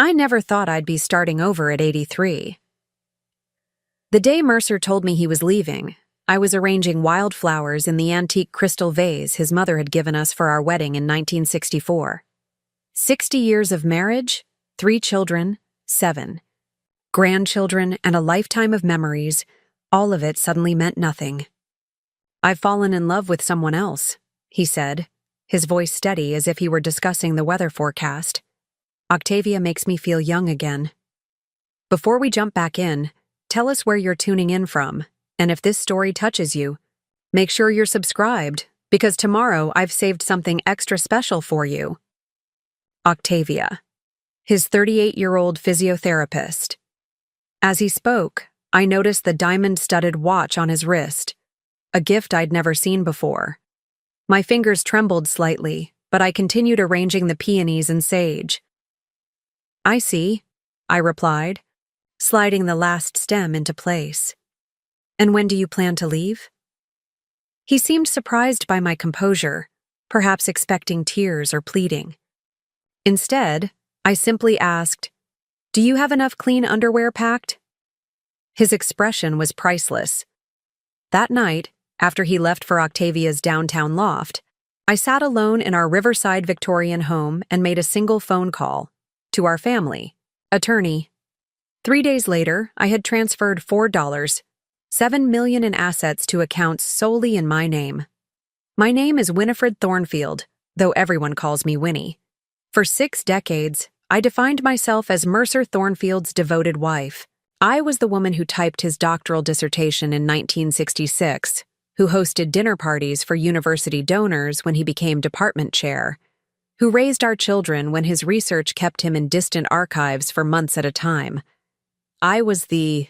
I never thought I'd be starting over at 83. The day Mercer told me he was leaving, I was arranging wildflowers in the antique crystal vase his mother had given us for our wedding in 1964. 60 years of marriage, 3 children, 7 grandchildren, and a lifetime of memories, all of it suddenly meant nothing. "I've fallen in love with someone else," he said, his voice steady as if he were discussing the weather forecast. "Octavia makes me feel young again." Before we jump back in, tell us where you're tuning in from, and if this story touches you, make sure you're subscribed, because tomorrow I've saved something extra special for you. Octavia, his 38-year-old physiotherapist. As he spoke, I noticed the diamond-studded watch on his wrist, a gift I'd never seen before. My fingers trembled slightly, but I continued arranging the peonies and sage. "I see," I replied, sliding the last stem into place. "And when do you plan to leave?" He seemed surprised by my composure, perhaps expecting tears or pleading. Instead, I simply asked, "Do you have enough clean underwear packed?" His expression was priceless. That night, after he left for Octavia's downtown loft, I sat alone in our Riverside Victorian home and made a single phone call to our family, attorney. 3 days later, I had transferred $4, $7 million in assets to accounts solely in my name. My name is Winifred Thornfield, though everyone calls me Winnie. For 6 decades, I defined myself as Mercer Thornfield's devoted wife. I was the woman who typed his doctoral dissertation in 1966, who hosted dinner parties for university donors when he became department chair, who raised our children when his research kept him in distant archives for months at a time. I was the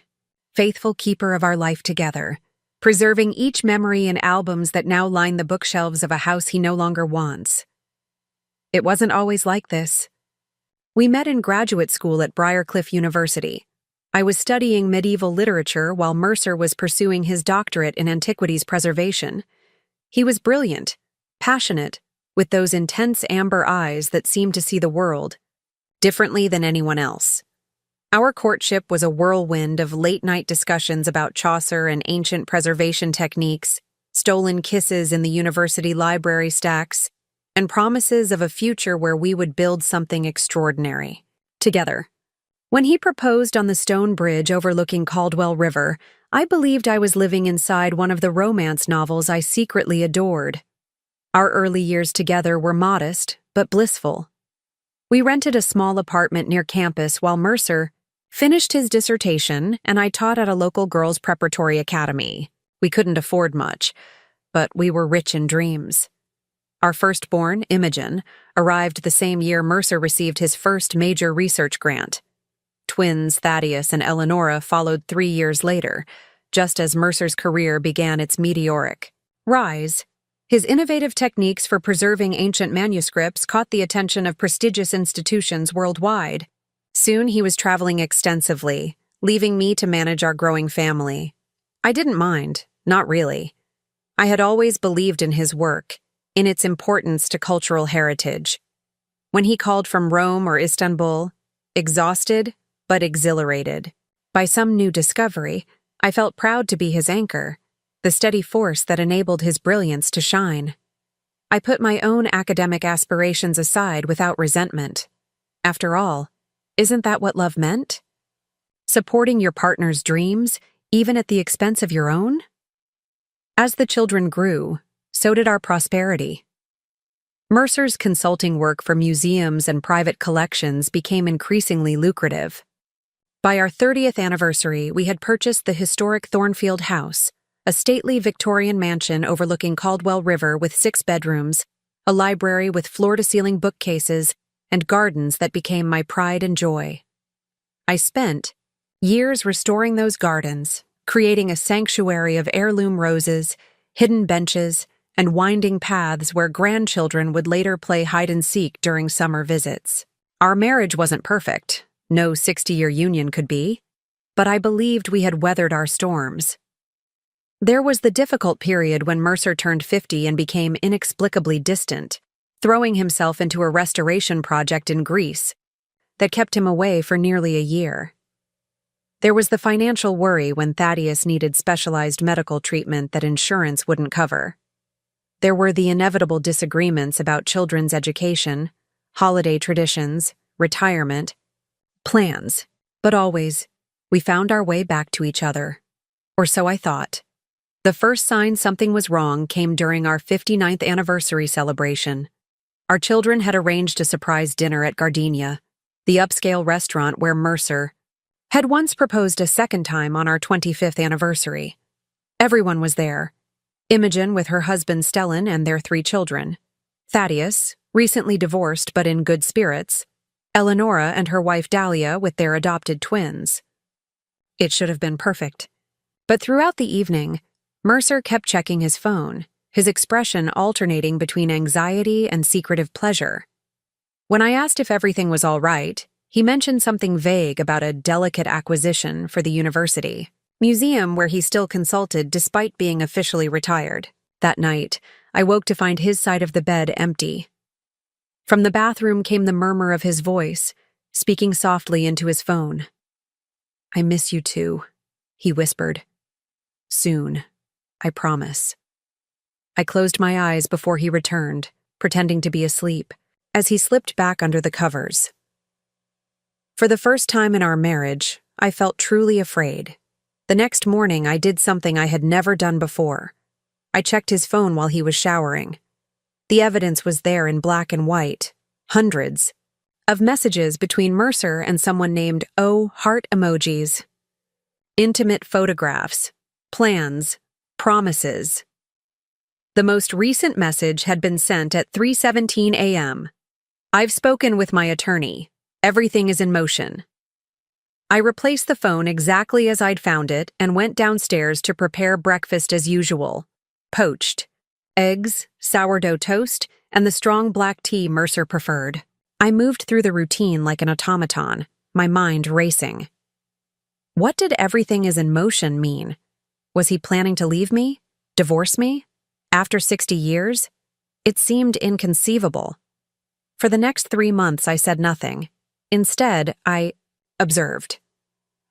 faithful keeper of our life together, preserving each memory in albums that now line the bookshelves of a house he no longer wants. It wasn't always like this. We met in graduate school at Briarcliff University. I was studying medieval literature while Mercer was pursuing his doctorate in antiquities preservation. He was brilliant, passionate, with those intense amber eyes that seemed to see the world differently than anyone else. Our courtship was a whirlwind of late-night discussions about Chaucer and ancient preservation techniques, stolen kisses in the university library stacks, and promises of a future where we would build something extraordinary, together. When he proposed on the stone bridge overlooking Caldwell River, I believed I was living inside one of the romance novels I secretly adored. Our early years together were modest, but blissful. We rented a small apartment near campus while Mercer finished his dissertation and I taught at a local girls' preparatory academy. We couldn't afford much, but we were rich in dreams. Our firstborn, Imogen, arrived the same year Mercer received his first major research grant. Twins Thaddeus and Eleonora followed 3 years later, just as Mercer's career began its meteoric rise. His innovative techniques for preserving ancient manuscripts caught the attention of prestigious institutions worldwide. Soon he was traveling extensively, leaving me to manage our growing family. I didn't mind, not really. I had always believed in his work, in its importance to cultural heritage. When he called from Rome or Istanbul, exhausted but exhilarated by some new discovery, I felt proud to be his anchor, the steady force that enabled his brilliance to shine. I put my own academic aspirations aside without resentment. After all, isn't that what love meant? Supporting your partner's dreams, even at the expense of your own? As the children grew, so did our prosperity. Mercer's consulting work for museums and private collections became increasingly lucrative. By our 30th anniversary, we had purchased the historic Thornfield House, a stately Victorian mansion overlooking Caldwell River with 6 bedrooms, a library with floor-to-ceiling bookcases, and gardens that became my pride and joy. I spent years restoring those gardens, creating a sanctuary of heirloom roses, hidden benches, and winding paths where grandchildren would later play hide-and-seek during summer visits. Our marriage wasn't perfect. No 60-year union could be, but I believed we had weathered our storms. There was the difficult period when Mercer turned 50 and became inexplicably distant, throwing himself into a restoration project in Greece. that kept him away for nearly a year. There was the financial worry when Thaddeus needed specialized medical treatment that insurance wouldn't cover. There were the inevitable disagreements about children's education, holiday traditions, retirement, plans, but always, we found our way back to each other. Or so I thought. The first sign something was wrong came during our 59th anniversary celebration. Our children had arranged a surprise dinner at Gardenia, the upscale restaurant where Mercer had once proposed a second time on our 25th anniversary. Everyone was there. Imogen with her husband Stellan and their 3 children. Thaddeus, recently divorced but in good spirits. Eleonora and her wife Dahlia with their adopted twins. It should have been perfect. But throughout the evening, Mercer kept checking his phone, his expression alternating between anxiety and secretive pleasure. When I asked if everything was all right, he mentioned something vague about a delicate acquisition for the university museum where he still consulted despite being officially retired. That night, I woke to find his side of the bed empty. From the bathroom came the murmur of his voice, speaking softly into his phone. "I miss you too," he whispered. "Soon, I promise." I closed my eyes before he returned, pretending to be asleep, as he slipped back under the covers. For the first time in our marriage, I felt truly afraid. The next morning, I did something I had never done before. I checked his phone while he was showering. The evidence was there in black and white, hundreds of messages between Mercer and someone named O Heart Emojis. Intimate photographs, plans, promises. The most recent message had been sent at 3:17 a.m. "I've spoken with my attorney. Everything is in motion." I replaced the phone exactly as I'd found it and went downstairs to prepare breakfast as usual. Poached eggs, sourdough toast, and the strong black tea Mercer preferred. I moved through the routine like an automaton, my mind racing. What did everything is in motion mean? Was he planning to leave me? Divorce me? After 60 years? It seemed inconceivable. For the next 3 months, I said nothing. Instead, I observed.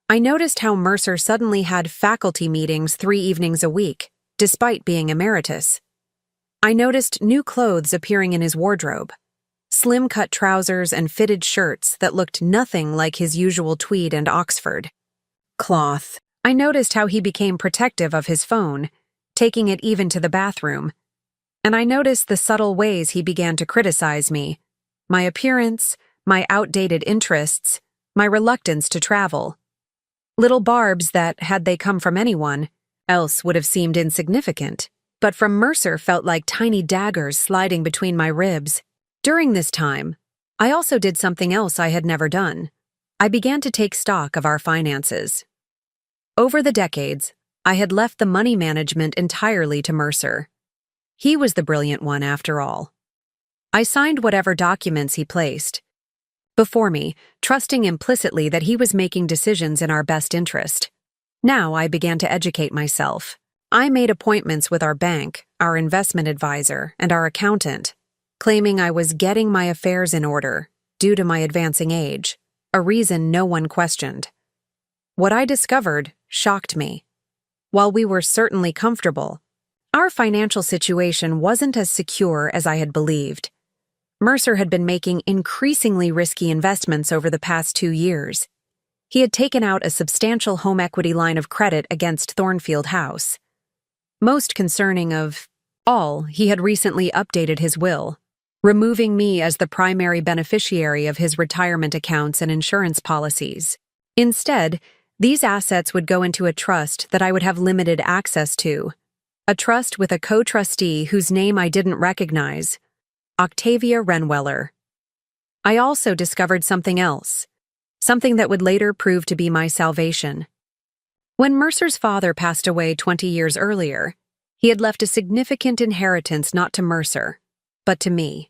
I noticed how Mercer suddenly had faculty meetings 3 evenings a week, despite being emeritus. I noticed new clothes appearing in his wardrobe. Slim-cut trousers and fitted shirts that looked nothing like his usual tweed and Oxford cloth. I noticed how he became protective of his phone, taking it even to the bathroom. And I noticed the subtle ways he began to criticize me, my appearance, my outdated interests, my reluctance to travel. Little barbs that, had they come from anyone else, would have seemed insignificant, but from Mercer felt like tiny daggers sliding between my ribs. During this time, I also did something else I had never done. I began to take stock of our finances. Over the decades, I had left the money management entirely to Mercer. He was the brilliant one, after all. I signed whatever documents he placed before me, trusting implicitly that he was making decisions in our best interest. Now I began to educate myself. I made appointments with our bank, our investment advisor, and our accountant, claiming I was getting my affairs in order due to my advancing age, a reason no one questioned. What I discovered shocked me. While we were certainly comfortable, our financial situation wasn't as secure as I had believed. Mercer had been making increasingly risky investments over the past 2 years. He had taken out a substantial home equity line of credit against Thornfield House. Most concerning of all, he had recently updated his will, removing me as the primary beneficiary of his retirement accounts and insurance policies. Instead, these assets would go into a trust that I would have limited access to, a trust with a co-trustee whose name I didn't recognize, Octavia Renweller. I also discovered something else, something that would later prove to be my salvation. When Mercer's father passed away 20 years earlier, he had left a significant inheritance not to Mercer, but to me.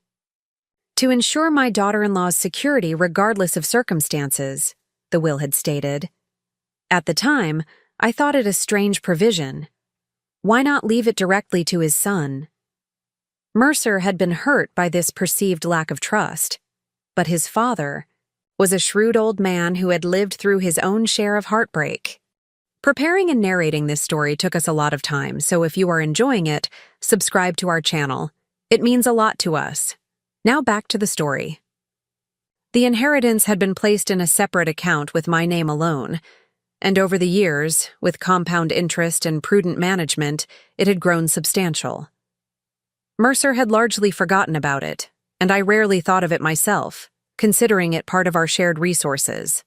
To ensure my daughter-in-law's security regardless of circumstances, the will had stated. At the time, I thought it a strange provision. Why not leave it directly to his son? Mercer had been hurt by this perceived lack of trust, but his father, was a shrewd old man who had lived through his own share of heartbreak. Preparing and narrating this story took us a lot of time, so if you are enjoying it, subscribe to our channel. It means a lot to us. Now back to the story. The inheritance had been placed in a separate account with my name alone, and over the years, with compound interest and prudent management, it had grown substantial. Mercer had largely forgotten about it, and I rarely thought of it myself, considering it part of our shared resources.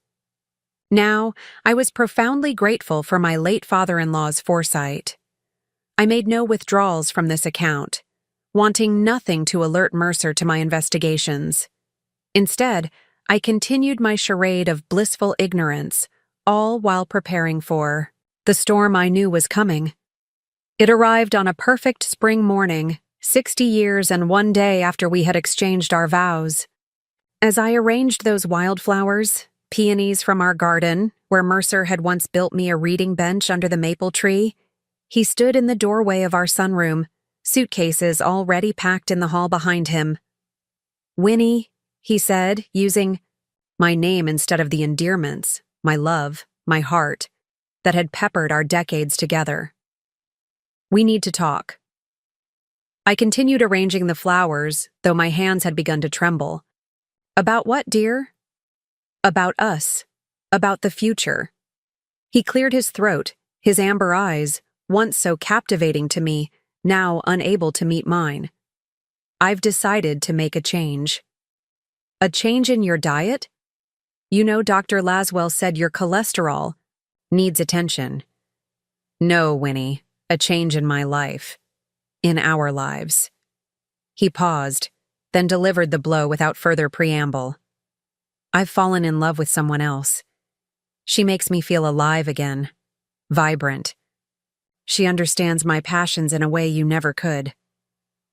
Now, I was profoundly grateful for my late father-in-law's foresight. I made no withdrawals from this account, wanting nothing to alert Mercer to my investigations. Instead, I continued my charade of blissful ignorance, all while preparing for the storm I knew was coming. It arrived on a perfect spring morning, 60 years and 1 day after we had exchanged our vows. As I arranged those wildflowers, peonies from our garden, where Mercer had once built me a reading bench under the maple tree, he stood in the doorway of our sunroom, suitcases already packed in the hall behind him. "Winnie," he said, using my name instead of the endearments, my love, my heart, that had peppered our decades together. "We need to talk." I continued arranging the flowers, though my hands had begun to tremble. "About what, dear?" "About us. About the future." He cleared his throat, his amber eyes, once so captivating to me, now unable to meet mine. "I've decided to make a change." "A change in your diet? You know Dr. Laswell said your cholesterol needs attention." "No, Winnie, a change in my life. In our lives." He paused, then delivered the blow without further preamble. "I've fallen in love with someone else. She makes me feel alive again, vibrant. She understands my passions in a way you never could."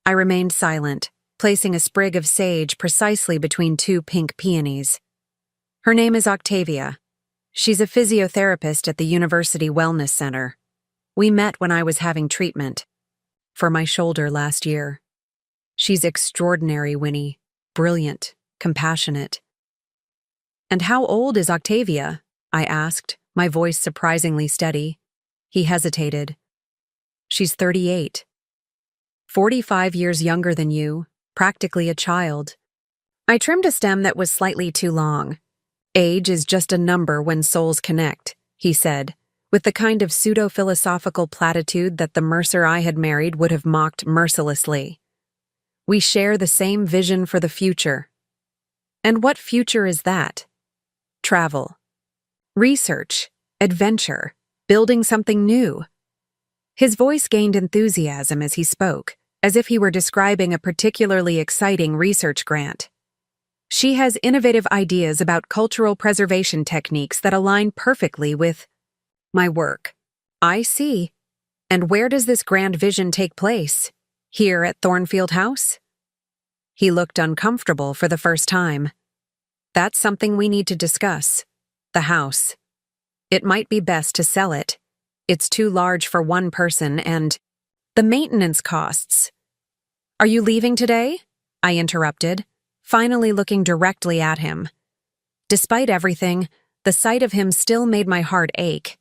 I remained silent, placing a sprig of sage precisely between 2 pink peonies. "Her name is Octavia. She's a physiotherapist at the University Wellness Center. We met when I was having treatment for my shoulder last year. She's extraordinary, Winnie, brilliant, compassionate." "And how old is Octavia?" I asked, my voice surprisingly steady. He hesitated. "She's 38. 45 years younger than you, practically a child." I trimmed a stem that was slightly too long. "Age is just a number when souls connect," he said, with the kind of pseudo-philosophical platitude that the Mercer I had married would have mocked mercilessly. "We share the same vision for the future." "And what future is that?" "Travel. Research. Adventure. Building something new." His voice gained enthusiasm as he spoke, as if he were describing a particularly exciting research grant. "She has innovative ideas about cultural preservation techniques that align perfectly with my work." "I see. And where does this grand vision take place? Here at Thornfield House?" He looked uncomfortable for the first time. "That's something we need to discuss. The house. It might be best to sell it. It's too large for one person and the maintenance costs." "Are you leaving today?" I interrupted, finally looking directly at him. Despite everything, the sight of him still made my heart ache.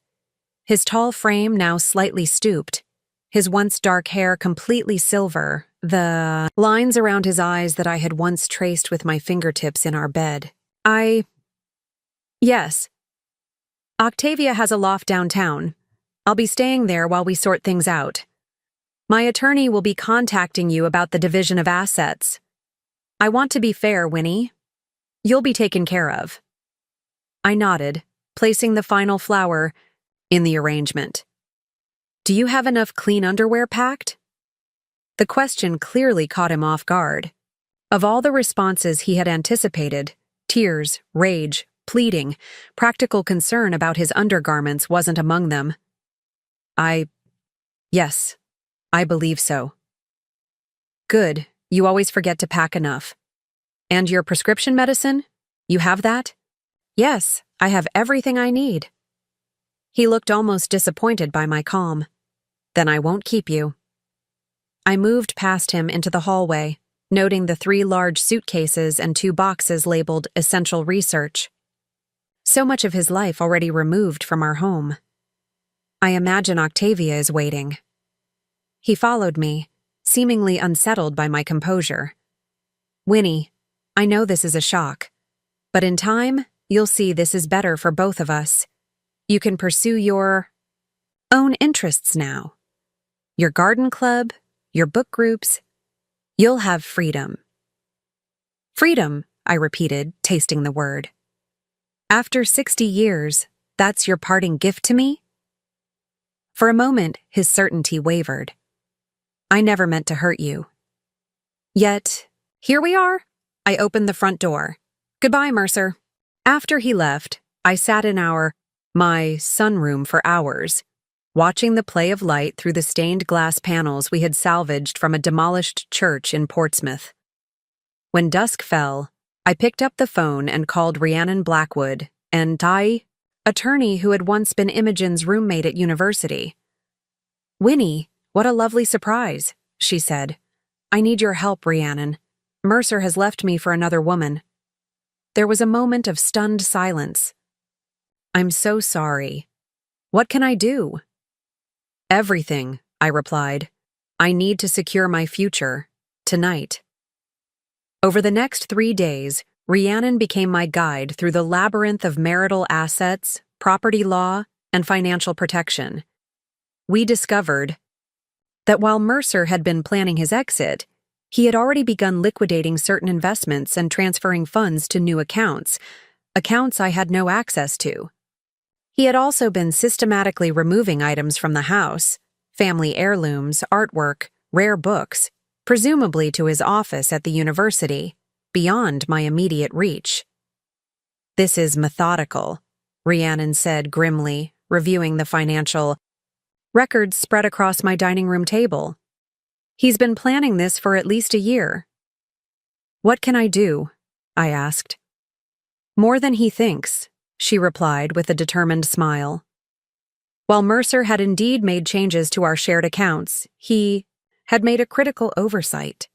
His tall frame now slightly stooped, his once dark hair completely silver, the lines around his eyes that I had once traced with my fingertips in our bed. Yes. Octavia has a loft downtown. I'll be staying there while we sort things out. My attorney will be contacting you about the division of assets. I want to be fair, Winnie. You'll be taken care of." I nodded, placing the final flower in the arrangement. "Do you have enough clean underwear packed?" The question clearly caught him off guard. Of all the responses he had anticipated, tears, rage, pleading, practical concern about his undergarments wasn't among them. Yes, I believe so." "Good, you always forget to pack enough. And your prescription medicine? You have that?" "Yes, I have everything I need." He looked almost disappointed by my calm. "Then I won't keep you." I moved past him into the hallway, noting the 3 large suitcases and 2 boxes labeled Essential Research. So much of his life already removed from our home. I imagine Octavia is waiting. He followed me, seemingly unsettled by my composure. Winnie, I know this is a shock, but in time, you'll see this is better for both of us. You can pursue your own interests now. Your garden club, your book groups. You'll have freedom. Freedom, I repeated, tasting the word. After 60 years, that's your parting gift to me? For a moment, his certainty wavered. I never meant to hurt you. Yet, here we are. I opened the front door. Goodbye, Mercer. After he left, I sat in my sunroom for hours, watching the play of light through the stained glass panels we had salvaged from a demolished church in Portsmouth. When dusk fell, I picked up the phone and called Rhiannon Blackwood, an attorney who had once been Imogen's roommate at university. Winnie, what a lovely surprise, she said. I need your help, Rhiannon. Mercer has left me for another woman. There was a moment of stunned silence. I'm so sorry. What can I do? Everything, I replied. I need to secure my future, tonight. Over the next 3 days, Rhiannon became my guide through the labyrinth of marital assets, property law, and financial protection. We discovered that while Mercer had been planning his exit, he had already begun liquidating certain investments and transferring funds to new accounts I had no access to. He had also been systematically removing items from the house, family heirlooms, artwork, rare books, presumably to his office at the university, beyond my immediate reach. This is methodical, Rhiannon said grimly, reviewing the financial records spread across my dining room table. He's been planning this for at least a year. What can I do? I asked. More than he thinks, she replied with a determined smile. While Mercer had indeed made changes to our shared accounts, he had made a critical oversight.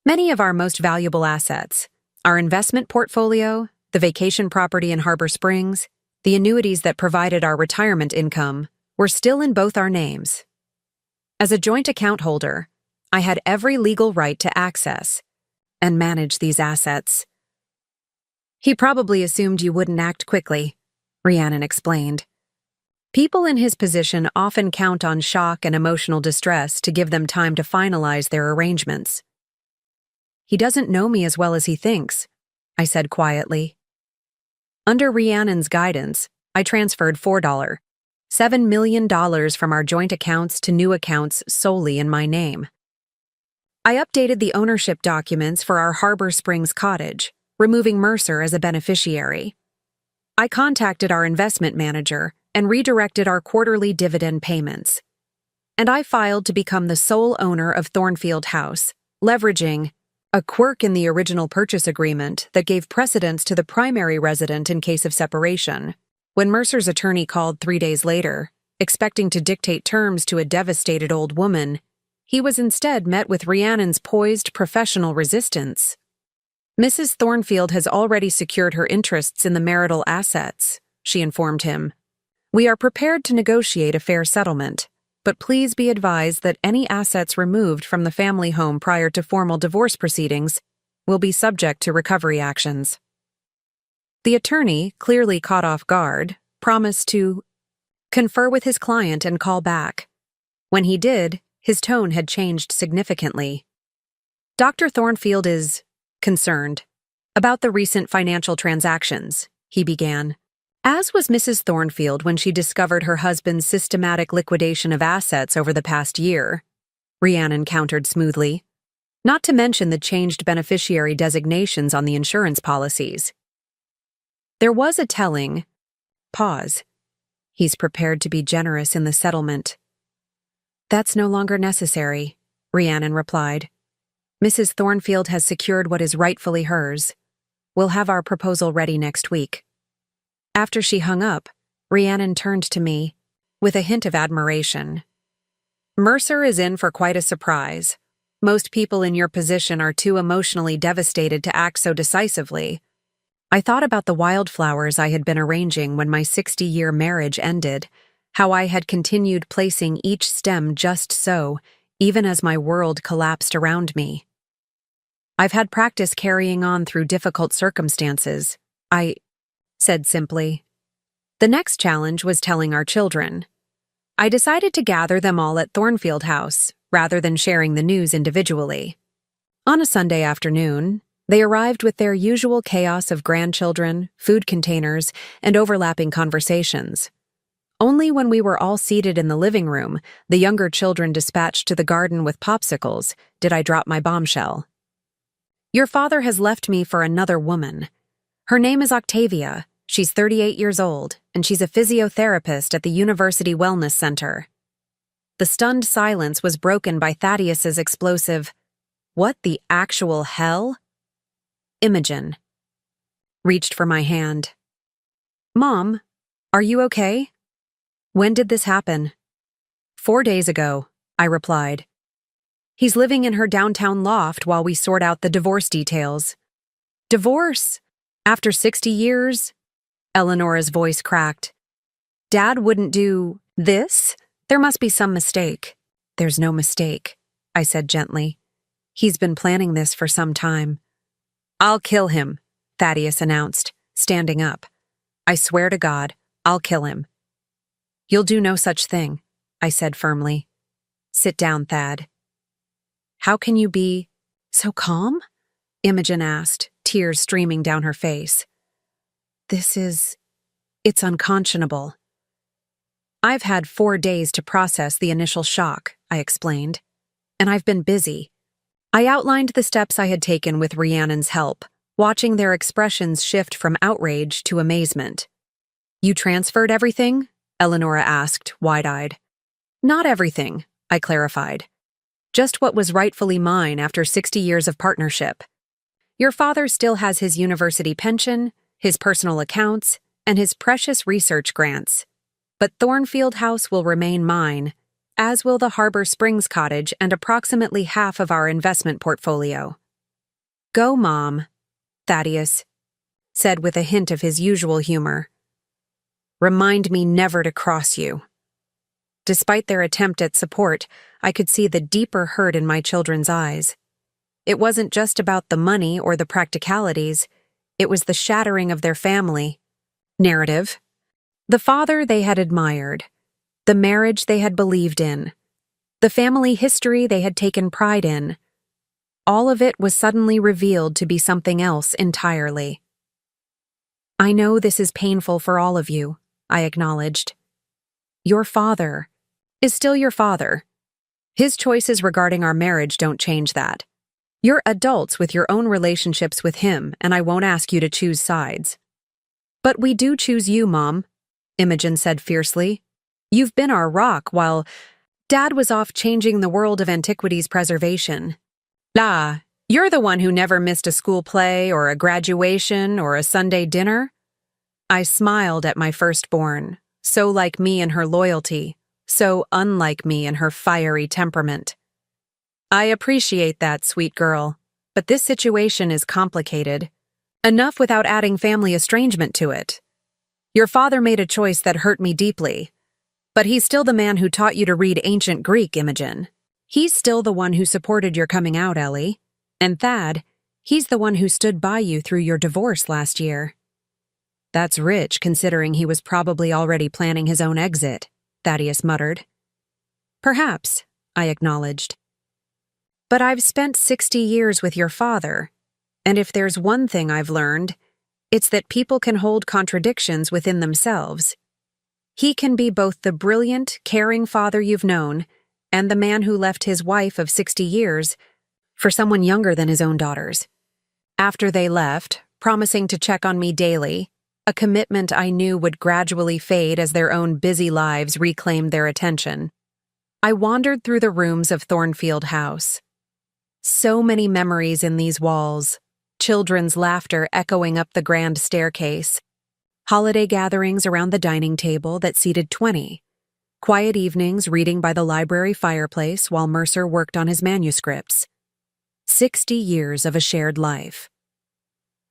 Many of our most valuable assets, our investment portfolio, the vacation property in Harbor Springs, the annuities that provided our retirement income, were still in both our names. As a joint account holder, I had every legal right to access and manage these assets. He probably assumed you wouldn't act quickly, Rhiannon explained. People in his position often count on shock and emotional distress to give them time to finalize their arrangements. He doesn't know me as well as he thinks, I said quietly. Under Rhiannon's guidance, I transferred $7 million from our joint accounts to new accounts solely in my name. I updated the ownership documents for our Harbor Springs cottage, removing Mercer as a beneficiary. I contacted our investment manager and redirected our quarterly dividend payments. And I filed to become the sole owner of Thornfield House, leveraging a quirk in the original purchase agreement that gave precedence to the primary resident in case of separation. When Mercer's attorney called 3 days later, expecting to dictate terms to a devastated old woman, he was instead met with Rhiannon's poised professional resistance. Mrs. Thornfield has already secured her interests in the marital assets, she informed him. We are prepared to negotiate a fair settlement, but please be advised that any assets removed from the family home prior to formal divorce proceedings will be subject to recovery actions. The attorney, clearly caught off guard, promised to confer with his client and call back. When he did, his tone had changed significantly. Dr. Thornfield is concerned about the recent financial transactions, he began. As was Mrs. Thornfield when she discovered her husband's systematic liquidation of assets over the past year, Rhiannon countered smoothly. Not to mention the changed beneficiary designations on the insurance policies. There was a telling pause. He's prepared to be generous in the settlement. That's no longer necessary, Rhiannon replied. Mrs. Thornfield has secured what is rightfully hers. We'll have our proposal ready next week. After she hung up, Rhiannon turned to me with a hint of admiration. Mercer is in for quite a surprise. Most people in your position are too emotionally devastated to act so decisively. I thought about the wildflowers I had been arranging when my 60-year marriage ended, how I had continued placing each stem just so, even as my world collapsed around me. I've had practice carrying on through difficult circumstances, I said simply. The next challenge was telling our children. I decided to gather them all at Thornfield House, rather than sharing the news individually. On a Sunday afternoon, they arrived with their usual chaos of grandchildren, food containers, and overlapping conversations. Only when we were all seated in the living room, the younger children dispatched to the garden with popsicles, did I drop my bombshell. Your father has left me for another woman. Her name is Octavia. She's 38 years old, and she's a physiotherapist at the University Wellness Center. The stunned silence was broken by Thaddeus's explosive, "What the actual hell?" Imogen reached for my hand. "Mom, are you okay? When did this happen?" 4 days ago, I replied. He's living in her downtown loft while we sort out the divorce details. Divorce? After 60 years? Eleanora's voice cracked. Dad wouldn't do this? There must be some mistake. There's no mistake, I said gently. He's been planning this for some time. I'll kill him, Thaddeus announced, standing up. I swear to God, I'll kill him. You'll do no such thing, I said firmly. Sit down, Thad. How can you be so calm? Imogen asked, tears streaming down her face. It's unconscionable. I've had 4 days to process the initial shock, I explained, and I've been busy. I outlined the steps I had taken with Rhiannon's help, watching their expressions shift from outrage to amazement. You transferred everything? Eleanora asked, wide-eyed. Not everything, I clarified. Just what was rightfully mine after 60 years of partnership. Your father still has his university pension, his personal accounts, and his precious research grants. But Thornfield House will remain mine, as will the Harbor Springs cottage and approximately half of our investment portfolio. Go, Mom, Thaddeus said with a hint of his usual humor. Remind me never to cross you. Despite their attempt at support, I could see the deeper hurt in my children's eyes. It wasn't just about the money or the practicalities, it was the shattering of their family narrative. The father they had admired, the marriage they had believed in, the family history they had taken pride in. All of it was suddenly revealed to be something else entirely. I know this is painful for all of you, I acknowledged. Your father is still your father. His choices regarding our marriage don't change that. You're adults with your own relationships with him, and I won't ask you to choose sides. But we do choose you, Mom, Imogen said fiercely. You've been our rock while Dad was off changing the world of antiquities preservation. You're the one who never missed a school play or a graduation or a Sunday dinner? I smiled at my firstborn, so like me in her loyalty, so unlike me in her fiery temperament. I appreciate that, sweet girl, but this situation is complicated. Enough without adding family estrangement to it. Your father made a choice that hurt me deeply, but he's still the man who taught you to read ancient Greek, Imogen. He's still the one who supported your coming out, Ellie. And Thad, he's the one who stood by you through your divorce last year. That's rich, considering he was probably already planning his own exit, Thaddeus muttered. Perhaps, I acknowledged. But I've spent 60 years with your father, and if there's one thing I've learned, it's that people can hold contradictions within themselves. He can be both the brilliant, caring father you've known and the man who left his wife of 60 years for someone younger than his own daughters. After they left, promising to check on me daily, a commitment I knew would gradually fade as their own busy lives reclaimed their attention, I wandered through the rooms of Thornfield House. So many memories in these walls, children's laughter echoing up the grand staircase, holiday gatherings around the dining table that seated 20, Quiet evenings reading by the library fireplace while Mercer worked on his manuscripts. 60 years of a shared life.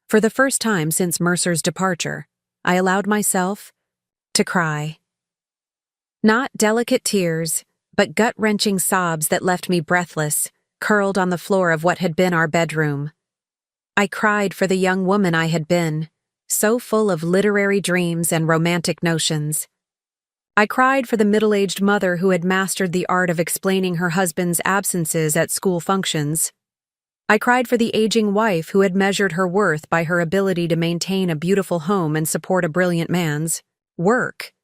For the first time since Mercer's departure, I allowed myself to cry. Not delicate tears, but gut-wrenching sobs that left me breathless, curled on the floor of what had been our bedroom. I cried for the young woman I had been, so full of literary dreams and romantic notions. I cried for the middle-aged mother who had mastered the art of explaining her husband's absences at school functions. I cried for the aging wife who had measured her worth by her ability to maintain a beautiful home and support a brilliant man's work.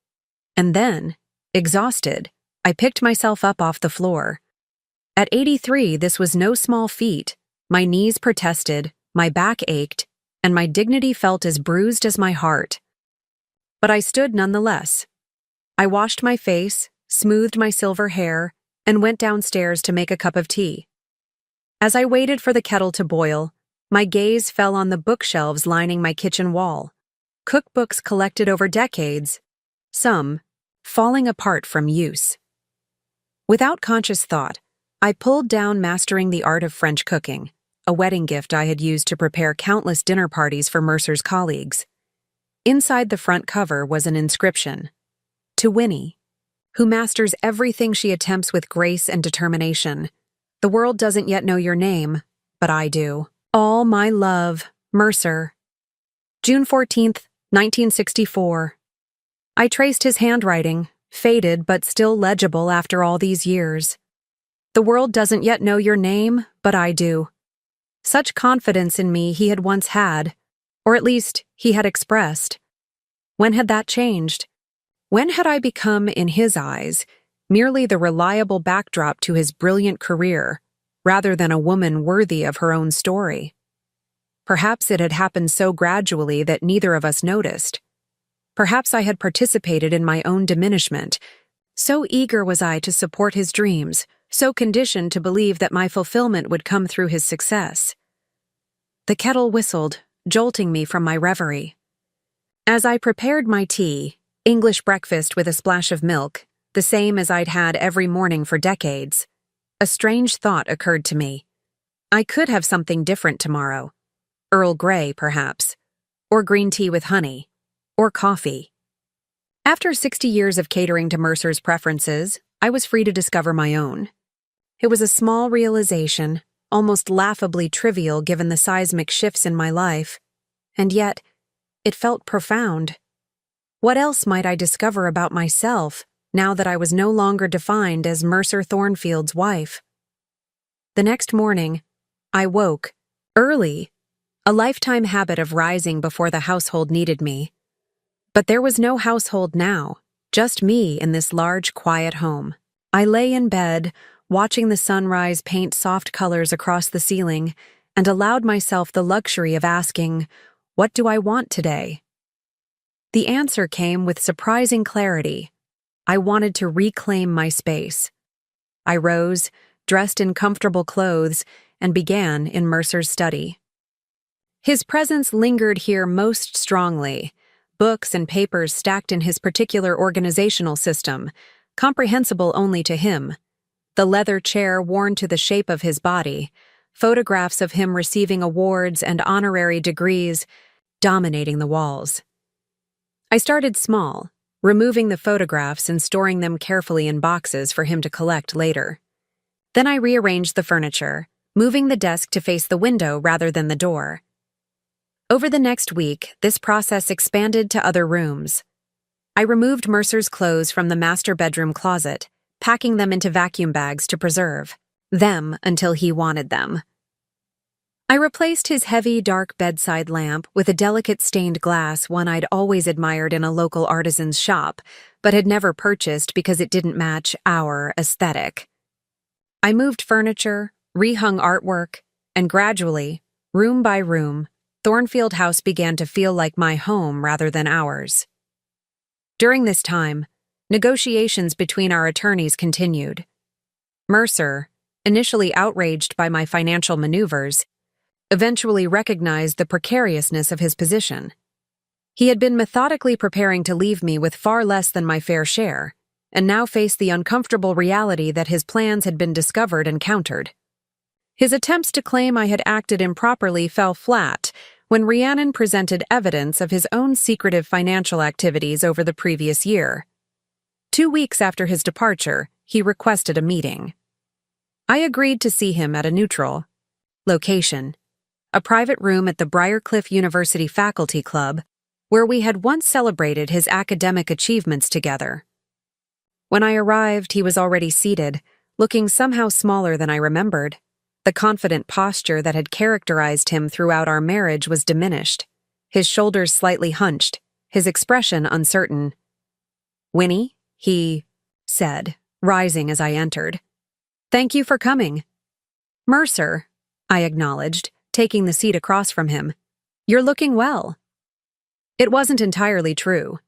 And then, exhausted, I picked myself up off the floor. At 83, this was no small feat. My knees protested, my back ached, and my dignity felt as bruised as my heart. But I stood nonetheless. I washed my face, smoothed my silver hair, and went downstairs to make a cup of tea. As I waited for the kettle to boil, my gaze fell on the bookshelves lining my kitchen wall. Cookbooks collected over decades, some falling apart from use. Without conscious thought, I pulled down Mastering the Art of French Cooking, a wedding gift I had used to prepare countless dinner parties for Mercer's colleagues. Inside the front cover was an inscription: "To Winnie, who masters everything she attempts with grace and determination. The world doesn't yet know your name, but I do. All my love, Mercer." June 14th, 1964. I traced his handwriting, faded but still legible after all these years. "The world doesn't yet know your name, but I do." Such confidence in me he had once had, or at least he had expressed. When had that changed? When had I become, in his eyes, merely the reliable backdrop to his brilliant career, rather than a woman worthy of her own story? Perhaps it had happened so gradually that neither of us noticed. Perhaps I had participated in my own diminishment. So eager was I to support his dreams, so conditioned to believe that my fulfillment would come through his success. The kettle whistled, jolting me from my reverie. As I prepared my tea, English breakfast with a splash of milk, the same as I'd had every morning for decades, a strange thought occurred to me. I could have something different tomorrow. Earl Grey, perhaps. Or green tea with honey. Or coffee. After 60 years of catering to Mercer's preferences, I was free to discover my own. It was a small realization, almost laughably trivial given the seismic shifts in my life, and yet, it felt profound. What else might I discover about myself now that I was no longer defined as Mercer Thornfield's wife? The next morning, I woke, early, a lifetime habit of rising before the household needed me. But there was no household now, just me in this large, quiet home. I lay in bed, watching the sunrise paint soft colors across the ceiling, and allowed myself the luxury of asking, "What do I want today?" The answer came with surprising clarity. I wanted to reclaim my space. I rose, dressed in comfortable clothes, and began in Mercer's study. His presence lingered here most strongly, books and papers stacked in his particular organizational system, comprehensible only to him, the leather chair worn to the shape of his body, photographs of him receiving awards and honorary degrees dominating the walls. I started small, removing the photographs and storing them carefully in boxes for him to collect later. Then I rearranged the furniture, moving the desk to face the window rather than the door. Over the next week, this process expanded to other rooms. I removed Mercer's clothes from the master bedroom closet, packing them into vacuum bags to preserve them until he wanted them. I replaced his heavy, dark bedside lamp with a delicate stained glass one I'd always admired in a local artisan's shop, but had never purchased because it didn't match our aesthetic. I moved furniture, rehung artwork, and gradually, room by room, Thornfield House began to feel like my home rather than ours. During this time, negotiations between our attorneys continued. Mercer, initially outraged by my financial maneuvers, eventually recognized the precariousness of his position. He had been methodically preparing to leave me with far less than my fair share, and now faced the uncomfortable reality that his plans had been discovered and countered. His attempts to claim I had acted improperly fell flat when Rhiannon presented evidence of his own secretive financial activities over the previous year. 2 weeks after his departure, he requested a meeting. I agreed to see him at a neutral location, a private room at the Briarcliff University Faculty Club, where we had once celebrated his academic achievements together. When I arrived, he was already seated, looking somehow smaller than I remembered. The confident posture that had characterized him throughout our marriage was diminished, his shoulders slightly hunched, his expression uncertain. "Winnie," he said, rising as I entered. "Thank you for coming." "Mercer," I acknowledged, taking the seat across from him. "You're looking well." It wasn't entirely true.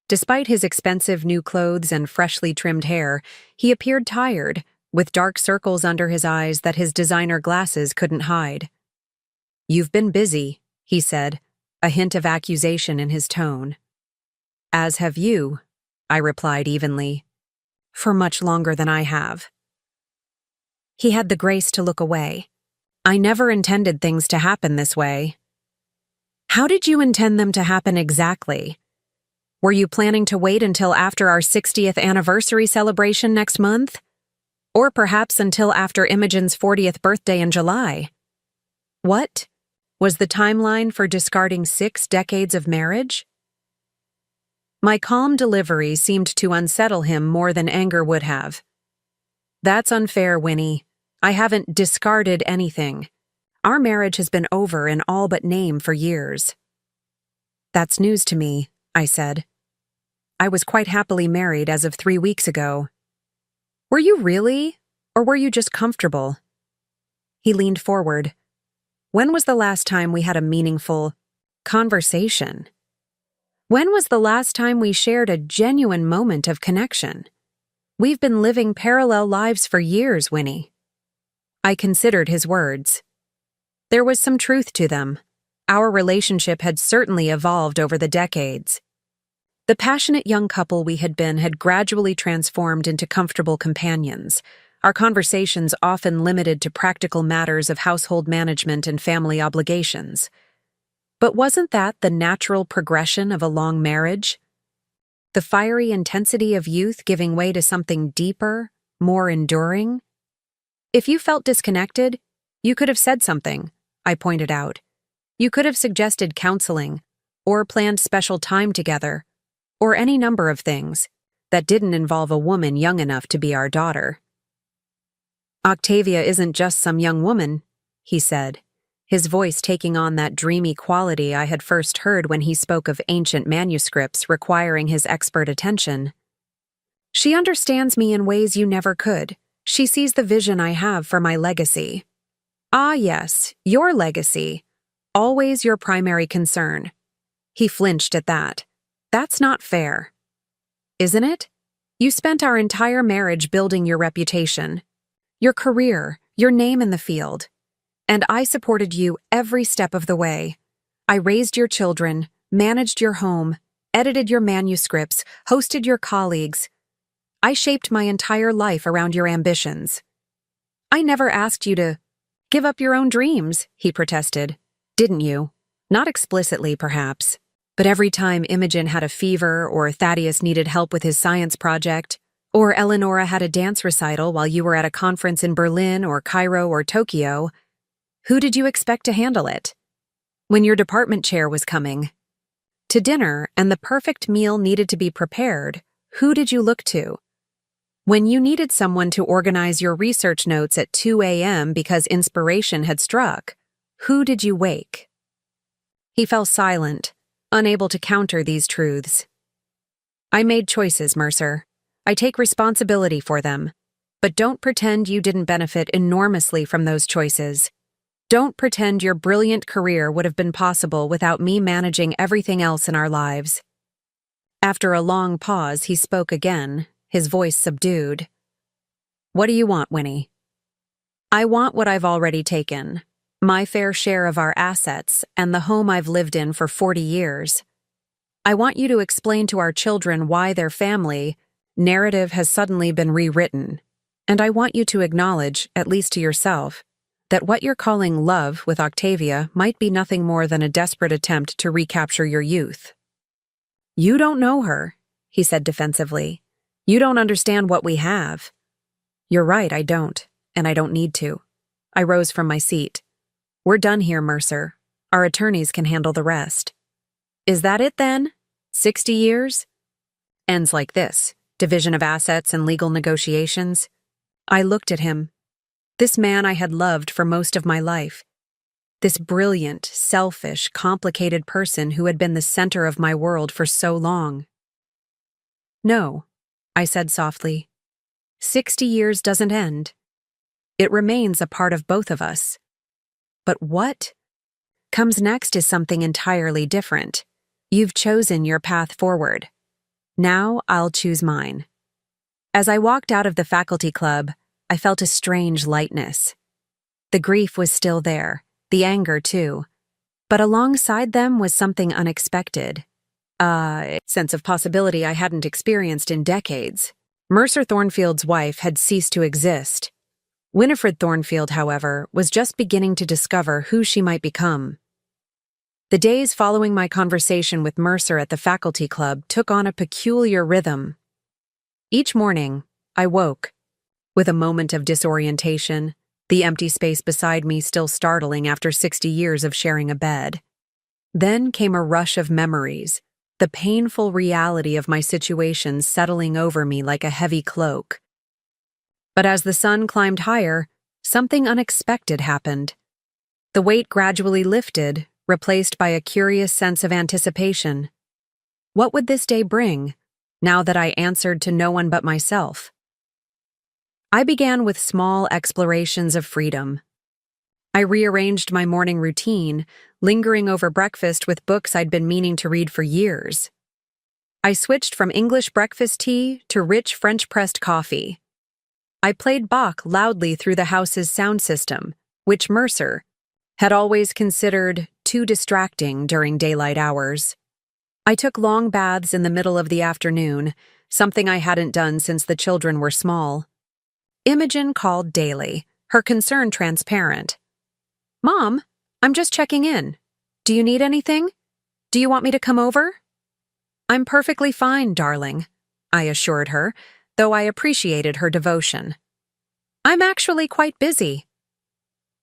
Despite his expensive new clothes and freshly trimmed hair, he appeared tired, with dark circles under his eyes that his designer glasses couldn't hide. "You've been busy," he said, a hint of accusation in his tone. "As have you," I replied evenly. "For much longer than I have." He had the grace to look away. "I never intended things to happen this way." "How did you intend them to happen exactly? Were you planning to wait until after our 60th anniversary celebration next month? Or perhaps until after Imogen's 40th birthday in July? What? Was the timeline for discarding 6 decades of marriage?" My calm delivery seemed to unsettle him more than anger would have. "That's unfair, Winnie. I haven't discarded anything. Our marriage has been over in all but name for years." "That's news to me," I said. "I was quite happily married as of 3 weeks ago." "Were you really? Or were you just comfortable?" He leaned forward. "When was the last time we had a meaningful conversation? When was the last time we shared a genuine moment of connection? We've been living parallel lives for years, Winnie." I considered his words. There was some truth to them. Our relationship had certainly evolved over the decades. The passionate young couple we had been had gradually transformed into comfortable companions, our conversations often limited to practical matters of household management and family obligations. But wasn't that the natural progression of a long marriage? The fiery intensity of youth giving way to something deeper, more enduring? "If you felt disconnected, you could have said something," I pointed out. "You could have suggested counseling, or planned special time together, or any number of things that didn't involve a woman young enough to be our daughter." "Octavia isn't just some young woman," he said, his voice taking on that dreamy quality I had first heard when he spoke of ancient manuscripts requiring his expert attention. "She understands me in ways you never could. She sees the vision I have for my legacy." "Ah, yes, your legacy. Always your primary concern." He flinched at that. "That's not fair." "Isn't it? You spent our entire marriage building your reputation, your career, your name in the field. And I supported you every step of the way. I raised your children, managed your home, edited your manuscripts, hosted your colleagues. I shaped my entire life around your ambitions. I never asked you to give up your own dreams," he protested. "Didn't you? Not explicitly, perhaps. But every time Imogen had a fever, or Thaddeus needed help with his science project, or Eleonora had a dance recital while you were at a conference in Berlin or Cairo or Tokyo, who did you expect to handle it? When your department chair was coming to dinner and the perfect meal needed to be prepared, who did you look to? When you needed someone to organize your research notes at 2 a.m. because inspiration had struck, who did you wake?" He fell silent, unable to counter these truths. "I made choices, Mercer. I take responsibility for them. But don't pretend you didn't benefit enormously from those choices. Don't pretend your brilliant career would have been possible without me managing everything else in our lives." After a long pause, he spoke again, his voice subdued. "What do you want, Winnie?" "I want what I've already taken. My fair share of our assets and the home I've lived in for 40 years. I want you to explain to our children why their family, narrative has suddenly been rewritten, and I want you to acknowledge, at least to yourself, that what you're calling love with Octavia might be nothing more than a desperate attempt to recapture your youth. You don't know her, he said defensively. You don't understand what we have. You're right, I don't, and I don't need to. I rose from my seat. We're done here, Mercer. Our attorneys can handle the rest. Is that it then? 60 years? Ends like this. Division of assets and legal negotiations. I looked at him. This man I had loved for most of my life. This brilliant, selfish, complicated person who had been the center of my world for so long. No, I said softly. 60 years doesn't end. It remains a part of both of us. But what comes next is something entirely different. You've chosen your path forward. Now I'll choose mine. As I walked out of the faculty club, I felt a strange lightness. The grief was still there, the anger too, but alongside them was something unexpected. A sense of possibility I hadn't experienced in decades. Mercer Thornfield's wife had ceased to exist. Winifred Thornfield, however, was just beginning to discover who she might become. The days following my conversation with Mercer at the faculty club took on a peculiar rhythm. Each morning, I woke, with a moment of disorientation, the empty space beside me still startling after 60 years of sharing a bed. Then came a rush of memories, the painful reality of my situation settling over me like a heavy cloak. But as the sun climbed higher, something unexpected happened. The weight gradually lifted, replaced by a curious sense of anticipation. What would this day bring, now that I answered to no one but myself? I began with small explorations of freedom. I rearranged my morning routine, lingering over breakfast with books I'd been meaning to read for years. I switched from English breakfast tea to rich French-pressed coffee. I played Bach loudly through the house's sound system, which Mercer had always considered too distracting during daylight hours. I took long baths in the middle of the afternoon, something I hadn't done since the children were small. Imogen called daily, her concern transparent. Mom, I'm just checking in. Do you need anything? Do you want me to come over? I'm perfectly fine, darling, I assured her, though I appreciated her devotion. I'm actually quite busy.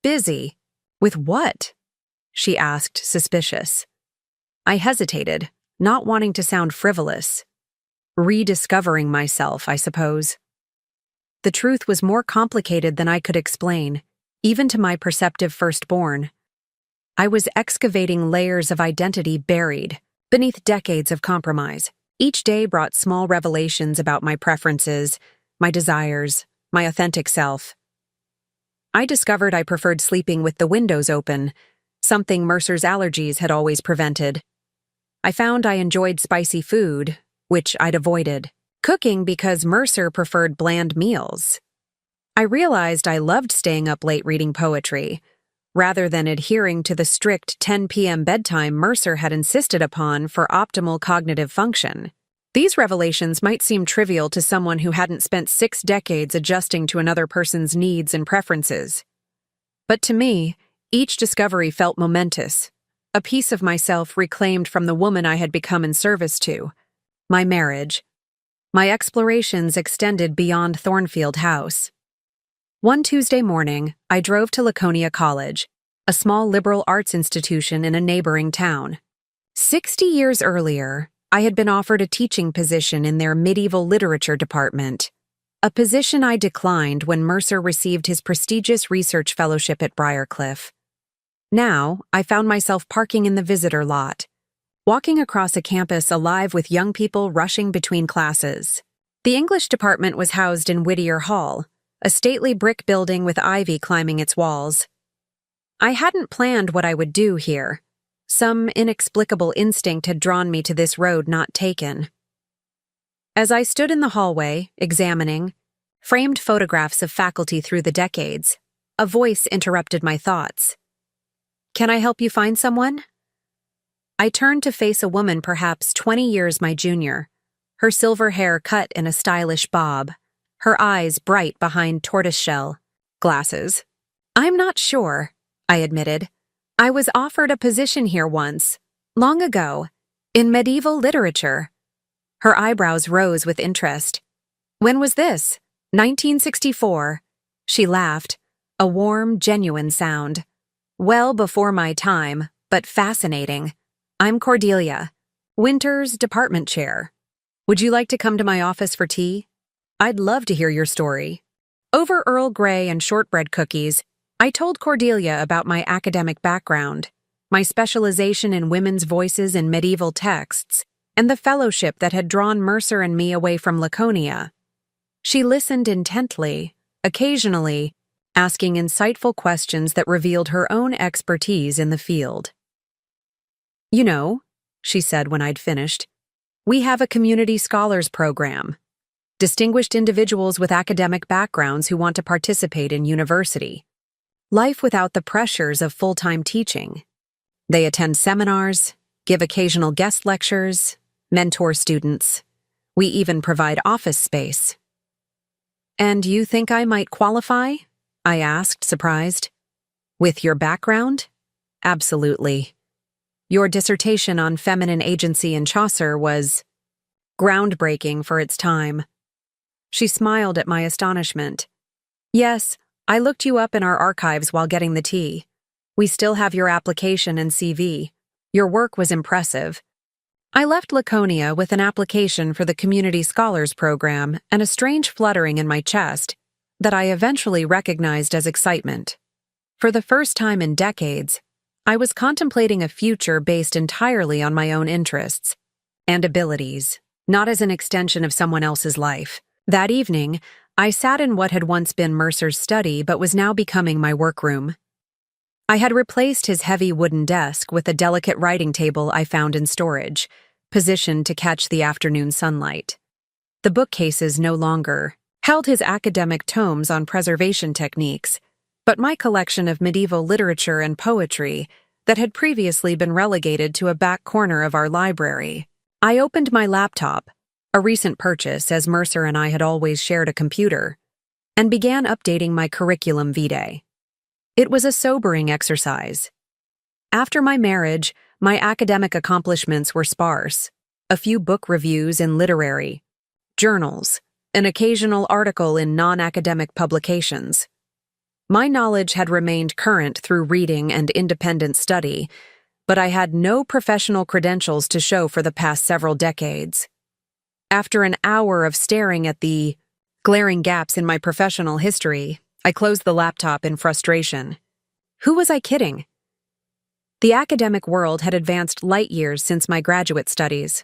Busy? With what? She asked, suspicious. I hesitated, not wanting to sound frivolous. Rediscovering myself, I suppose. The truth was more complicated than I could explain, even to my perceptive firstborn. I was excavating layers of identity buried beneath decades of compromise. Each day brought small revelations about my preferences, my desires, my authentic self. I discovered I preferred sleeping with the windows open, something Mercer's allergies had always prevented. I found I enjoyed spicy food, which I'd avoided. Cooking because Mercer preferred bland meals. I realized I loved staying up late reading poetry, rather than adhering to the strict 10 p.m. bedtime Mercer had insisted upon for optimal cognitive function. These revelations might seem trivial to someone who hadn't spent 6 decades adjusting to another person's needs and preferences. But to me, each discovery felt momentous, a piece of myself reclaimed from the woman I had become in service to, my marriage. My explorations extended beyond Thornfield House. One Tuesday morning, I drove to Laconia College, a small liberal arts institution in a neighboring town. 60 years earlier, I had been offered a teaching position in their medieval literature department, a position I declined when Mercer received his prestigious research fellowship at Briarcliff. Now, I found myself parking in the visitor lot, walking across a campus alive with young people rushing between classes. The English department was housed in Whittier Hall, a stately brick building with ivy climbing its walls. I hadn't planned what I would do here. Some inexplicable instinct had drawn me to this road not taken. As I stood in the hallway, examining framed photographs of faculty through the decades, a voice interrupted my thoughts. "Can I help you find someone?" I turned to face a woman perhaps 20 years my junior, her silver hair cut in a stylish bob, her eyes bright behind tortoiseshell glasses. "I'm not sure," I admitted. "I was offered a position here once, long ago, in medieval literature." Her eyebrows rose with interest. "When was this?" "1964. She laughed, a warm, genuine sound. "Well before my time, but fascinating. I'm Cordelia, Winter's department chair. Would you like to come to my office for tea? I'd love to hear your story." Over Earl Grey and shortbread cookies, I told Cordelia about my academic background, my specialization in women's voices in medieval texts, and the fellowship that had drawn Mercer and me away from Laconia. She listened intently, occasionally asking insightful questions that revealed her own expertise in the field. "You know," she said when I'd finished, "we have a community scholars program. Distinguished individuals with academic backgrounds who want to participate in university. Life without the pressures of full-time teaching. They attend seminars, give occasional guest lectures, mentor students. We even provide office space." "And you think I might qualify?" I asked, surprised. "With your background? Absolutely. Your dissertation on feminine agency in Chaucer was groundbreaking for its time." She smiled at my astonishment. "Yes, I looked you up in our archives while getting the tea. We still have your application and CV. Your work was impressive." I left Laconia with an application for the Community Scholars Program and a strange fluttering in my chest that I eventually recognized as excitement. For the first time in decades, I was contemplating a future based entirely on my own interests and abilities, not as an extension of someone else's life. That evening, I sat in what had once been Mercer's study but was now becoming my workroom. I had replaced his heavy wooden desk with a delicate writing table I found in storage, positioned to catch the afternoon sunlight. The bookcases no longer held his academic tomes on preservation techniques, but my collection of medieval literature and poetry that had previously been relegated to a back corner of our library. I opened my laptop, a recent purchase as Mercer and I had always shared a computer, and began updating my curriculum vitae. It was a sobering exercise. After my marriage, my academic accomplishments were sparse: a few book reviews in literary journals, an occasional article in non-academic publications. My knowledge had remained current through reading and independent study, but I had no professional credentials to show for the past several decades. After an hour of staring at the glaring gaps in my professional history, I closed the laptop in frustration. Who was I kidding? The academic world had advanced light years since my graduate studies.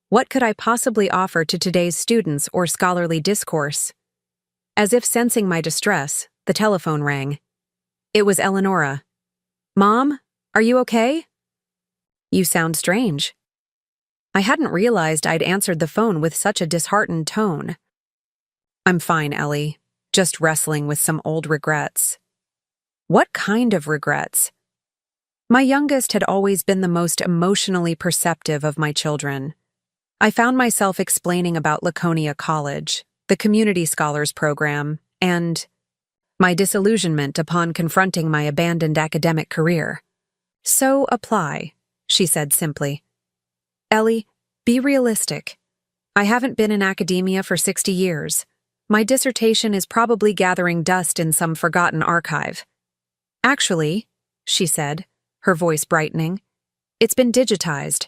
What could I possibly offer to today's students or scholarly discourse? As if sensing my distress, the telephone rang. It was Eleonora. "Mom, are you okay?" "You sound strange." I hadn't realized I'd answered the phone with such a disheartened tone. "I'm fine, Ellie. Just wrestling with some old regrets." What kind of regrets? My youngest had always been the most emotionally perceptive of my children. I found myself explaining about Laconia College, the Community Scholars Program, and my disillusionment upon confronting my abandoned academic career. "So apply," she said simply. "Ellie, be realistic. I haven't been in academia for 60 years. My dissertation is probably gathering dust in some forgotten archive." "Actually," she said, her voice brightening, "it's been digitized."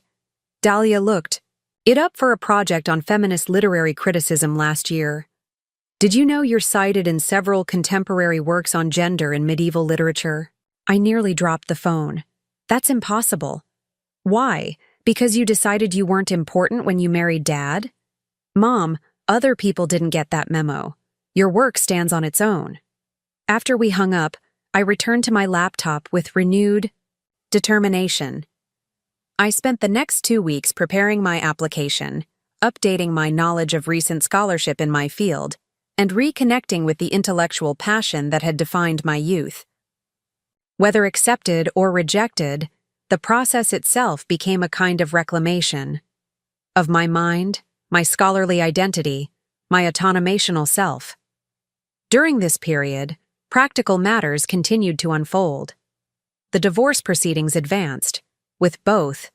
Dahlia looked it up for a project on feminist literary criticism last year. "Did you know you're cited in several contemporary works on gender in medieval literature?" I nearly dropped the phone. "That's impossible." "Why? Because you decided you weren't important when you married Dad?" "Mom, other people didn't get that memo. Your work stands on its own." After we hung up, I returned to my laptop with renewed determination. I spent the next 2 weeks preparing my application, updating my knowledge of recent scholarship in my field, and reconnecting with the intellectual passion that had defined my youth. Whether accepted or rejected, the process itself became a kind of reclamation of my mind, my scholarly identity, my autonomational self. During this period, practical matters continued to unfold. The divorce proceedings advanced, with both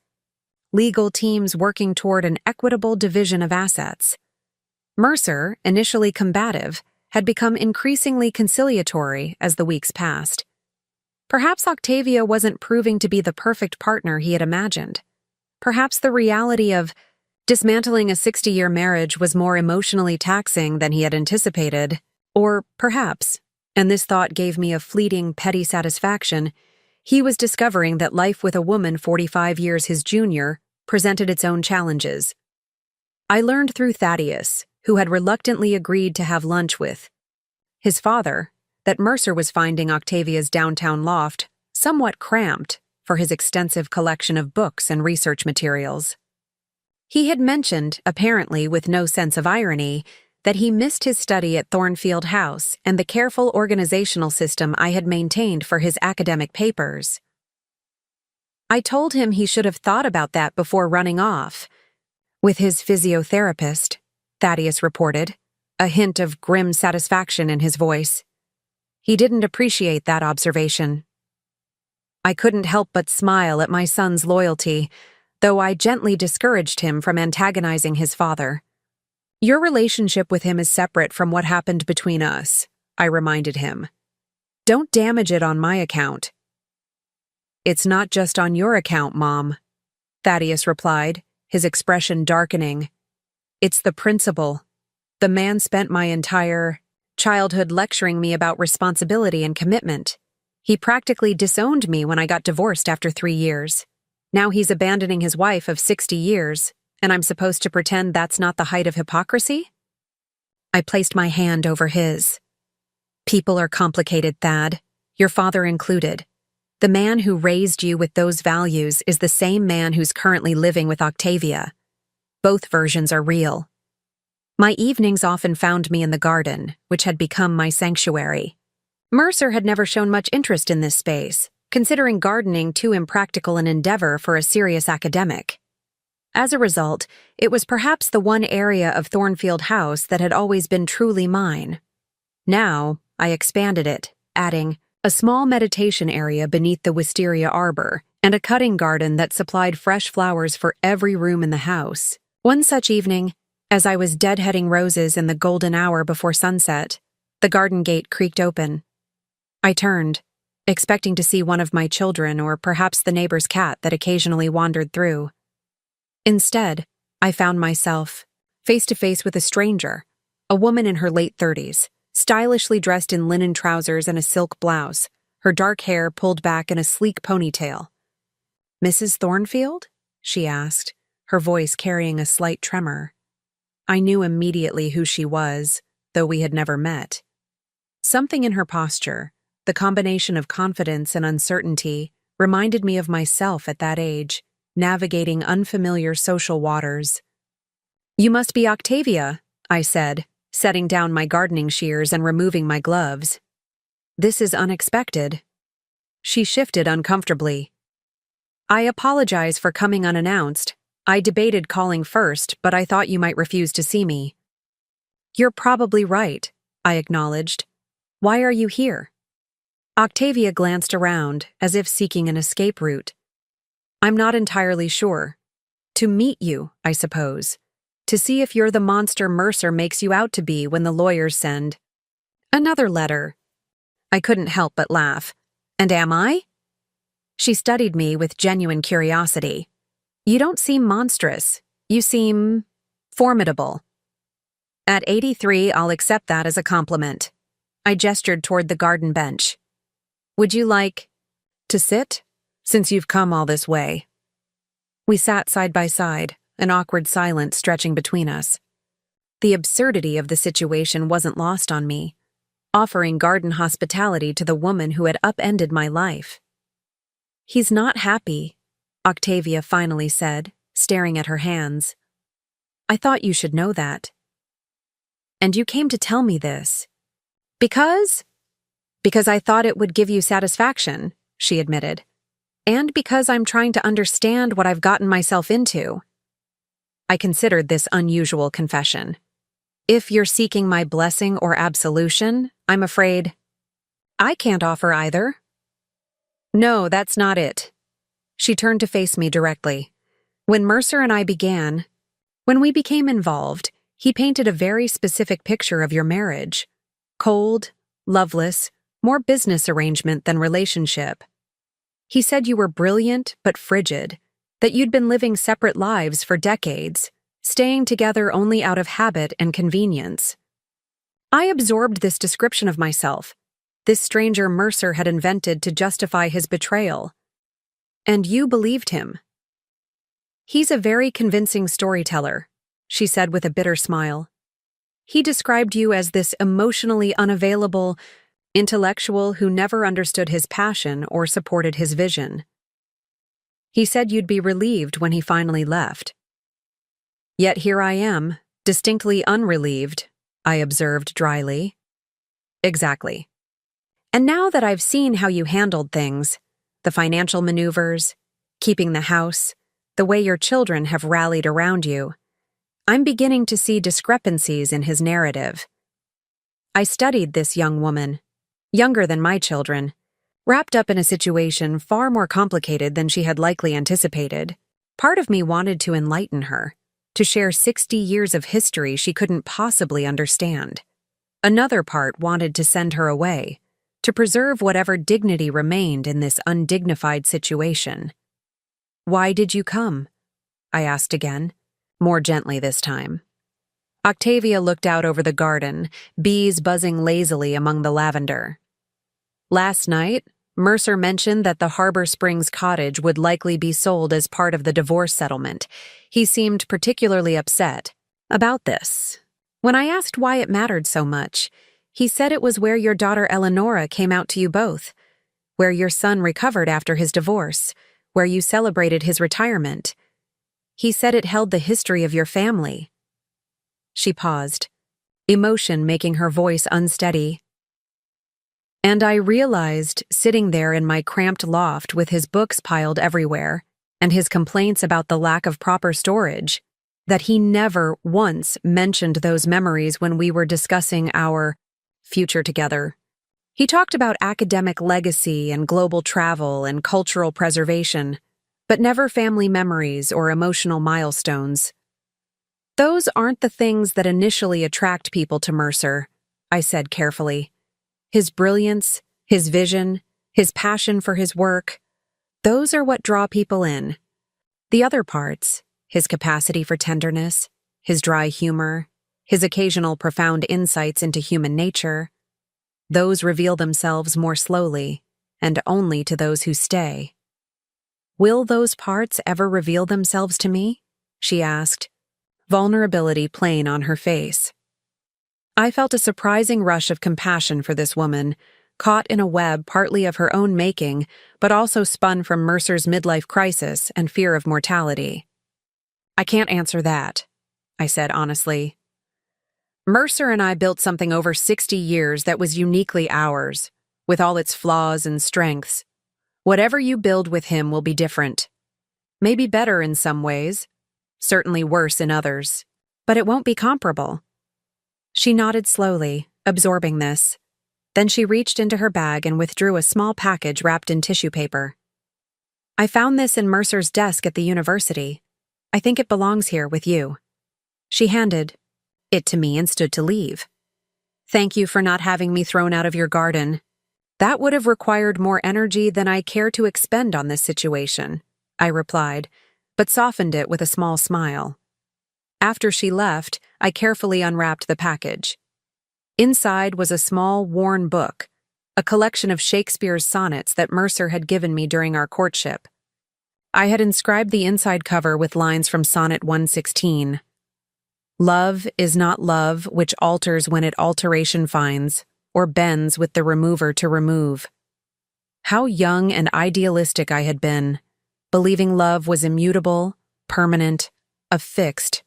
legal teams working toward an equitable division of assets. Mercer, initially combative, had become increasingly conciliatory as the weeks passed. Perhaps Octavia wasn't proving to be the perfect partner he had imagined. Perhaps the reality of dismantling a 60-year marriage was more emotionally taxing than he had anticipated. Or perhaps, and this thought gave me a fleeting, petty satisfaction, he was discovering that life with a woman 45 years his junior presented its own challenges. I learned through Thaddeus, who had reluctantly agreed to have lunch with his father, that Mercer was finding Octavia's downtown loft somewhat cramped for his extensive collection of books and research materials. He had mentioned, apparently with no sense of irony, that he missed his study at Thornfield House and the careful organizational system I had maintained for his academic papers. I told him he should have thought about that before running off with his physiotherapist, Thaddeus reported, a hint of grim satisfaction in his voice. He didn't appreciate that observation. I couldn't help but smile at my son's loyalty, though I gently discouraged him from antagonizing his father. Your relationship with him is separate from what happened between us, I reminded him. Don't damage it on my account. It's not just on your account, Mom, Thaddeus replied, his expression darkening. It's the principle. The man spent my entire childhood lecturing me about responsibility and commitment. He practically disowned me when I got divorced after 3 years. Now he's abandoning his wife of 60 years, and I'm supposed to pretend that's not the height of hypocrisy? I placed my hand over his. People are complicated, Thad, your father included. The man who raised you with those values is the same man who's currently living with Octavia. Both versions are real. My evenings often found me in the garden, which had become my sanctuary. Mercer had never shown much interest in this space, considering gardening too impractical an endeavor for a serious academic. As a result, it was perhaps the one area of Thornfield House that had always been truly mine. Now, I expanded it, adding a small meditation area beneath the wisteria arbor and a cutting garden that supplied fresh flowers for every room in the house. One such evening, as I was deadheading roses in the golden hour before sunset, the garden gate creaked open. I turned, expecting to see one of my children or perhaps the neighbor's cat that occasionally wandered through. Instead, I found myself face to face with a stranger, a woman in her late 30s, stylishly dressed in linen trousers and a silk blouse, her dark hair pulled back in a sleek ponytail. "Mrs. Thornfield?" she asked, her voice carrying a slight tremor. I knew immediately who she was, though we had never met. Something in her posture, the combination of confidence and uncertainty, reminded me of myself at that age, navigating unfamiliar social waters. "You must be Octavia," I said, setting down my gardening shears and removing my gloves. "This is unexpected." She shifted uncomfortably. "I apologize for coming unannounced. I debated calling first, but I thought you might refuse to see me." "You're probably right," I acknowledged. "Why are you here?" Octavia glanced around, as if seeking an escape route. "I'm not entirely sure. To meet you, I suppose. To see if you're the monster Mercer makes you out to be when the lawyers send another letter." I couldn't help but laugh. "And am I?" She studied me with genuine curiosity. "You don't seem monstrous. You seem formidable." At 83, I'll accept that as a compliment. I gestured toward the garden bench. "Would you like to sit, since you've come all this way?" We sat side by side, an awkward silence stretching between us. The absurdity of the situation wasn't lost on me, offering garden hospitality to the woman who had upended my life. "He's not happy," Octavia finally said, staring at her hands. "I thought you should know that." "And you came to tell me this." Because I thought it would give you satisfaction," she admitted. "And because I'm trying to understand what I've gotten myself into." I considered this unusual confession. If you're seeking my blessing or absolution, I'm afraid I can't offer either. No, that's not it. She turned to face me directly. When Mercer and I when we became involved, he painted a very specific picture of your marriage. Cold, loveless, more business arrangement than relationship. He said you were brilliant but frigid, that you'd been living separate lives for decades, staying together only out of habit and convenience. I absorbed this description of myself, this stranger Mercer had invented to justify his betrayal. And you believed him. He's a very convincing storyteller, she said with a bitter smile. He described you as this emotionally unavailable intellectual who never understood his passion or supported his vision. He said you'd be relieved when he finally left. Yet here I am, distinctly unrelieved, I observed dryly. Exactly. And now that I've seen how you handled things, the financial maneuvers, keeping the house, the way your children have rallied around you, I'm beginning to see discrepancies in his narrative. I studied this young woman, younger than my children, wrapped up in a situation far more complicated than she had likely anticipated. Part of me wanted to enlighten her, to share 60 years of history she couldn't possibly understand. Another part wanted to send her away, to preserve whatever dignity remained in this undignified situation. Why did you come? I asked again, more gently this time. Octavia looked out over the garden, bees buzzing lazily among the lavender. Last night, Mercer mentioned that the Harbor Springs cottage would likely be sold as part of the divorce settlement. He seemed particularly upset about this. When I asked why it mattered so much, he said it was where your daughter Eleonora came out to you both, where your son recovered after his divorce, where you celebrated his retirement. He said it held the history of your family. She paused, emotion making her voice unsteady. And I realized, sitting there in my cramped loft with his books piled everywhere, and his complaints about the lack of proper storage, that he never once mentioned those memories when we were discussing our future together. He talked about academic legacy and global travel and cultural preservation, but never family memories or emotional milestones. Those aren't the things that initially attract people to Mercer, I said carefully. His brilliance, his vision, his passion for his work, those are what draw people in. The other parts, his capacity for tenderness, his dry humor, his occasional profound insights into human nature, those reveal themselves more slowly, and only to those who stay. Will those parts ever reveal themselves to me? She asked, vulnerability plain on her face. I felt a surprising rush of compassion for this woman, caught in a web partly of her own making, but also spun from Mercer's midlife crisis and fear of mortality. I can't answer that, I said honestly. Mercer and I built something over 60 years that was uniquely ours, with all its flaws and strengths. Whatever you build with him will be different. Maybe better in some ways, certainly worse in others, but it won't be comparable. She nodded slowly, absorbing this. Then she reached into her bag and withdrew a small package wrapped in tissue paper. I found this in Mercer's desk at the university. I think it belongs here with you. She handed it to me and stood to leave. Thank you for not having me thrown out of your garden. That would have required more energy than I care to expend on this situation, I replied, but softened it with a small smile. After she left, I carefully unwrapped the package. Inside was a small, worn book, a collection of Shakespeare's sonnets that Mercer had given me during our courtship. I had inscribed the inside cover with lines from Sonnet 116. Love is not love which alters when it alteration finds, or bends with the remover to remove. How young and idealistic I had been, believing love was immutable, permanent, affixed,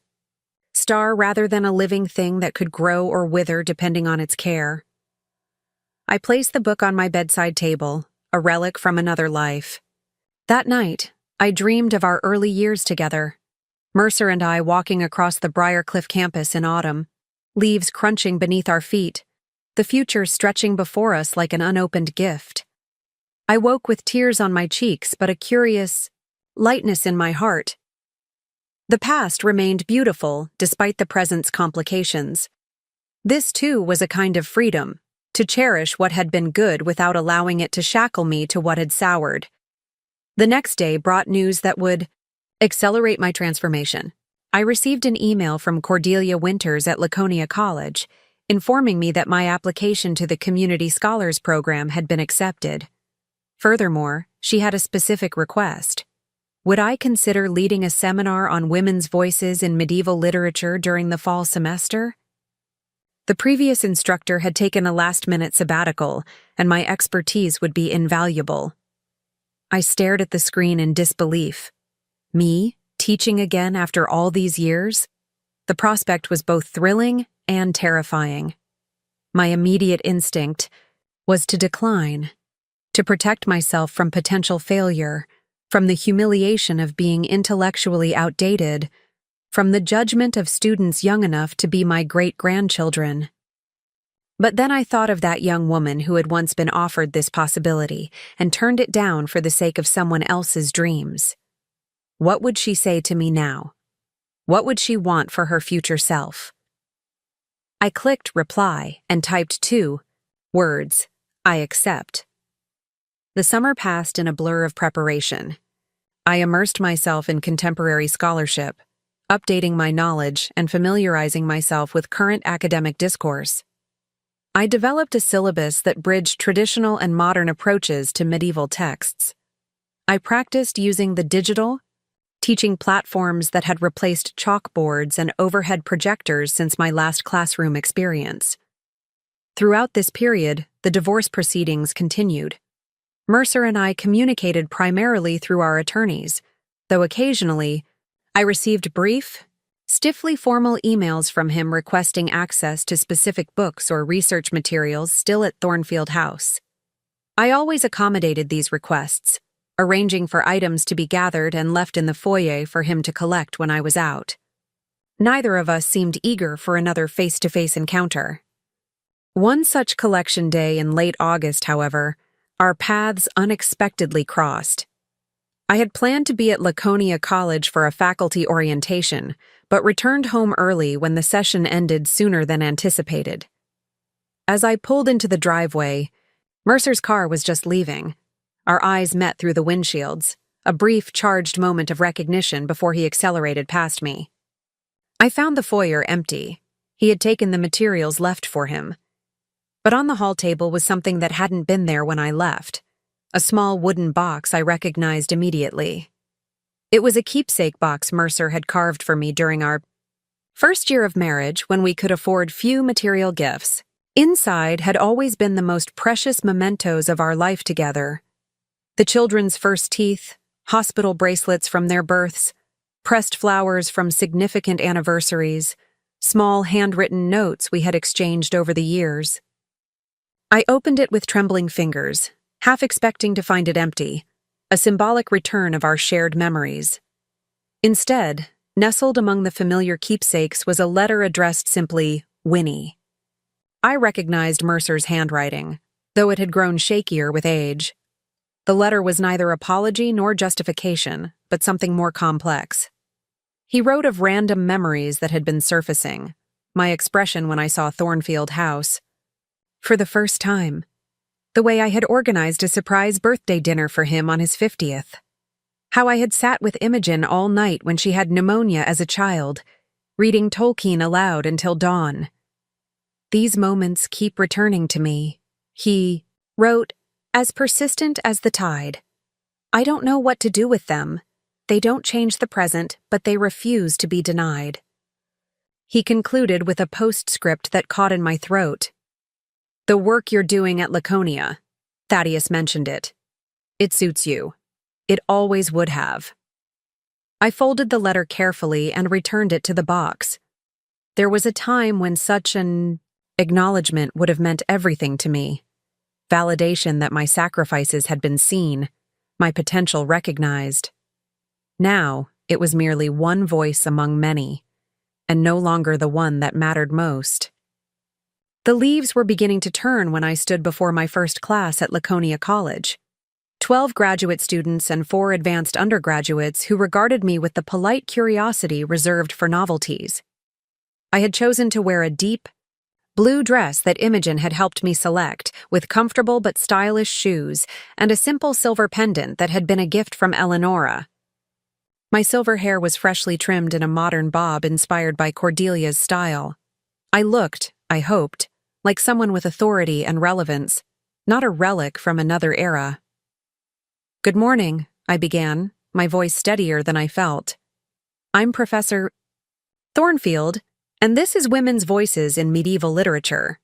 star rather than a living thing that could grow or wither depending on its care. I placed the book on my bedside table, a relic from another life. That night, I dreamed of our early years together. Mercer and I walking across the Briarcliff campus in autumn, leaves crunching beneath our feet, the future stretching before us like an unopened gift. I woke with tears on my cheeks but a curious lightness in my heart. The past remained beautiful despite the present's complications. This too was a kind of freedom, to cherish what had been good without allowing it to shackle me to what had soured. The next day brought news that would accelerate my transformation. I received an email from Cordelia Winters at Laconia College, informing me that my application to the Community Scholars Program had been accepted. Furthermore, she had a specific request. Would I consider leading a seminar on women's voices in medieval literature during the fall semester? The previous instructor had taken a last-minute sabbatical, and my expertise would be invaluable. I stared at the screen in disbelief. Me, teaching again after all these years? The prospect was both thrilling and terrifying. My immediate instinct was to decline, to protect myself from potential failure, from the humiliation of being intellectually outdated, from the judgment of students young enough to be my great-grandchildren. But then I thought of that young woman who had once been offered this possibility and turned it down for the sake of someone else's dreams. What would she say to me now? What would she want for her future self? I clicked reply and typed 2 words, I accept. The summer passed in a blur of preparation. I immersed myself in contemporary scholarship, updating my knowledge and familiarizing myself with current academic discourse. I developed a syllabus that bridged traditional and modern approaches to medieval texts. I practiced using the digital teaching platforms that had replaced chalkboards and overhead projectors since my last classroom experience. Throughout this period, the divorce proceedings continued. Mercer and I communicated primarily through our attorneys, though occasionally I received brief, stiffly formal emails from him requesting access to specific books or research materials still at Thornfield House. I always accommodated these requests, arranging for items to be gathered and left in the foyer for him to collect when I was out. Neither of us seemed eager for another face-to-face encounter. One such collection day in late August, however, our paths unexpectedly crossed. I had planned to be at Laconia College for a faculty orientation, but returned home early when the session ended sooner than anticipated. As I pulled into the driveway, Mercer's car was just leaving. Our eyes met through the windshields, a brief, charged moment of recognition before he accelerated past me. I found the foyer empty. He had taken the materials left for him. But on the hall table was something that hadn't been there when I left, a small wooden box I recognized immediately. It was a keepsake box Mercer had carved for me during our first year of marriage when we could afford few material gifts. Inside had always been the most precious mementos of our life together. The children's first teeth, hospital bracelets from their births, pressed flowers from significant anniversaries, small handwritten notes we had exchanged over the years. I opened it with trembling fingers, half expecting to find it empty, a symbolic return of our shared memories. Instead, nestled among the familiar keepsakes was a letter addressed simply, Winnie. I recognized Mercer's handwriting, though it had grown shakier with age. The letter was neither apology nor justification, but something more complex. He wrote of random memories that had been surfacing, my expression when I saw Thornfield House. For the first time, the way I had organized a surprise birthday dinner for him on his 50th. How I had sat with Imogen all night when she had pneumonia as a child, reading Tolkien aloud until dawn. These moments keep returning to me, he wrote, as persistent as the tide. I don't know what to do with them. They don't change the present, but they refuse to be denied. He concluded with a postscript that caught in my throat. The work you're doing at Laconia, Thaddeus mentioned it. It suits you. It always would have. I folded the letter carefully and returned it to the box. There was a time when such an acknowledgement would have meant everything to me. Validation that my sacrifices had been seen, my potential recognized. Now, it was merely one voice among many, and no longer the one that mattered most. The leaves were beginning to turn when I stood before my first class at Laconia College. 12 graduate students and 4 advanced undergraduates who regarded me with the polite curiosity reserved for novelties. I had chosen to wear a deep, blue dress that Imogen had helped me select, with comfortable but stylish shoes and a simple silver pendant that had been a gift from Eleonora. My silver hair was freshly trimmed in a modern bob inspired by Cordelia's style. I looked, I hoped, like someone with authority and relevance, not a relic from another era. "Good morning," I began, my voice steadier than I felt. "I'm Professor Thornfield, and this is Women's Voices in Medieval Literature."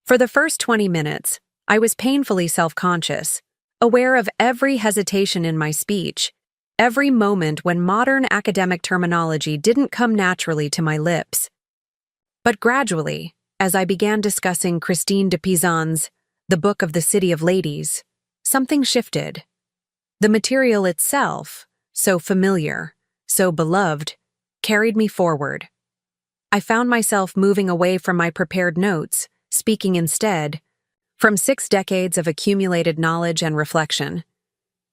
For the first 20 minutes, I was painfully self-conscious, aware of every hesitation in my speech, every moment when modern academic terminology didn't come naturally to my lips. But gradually, as I began discussing Christine de Pizan's The Book of the City of Ladies, something shifted. The material itself, so familiar, so beloved, carried me forward. I found myself moving away from my prepared notes, speaking instead, from 6 decades of accumulated knowledge and reflection.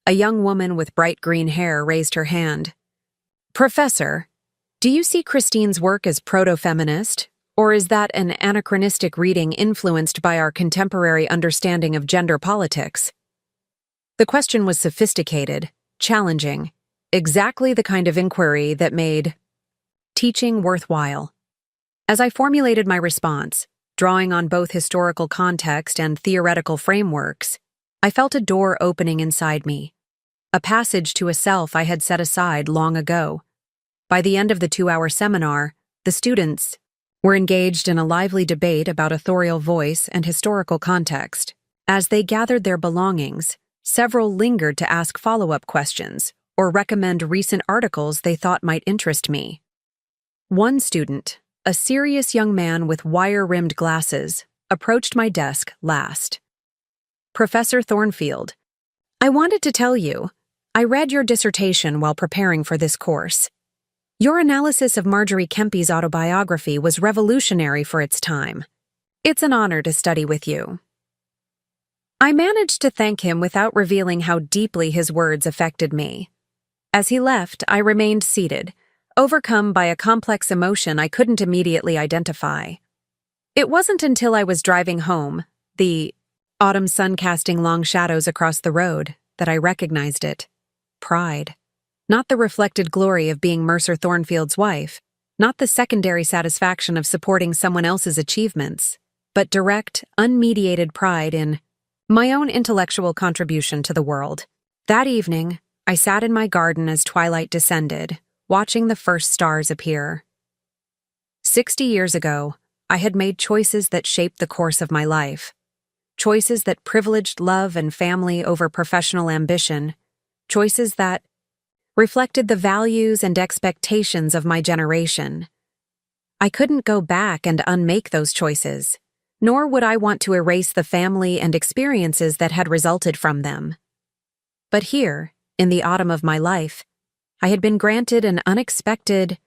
A young woman with bright green hair raised her hand. "Professor, do you see Christine's work as proto-feminist, or is that an anachronistic reading influenced by our contemporary understanding of gender politics?" The question was sophisticated, challenging, exactly the kind of inquiry that made teaching worthwhile. As I formulated my response, drawing on both historical context and theoretical frameworks, I felt a door opening inside me, a passage to a self I had set aside long ago. By the end of the 2-hour seminar, the students were engaged in a lively debate about authorial voice and historical context. As they gathered their belongings, several lingered to ask follow-up questions or recommend recent articles they thought might interest me. One student, a serious young man with wire-rimmed glasses, approached my desk last. "Professor Thornfield, I wanted to tell you, I read your dissertation while preparing for this course. Your analysis of Marjorie Kempie's autobiography was revolutionary for its time. It's an honor to study with you." I managed to thank him without revealing how deeply his words affected me. As he left, I remained seated, overcome by a complex emotion I couldn't immediately identify. It wasn't until I was driving home, the autumn sun casting long shadows across the road, that I recognized it. Pride. Not the reflected glory of being Mercer Thornfield's wife, not the secondary satisfaction of supporting someone else's achievements, but direct, unmediated pride in my own intellectual contribution to the world. That evening, I sat in my garden as twilight descended, watching the first stars appear. 60 years ago, I had made choices that shaped the course of my life. Choices that privileged love and family over professional ambition. Choices that reflected the values and expectations of my generation. I couldn't go back and unmake those choices, nor would I want to erase the family and experiences that had resulted from them. But here, in the autumn of my life, I had been granted an unexpected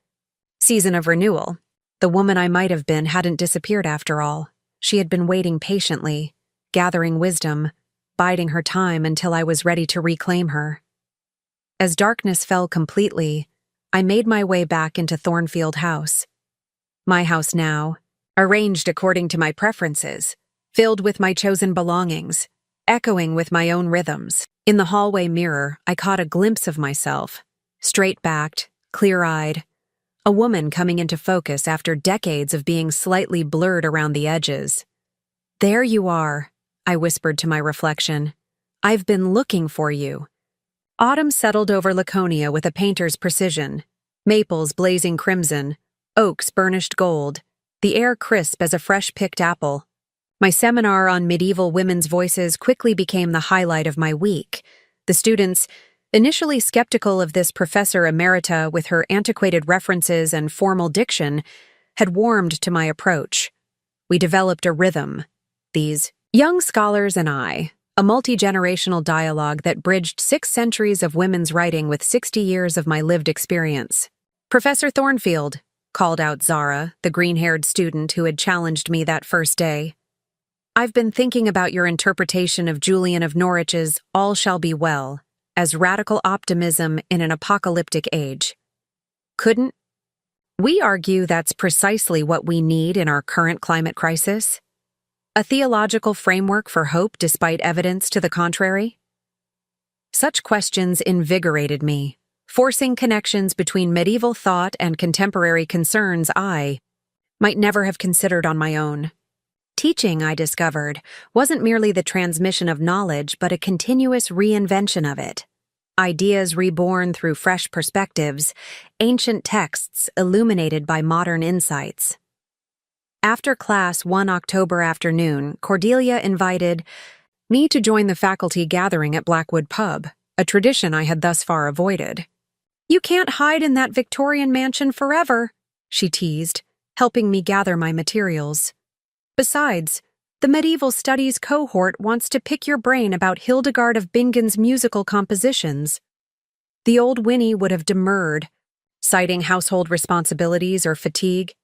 season of renewal. The woman I might have been hadn't disappeared after all. She had been waiting patiently, gathering wisdom, biding her time until I was ready to reclaim her. As darkness fell completely, I made my way back into Thornfield House. My house now, arranged according to my preferences, filled with my chosen belongings, echoing with my own rhythms. In the hallway mirror, I caught a glimpse of myself, straight-backed, clear-eyed, a woman coming into focus after decades of being slightly blurred around the edges. "There you are," I whispered to my reflection. "I've been looking for you." Autumn settled over Laconia with a painter's precision, maples blazing crimson, oaks burnished gold, the air crisp as a fresh-picked apple. My seminar on medieval women's voices quickly became the highlight of my week. The students, initially skeptical of this professor emerita with her antiquated references and formal diction, had warmed to my approach. We developed a rhythm. These young scholars and I, a multi-generational dialogue that bridged 6 centuries of women's writing with 60 years of my lived experience. "Professor Thornfield," called out Zara, the green-haired student who had challenged me that first day. "I've been thinking about your interpretation of Julian of Norwich's All Shall Be Well as radical optimism in an apocalyptic age. Couldn't we argue that's precisely what we need in our current climate crisis? A theological framework for hope despite evidence to the contrary?" Such questions invigorated me, forcing connections between medieval thought and contemporary concerns I might never have considered on my own. Teaching, I discovered, wasn't merely the transmission of knowledge but a continuous reinvention of it. Ideas reborn through fresh perspectives, ancient texts illuminated by modern insights. After class one October afternoon, Cordelia invited me to join the faculty gathering at Blackwood Pub, a tradition I had thus far avoided. "You can't hide in that Victorian mansion forever," she teased, helping me gather my materials. "Besides, the medieval studies cohort wants to pick your brain about Hildegard of Bingen's musical compositions." The old Winnie would have demurred, citing household responsibilities or fatigue.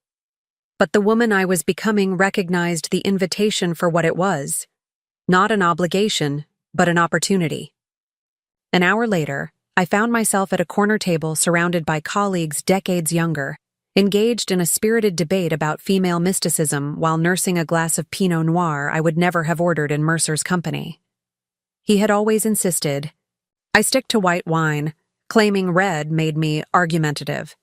But the woman I was becoming recognized the invitation for what it was. Not an obligation, but an opportunity. An hour later, I found myself at a corner table surrounded by colleagues decades younger, engaged in a spirited debate about female mysticism while nursing a glass of Pinot Noir I would never have ordered in Mercer's company. He had always insisted, "I stick to white wine," claiming red made me argumentative.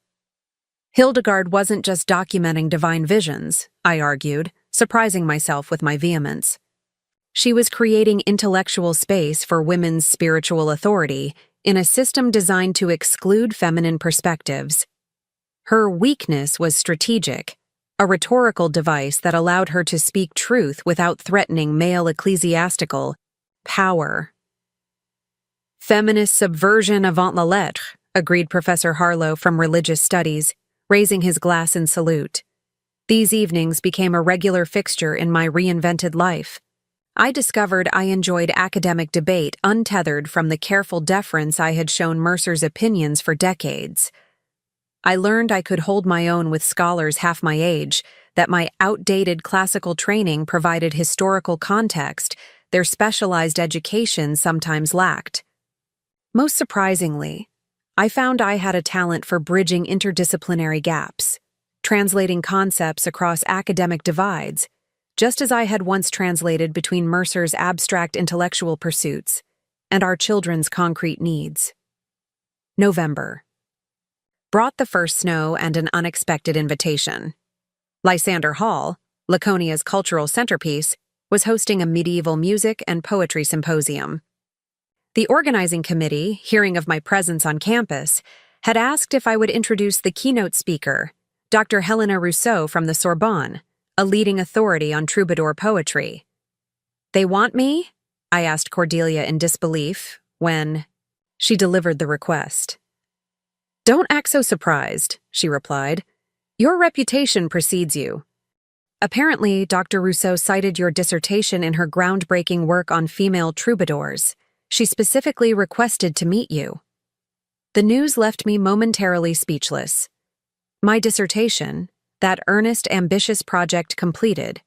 Hildegard wasn't just documenting divine visions, I argued, surprising myself with my vehemence. She was creating intellectual space for women's spiritual authority in a system designed to exclude feminine perspectives. Her weakness was strategic, a rhetorical device that allowed her to speak truth without threatening male ecclesiastical power. "Feminist subversion avant la lettre," agreed Professor Harlow from Religious Studies, raising his glass in salute. These evenings became a regular fixture in my reinvented life. I discovered I enjoyed academic debate untethered from the careful deference I had shown Mercer's opinions for decades. I learned I could hold my own with scholars half my age, that my outdated classical training provided historical context their specialized education sometimes lacked. Most surprisingly, I found I had a talent for bridging interdisciplinary gaps, translating concepts across academic divides, just as I had once translated between Mercer's abstract intellectual pursuits and our children's concrete needs. November brought the first snow and an unexpected invitation. Lysander Hall, Laconia's cultural centerpiece, was hosting a medieval music and poetry symposium. The organizing committee, hearing of my presence on campus, had asked if I would introduce the keynote speaker, Dr. Helena Rousseau from the Sorbonne, a leading authority on troubadour poetry. "They want me?" I asked Cordelia in disbelief when she delivered the request. "Don't act so surprised," she replied. "Your reputation precedes you. Apparently, Dr. Rousseau cited your dissertation in her groundbreaking work on female troubadours. She specifically requested to meet you." The news left me momentarily speechless. My dissertation, that earnest, ambitious project completed,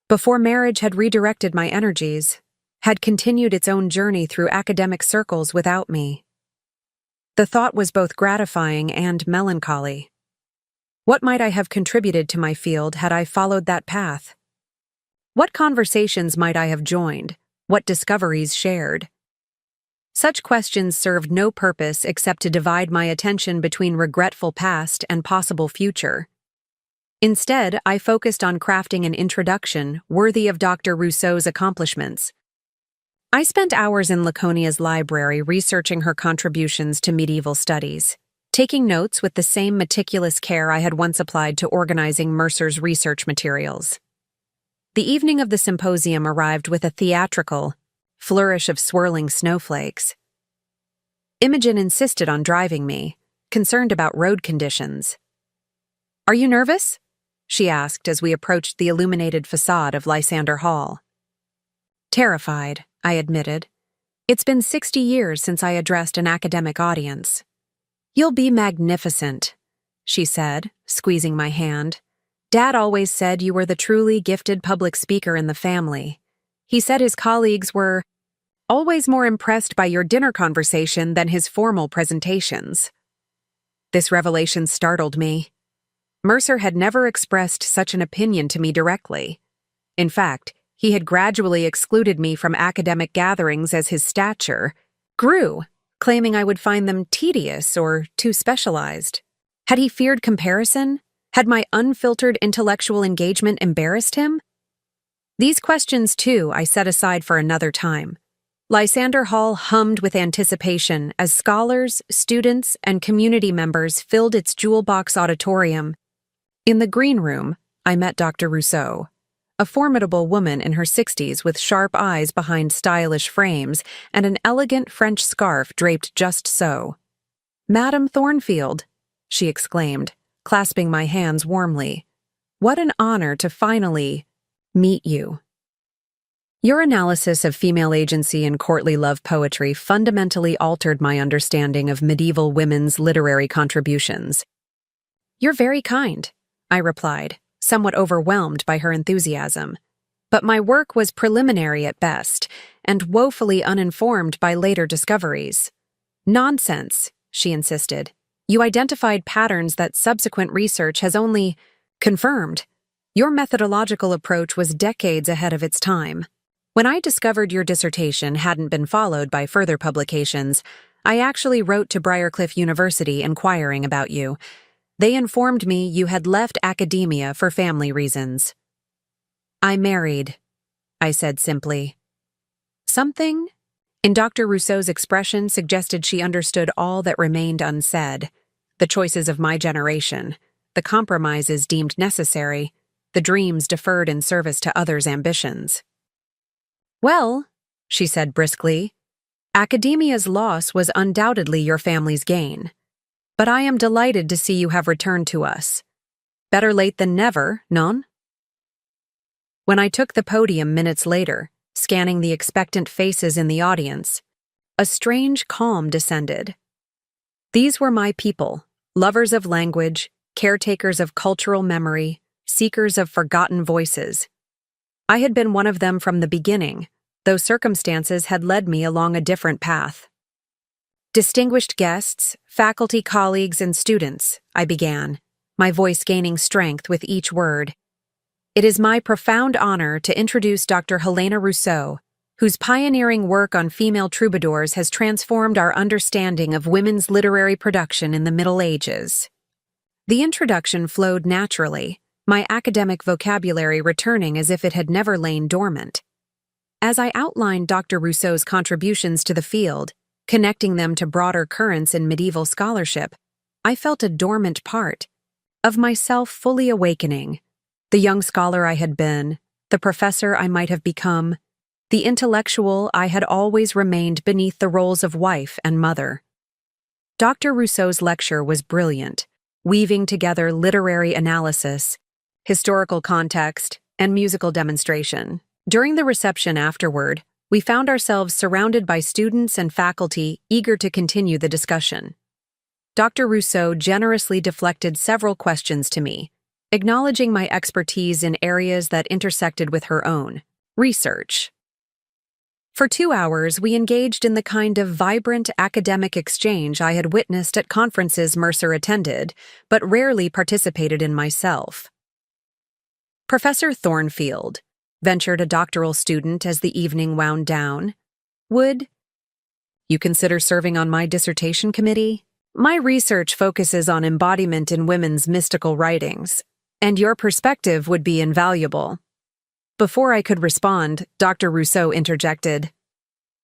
before marriage had redirected my energies, had continued its own journey through academic circles without me. The thought was both gratifying and melancholy. What might I have contributed to my field had I followed that path? What conversations might I have joined? What discoveries shared? Such questions served no purpose except to divide my attention between regretful past and possible future. Instead, I focused on crafting an introduction worthy of Dr. Rousseau's accomplishments. I spent hours in Laconia's library researching her contributions to medieval studies, taking notes with the same meticulous care I had once applied to organizing Mercer's research materials. The evening of the symposium arrived with a theatrical flourish of swirling snowflakes. Imogen insisted on driving me, concerned about road conditions. "Are you nervous?" she asked as we approached the illuminated facade of Lysander Hall. "Terrified," I admitted. It's been 60 years since I addressed an academic audience. You'll be magnificent, she said, squeezing my hand. Dad always said you were the truly gifted public speaker in the family. He said his colleagues were always more impressed by your dinner conversation than his formal presentations. This revelation startled me. Mercer had never expressed such an opinion to me directly. In fact, he had gradually excluded me from academic gatherings as his stature grew, claiming I would find them tedious or too specialized. Had he feared comparison? Had my unfiltered intellectual engagement embarrassed him? These questions, too, I set aside for another time. Lysander Hall hummed with anticipation as scholars, students, and community members filled its jewel-box auditorium. In the green room, I met Dr. Rousseau, a formidable woman in her 60s with sharp eyes behind stylish frames and an elegant French scarf draped just so. "Madame Thornfield," she exclaimed, clasping my hands warmly. "What an honor to finally meet you. Your analysis of female agency in courtly love poetry fundamentally altered my understanding of medieval women's literary contributions." "You're very kind," I replied, somewhat overwhelmed by her enthusiasm. But my work was preliminary at best, and woefully uninformed by later discoveries. "Nonsense," she insisted. "You identified patterns that subsequent research has only confirmed. Your methodological approach was decades ahead of its time. When I discovered your dissertation hadn't been followed by further publications, I actually wrote to Briarcliff University inquiring about you. They informed me you had left academia for family reasons." "I married," I said simply. Something in Dr. Rousseau's expression suggested she understood all that remained unsaid: the choices of my generation, the compromises deemed necessary, the dreams deferred in service to others' ambitions. "Well," she said briskly, "academia's loss was undoubtedly your family's gain. But I am delighted to see you have returned to us. Better late than never, non?" When I took the podium minutes later, scanning the expectant faces in the audience, a strange calm descended. These were my people, lovers of language, caretakers of cultural memory, seekers of forgotten voices. I had been one of them from the beginning, though circumstances had led me along a different path. "Distinguished guests, faculty colleagues, and students," I began, my voice gaining strength with each word. "It is my profound honor to introduce Dr. Helena Rousseau, whose pioneering work on female troubadours has transformed our understanding of women's literary production in the Middle Ages." The introduction flowed naturally, my academic vocabulary returning as if it had never lain dormant. As I outlined Dr. Rousseau's contributions to the field, connecting them to broader currents in medieval scholarship, I felt a dormant part of myself fully awakening. The young scholar I had been, the professor I might have become, the intellectual I had always remained beneath the roles of wife and mother. Dr. Rousseau's lecture was brilliant, weaving together literary analysis, historical context, and musical demonstration. During the reception afterward, we found ourselves surrounded by students and faculty eager to continue the discussion. Dr. Rousseau generously deflected several questions to me, acknowledging my expertise in areas that intersected with her own research. For 2 hours, we engaged in the kind of vibrant academic exchange I had witnessed at conferences Mercer attended, but rarely participated in myself. "Professor Thornfield," ventured a doctoral student as the evening wound down, "would you consider serving on my dissertation committee? My research focuses on embodiment in women's mystical writings, and your perspective would be invaluable." Before I could respond, Dr. Rousseau interjected,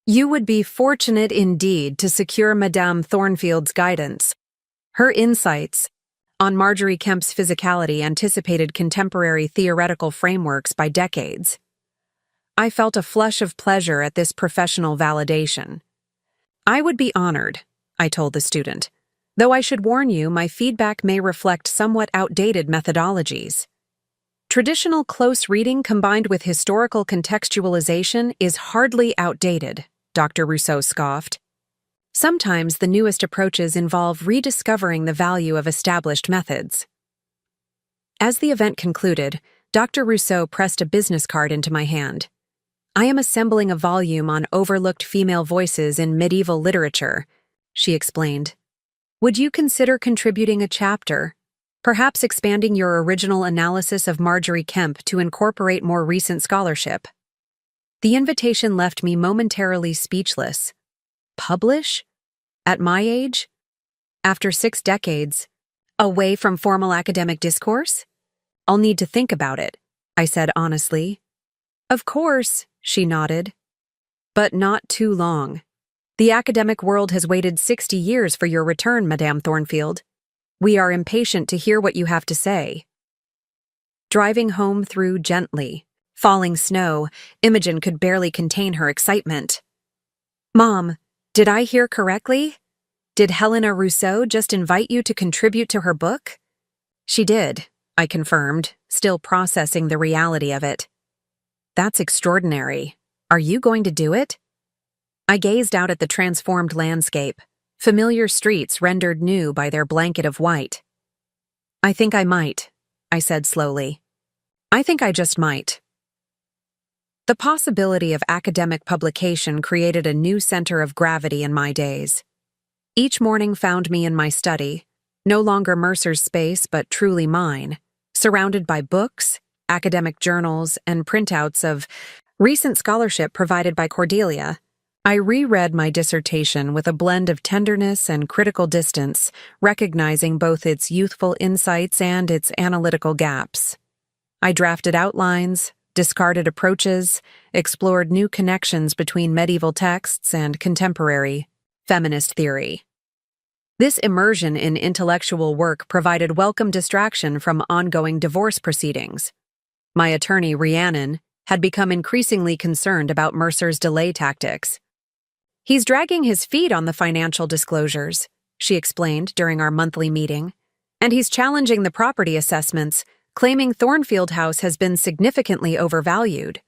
"You would be fortunate indeed to secure Madame Thornfield's guidance. Her insights on Marjorie Kemp's physicality anticipated contemporary theoretical frameworks by decades." I felt a flush of pleasure at this professional validation. "I would be honored," I told the student, "though I should warn you my feedback may reflect somewhat outdated methodologies." Traditional close reading combined with historical contextualization is hardly outdated, Dr. Rousseau scoffed. Sometimes the newest approaches involve rediscovering the value of established methods. As the event concluded, Dr. Rousseau pressed a business card into my hand. I am assembling a volume on overlooked female voices in medieval literature, she explained. Would you consider contributing a chapter? Perhaps expanding your original analysis of Marjorie Kemp to incorporate more recent scholarship. The invitation left me momentarily speechless. Publish? At my age? After 6 decades? Away from formal academic discourse? I'll need to think about it, I said honestly. Of course, she nodded. But not too long. The academic world has waited 60 years for your return, Madame Thornfield. We are impatient to hear what you have to say. Driving home through gently, falling snow, Imogen could barely contain her excitement. Mom, did I hear correctly? Did Helena Rousseau just invite you to contribute to her book? She did, I confirmed, still processing the reality of it. That's extraordinary. Are you going to do it? I gazed out at the transformed landscape, familiar streets rendered new by their blanket of white. I think I might, I said slowly. I think I just might. The possibility of academic publication created a new center of gravity in my days. Each morning found me in my study, no longer Mercer's space but truly mine, surrounded by books, academic journals, and printouts of recent scholarship provided by Cordelia. I reread my dissertation with a blend of tenderness and critical distance, recognizing both its youthful insights and its analytical gaps. I drafted outlines, discarded approaches, explored new connections between medieval texts and contemporary feminist theory. This immersion in intellectual work provided welcome distraction from ongoing divorce proceedings. My attorney, Rhiannon, had become increasingly concerned about Mercer's delay tactics. He's dragging his feet on the financial disclosures, she explained during our monthly meeting, and he's challenging the property assessments, claiming Thornfield House has been significantly overvalued.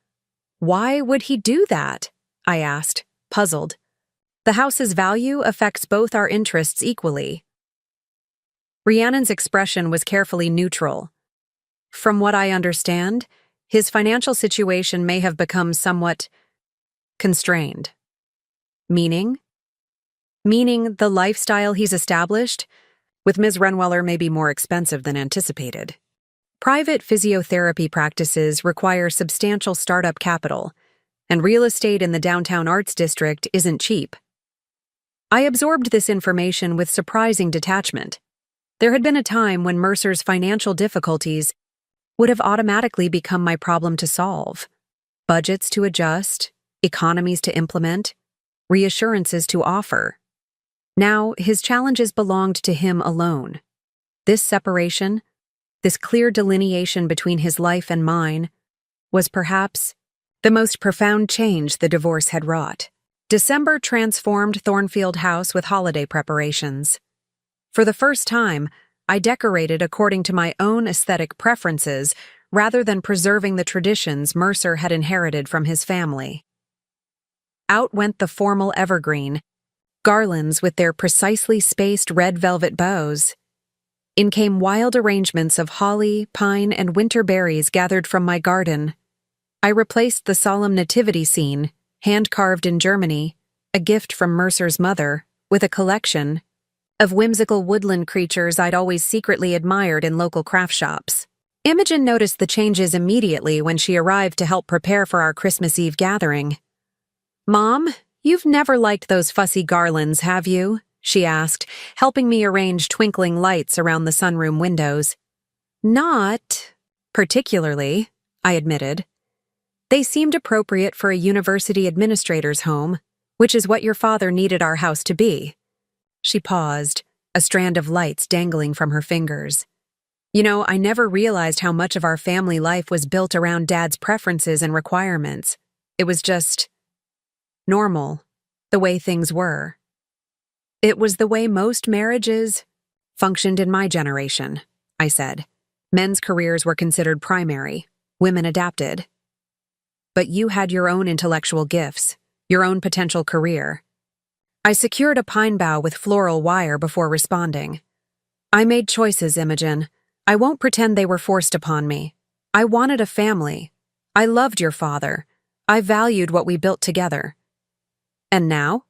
Why would he do that? I asked, puzzled. The house's value affects both our interests equally. Rhiannon's expression was carefully neutral. From what I understand, his financial situation may have become somewhat constrained. Meaning? Meaning the lifestyle he's established with Ms. Renweller may be more expensive than anticipated. Private physiotherapy practices require substantial startup capital, and real estate in the downtown arts district isn't cheap. I absorbed this information with surprising detachment. There had been a time when Mercer's financial difficulties would have automatically become my problem to solve. Budgets to adjust, economies to implement, reassurances to offer. Now, his challenges belonged to him alone. This separation, this clear delineation between his life and mine, was perhaps the most profound change the divorce had wrought. December transformed Thornfield House with holiday preparations. For the first time, I decorated according to my own aesthetic preferences rather than preserving the traditions Mercer had inherited from his family. Out went the formal evergreen, garlands with their precisely spaced red velvet bows. In came wild arrangements of holly, pine, and winter berries gathered from my garden. I replaced the solemn nativity scene, hand-carved in Germany, a gift from Mercer's mother, with a collection of whimsical woodland creatures I'd always secretly admired in local craft shops. Imogen noticed the changes immediately when she arrived to help prepare for our Christmas Eve gathering. Mom, you've never liked those fussy garlands, have you? She asked, helping me arrange twinkling lights around the sunroom windows. Not particularly, I admitted. They seemed appropriate for a university administrator's home, which is what your father needed our house to be. She paused, a strand of lights dangling from her fingers. You know, I never realized how much of our family life was built around Dad's preferences and requirements. It was just normal, the way things were. It was the way most marriages functioned in my generation, I said. Men's careers were considered primary, women adapted. But you had your own intellectual gifts, your own potential career. I secured a pine bough with floral wire before responding. I made choices, Imogen. I won't pretend they were forced upon me. I wanted a family. I loved your father. I valued what we built together. And now?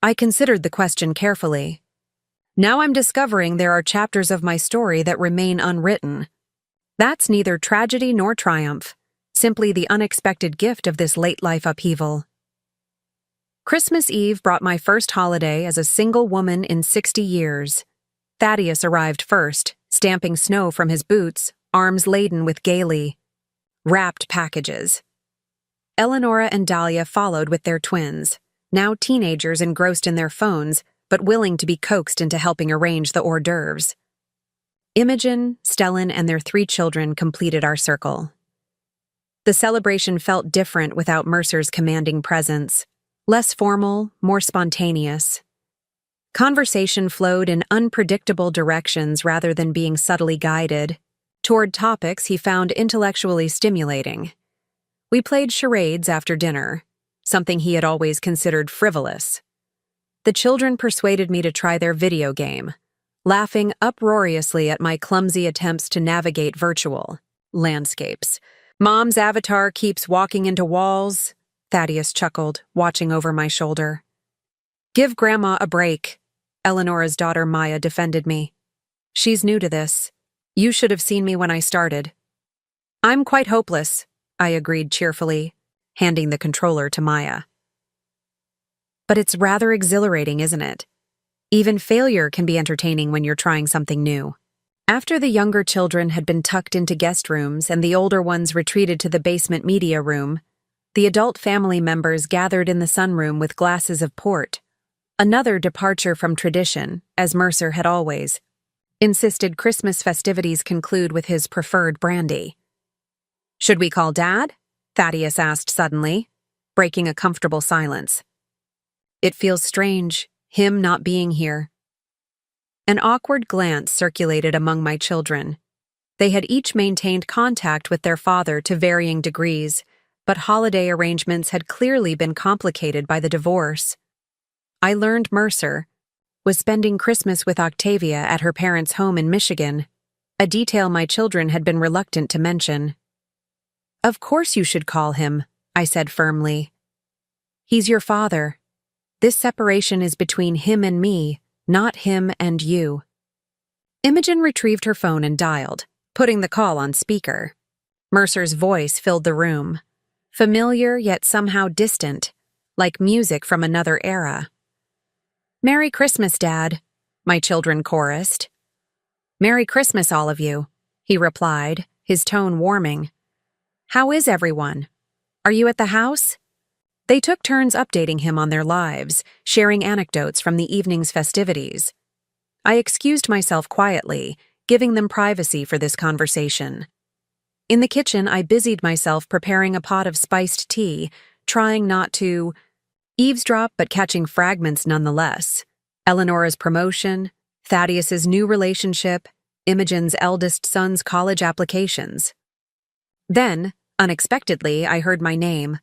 I considered the question carefully. Now I'm discovering there are chapters of my story that remain unwritten. That's neither tragedy nor triumph, simply the unexpected gift of this late life upheaval. Christmas Eve brought my first holiday as a single woman in 60 years. Thaddeus arrived first, stamping snow from his boots, arms laden with gaily wrapped packages. Eleonora and Dahlia followed with their twins, now teenagers engrossed in their phones, but willing to be coaxed into helping arrange the hors d'oeuvres. Imogen, Stellan, and their 3 children completed our circle. The celebration felt different without Mercer's commanding presence, less formal, more spontaneous. Conversation flowed in unpredictable directions rather than being subtly guided, toward topics he found intellectually stimulating. We played charades after dinner, something he had always considered frivolous. The children persuaded me to try their video game, laughing uproariously at my clumsy attempts to navigate virtual landscapes. Mom's avatar keeps walking into walls, Thaddeus chuckled, watching over my shoulder. Give Grandma a break, Eleonora's daughter Maya defended me. She's new to this. You should have seen me when I started. I'm quite hopeless, I agreed cheerfully, handing the controller to Maya. But it's rather exhilarating, isn't it? Even failure can be entertaining when you're trying something new. After the younger children had been tucked into guest rooms and the older ones retreated to the basement media room, the adult family members gathered in the sunroom with glasses of port. Another departure from tradition, as Mercer had always insisted Christmas festivities conclude with his preferred brandy. Should we call Dad? Thaddeus asked suddenly, breaking a comfortable silence. It feels strange, him not being here. An awkward glance circulated among my children. They had each maintained contact with their father to varying degrees, but holiday arrangements had clearly been complicated by the divorce. I learned Mercer was spending Christmas with Octavia at her parents' home in Michigan, a detail my children had been reluctant to mention. Of course you should call him, I said firmly. He's your father. This separation is between him and me, not him and you. Imogen retrieved her phone and dialed, putting the call on speaker. Mercer's voice filled the room, familiar yet somehow distant, like music from another era. Merry Christmas, Dad, my children chorused. Merry Christmas, all of you, he replied, his tone warming. How is everyone? Are you at the house? They took turns updating him on their lives, sharing anecdotes from the evening's festivities. I excused myself quietly, giving them privacy for this conversation. In the kitchen, I busied myself preparing a pot of spiced tea, trying not to eavesdrop but catching fragments nonetheless. Eleonora's promotion, Thaddeus's new relationship, Imogen's eldest son's college applications. Then, unexpectedly, I heard my name.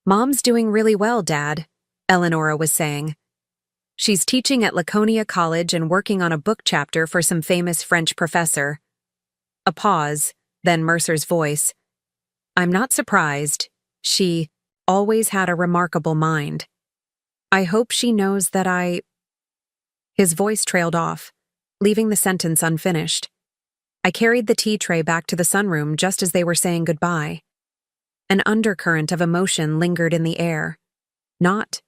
Mom's doing really well, Dad, Eleonora was saying. She's teaching at Laconia College and working on a book chapter for some famous French professor. A pause, then Mercer's voice. I'm not surprised. She always had a remarkable mind. I hope she knows that His voice trailed off, leaving the sentence unfinished. I carried the tea tray back to the sunroom just as they were saying goodbye. An undercurrent of emotion lingered in the air. Not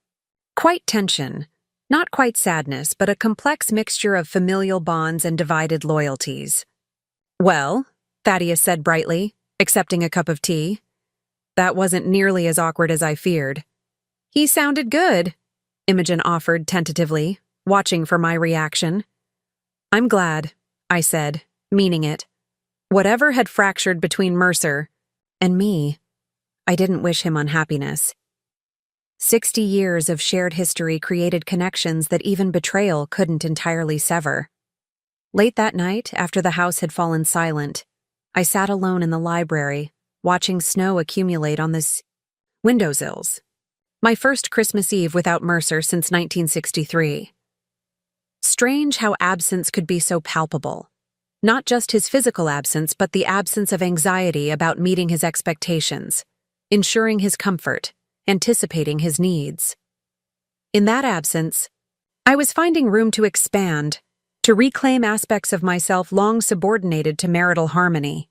quite tension, not quite sadness, but a complex mixture of familial bonds and divided loyalties. Well, Thaddeus said brightly, accepting a cup of tea. That wasn't nearly as awkward as I feared. He sounded good, Imogen offered tentatively, watching for my reaction. I'm glad, I said, meaning it. Whatever had fractured between Mercer and me, I didn't wish him unhappiness. 60 years of shared history created connections that even betrayal couldn't entirely sever. Late that night, after the house had fallen silent, I sat alone in the library, watching snow accumulate on the windowsills. My first Christmas Eve without Mercer since 1963. Strange how absence could be so palpable. Not just his physical absence, but the absence of anxiety about meeting his expectations, ensuring his comfort, anticipating his needs. In that absence, I was finding room to expand, to reclaim aspects of myself long subordinated to marital harmony.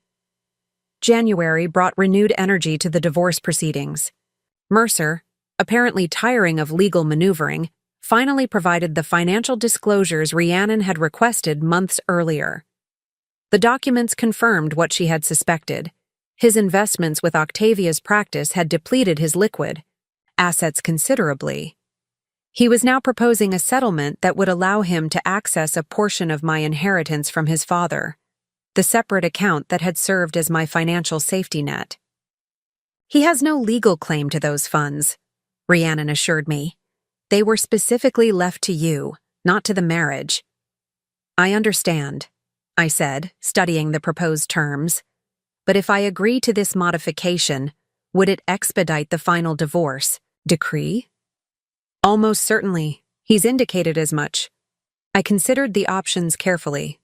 January brought renewed energy to the divorce proceedings. Mercer, apparently tiring of legal maneuvering, finally provided the financial disclosures Rhiannon had requested months earlier. The documents confirmed what she had suspected. His investments with Octavia's practice had depleted his liquid assets considerably. He was now proposing a settlement that would allow him to access a portion of my inheritance from his father, the separate account that had served as my financial safety net. He has no legal claim to those funds, Rhiannon assured me. They were specifically left to you, not to the marriage. I understand, I said, studying the proposed terms. But if I agree to this modification, would it expedite the final divorce decree? Almost certainly. He's indicated as much. I considered the options carefully.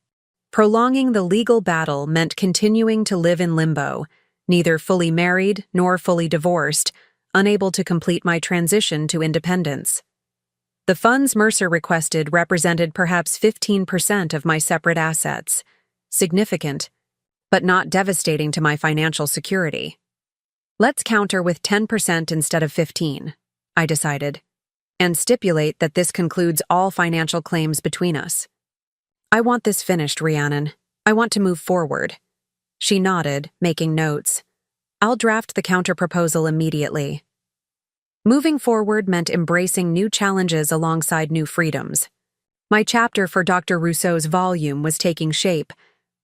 Prolonging the legal battle meant continuing to live in limbo, neither fully married nor fully divorced, unable to complete my transition to independence. The funds Mercer requested represented perhaps 15% of my separate assets, significant, but not devastating to my financial security. Let's counter with 10% instead of 15%, I decided, and stipulate that this concludes all financial claims between us. I want this finished, Rhiannon. I want to move forward. She nodded, making notes. I'll draft the counter-proposal immediately. Moving forward meant embracing new challenges alongside new freedoms. My chapter for Dr. Rousseau's volume was taking shape,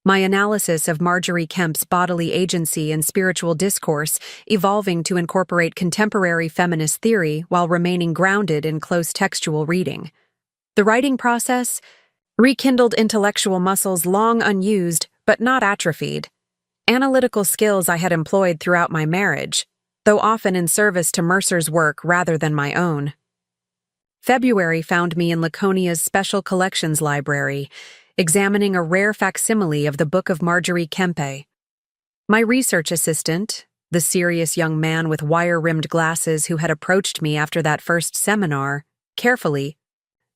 my analysis of Marjorie Kemp's bodily agency and spiritual discourse evolving to incorporate contemporary feminist theory while remaining grounded in close textual reading. The writing process rekindled intellectual muscles long unused but not atrophied, analytical skills I had employed throughout my marriage, though often in service to Mercer's work rather than my own. February found me in Laconia's Special Collections Library, examining a rare facsimile of the Book of Marjorie Kempe. My research assistant, the serious young man with wire-rimmed glasses who had approached me after that first seminar, carefully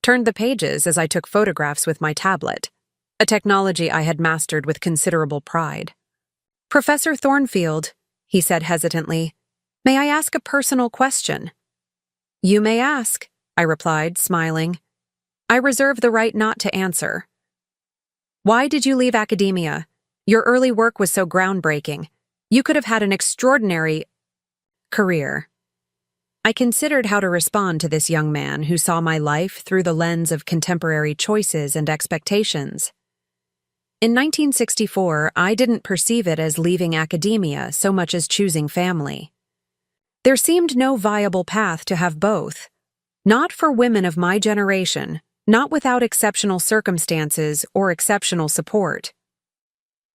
turned the pages as I took photographs with my tablet, a technology I had mastered with considerable pride. Professor Thornfield, he said hesitantly, may I ask a personal question? You may ask, I replied, smiling. I reserve the right not to answer. Why did you leave academia? Your early work was so groundbreaking. You could have had an extraordinary career. I considered how to respond to this young man who saw my life through the lens of contemporary choices and expectations. In 1964, I didn't perceive it as leaving academia so much as choosing family. There seemed no viable path to have both. Not for women of my generation, not without exceptional circumstances or exceptional support.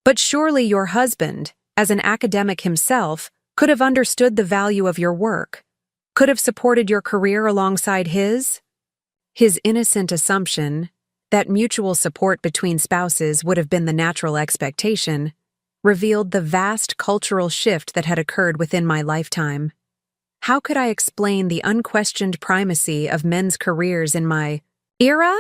But surely your husband, as an academic himself, could have understood the value of your work, could have supported your career alongside his? His innocent assumption that mutual support between spouses would have been the natural expectation revealed the vast cultural shift that had occurred within my lifetime. How could I explain the unquestioned primacy of men's careers in my era?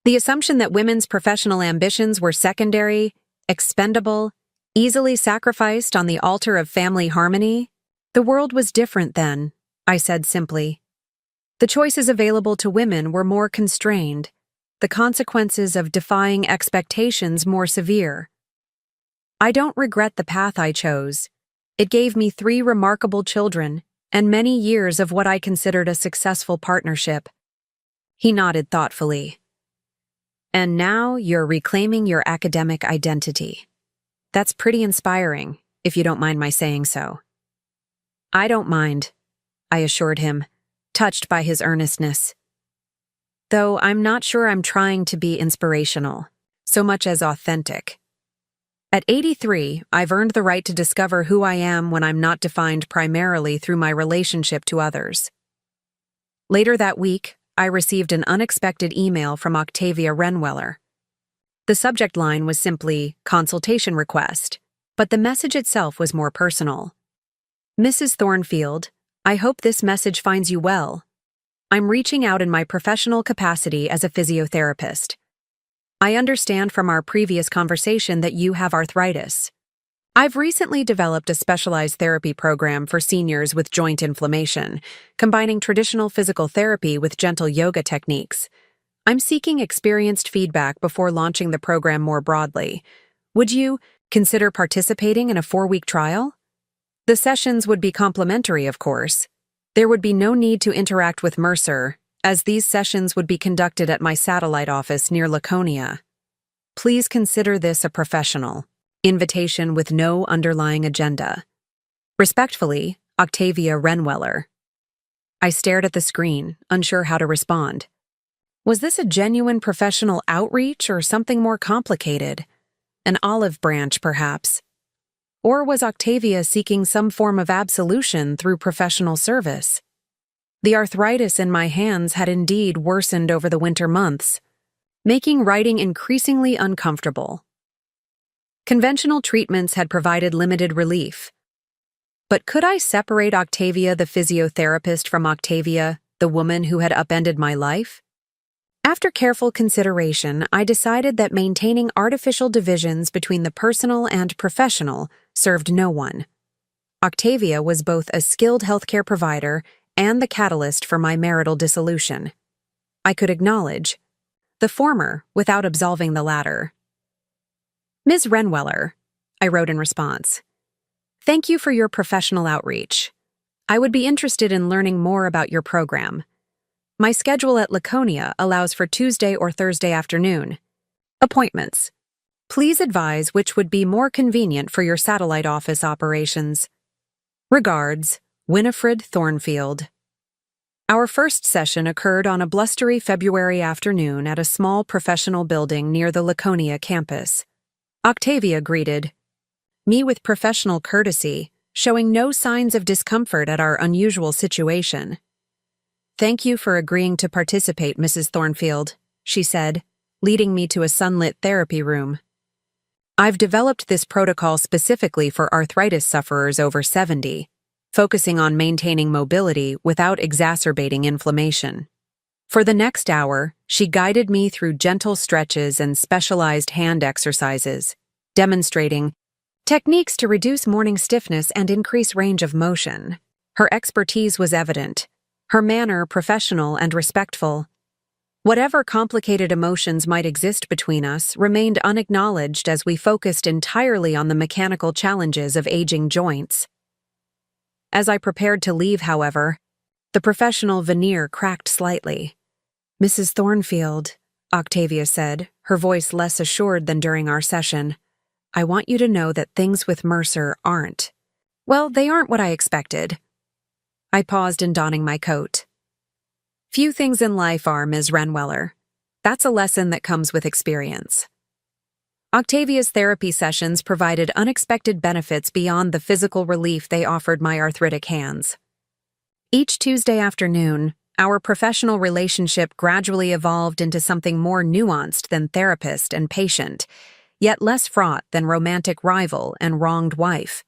The assumption that women's professional ambitions were secondary, expendable, easily sacrificed on the altar of family harmony? The world was different then, I said simply. The choices available to women were more constrained, the consequences of defying expectations more severe. I don't regret the path I chose. It gave me 3 remarkable children and many years of what I considered a successful partnership. He nodded thoughtfully. And now you're reclaiming your academic identity. That's pretty inspiring, if you don't mind my saying so. I don't mind, I assured him, touched by his earnestness. Though I'm not sure I'm trying to be inspirational. so much as authentic. At 83, I've earned the right to discover who I am when I'm not defined primarily through my relationship to others. Later that week, I received an unexpected email from Octavia Renweller. The subject line was simply, "Consultation request," but the message itself was more personal. "Mrs. Thornfield, I hope this message finds you well. I'm reaching out in my professional capacity as a physiotherapist. I understand from our previous conversation that you have arthritis. I've recently developed a specialized therapy program for seniors with joint inflammation, combining traditional physical therapy with gentle yoga techniques. I'm seeking experienced feedback before launching the program more broadly. Would you consider participating in a 4-week trial? The sessions would be complimentary, of course. There would be no need to interact with Mercer, as these sessions would be conducted at my satellite office near Laconia. Please consider this a professional invitation with no underlying agenda. Respectfully, Octavia Renweller." I stared at the screen, unsure how to respond. Was this a genuine professional outreach or something more complicated? An olive branch, perhaps? Or was Octavia seeking some form of absolution through professional service? The arthritis in my hands had indeed worsened over the winter months, making writing increasingly uncomfortable. Conventional treatments had provided limited relief. But could I separate Octavia the physiotherapist from Octavia, the woman who had upended my life? After careful consideration, I decided that maintaining artificial divisions between the personal and professional served no one. Octavia was both a skilled healthcare provider and the catalyst for my marital dissolution. I could acknowledge the former without absolving the latter. "Ms. Renweller," I wrote in response, "thank you for your professional outreach. I would be interested in learning more about your program. My schedule at Laconia allows for Tuesday or Thursday afternoon appointments. Please advise which would be more convenient for your satellite office operations. Regards, Winifred Thornfield." Our first session occurred on a blustery February afternoon at a small professional building near the Laconia campus. Octavia greeted me with professional courtesy, showing no signs of discomfort at our unusual situation. "Thank you for agreeing to participate, Mrs. Thornfield," she said, leading me to a sunlit therapy room. "I've developed this protocol specifically for arthritis sufferers over 70, focusing on maintaining mobility without exacerbating inflammation." For the next hour, she guided me through gentle stretches and specialized hand exercises, demonstrating techniques to reduce morning stiffness and increase range of motion. Her expertise was evident, her manner professional and respectful. Whatever complicated emotions might exist between us remained unacknowledged as we focused entirely on the mechanical challenges of aging joints. As I prepared to leave, however, the professional veneer cracked slightly. "Mrs. Thornfield," Octavia said, her voice less assured than during our session, "I want you to know that things with Mercer aren't. Well, they aren't what I expected." I paused in donning my coat. "Few things in life are, Ms. Renweller. That's a lesson that comes with experience." Octavia's therapy sessions provided unexpected benefits beyond the physical relief they offered my arthritic hands. Each Tuesday afternoon, our professional relationship gradually evolved into something more nuanced than therapist and patient, yet less fraught than romantic rival and wronged wife.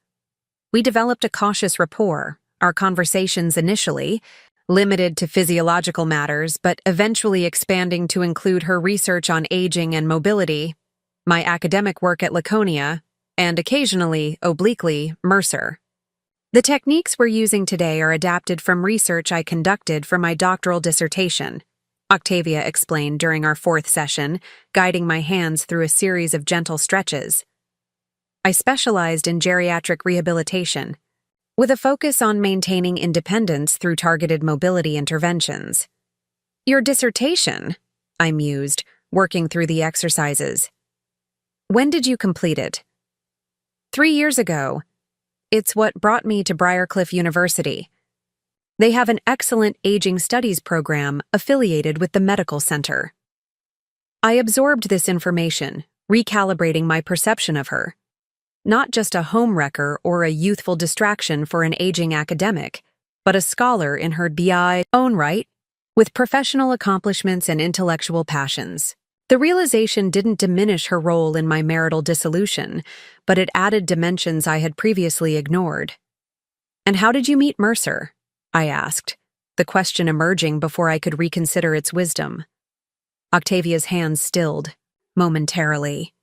We developed a cautious rapport, our conversations initially limited to physiological matters but eventually expanding to include her research on aging and mobility, my academic work at Laconia, and occasionally, obliquely, Mercer. The techniques we're using today are adapted from research I conducted for my doctoral dissertation, Octavia explained during our 4th session, guiding my hands through a series of gentle stretches. I specialized in geriatric rehabilitation, with a focus on maintaining independence through targeted mobility interventions. "Your dissertation?" I mused, working through the exercises. "When did you complete it?" 3 years ago. It's what brought me to Briarcliff University. They have an excellent aging studies program affiliated with the medical center. I absorbed this information, recalibrating my perception of her. Not just a homewrecker or a youthful distraction for an aging academic, but a scholar in her own right, with professional accomplishments and intellectual passions. The realization didn't diminish her role in my marital dissolution, but it added dimensions I had previously ignored. "And how did you meet Mercer?" I asked, the question emerging before I could reconsider its wisdom. Octavia's hands stilled, momentarily.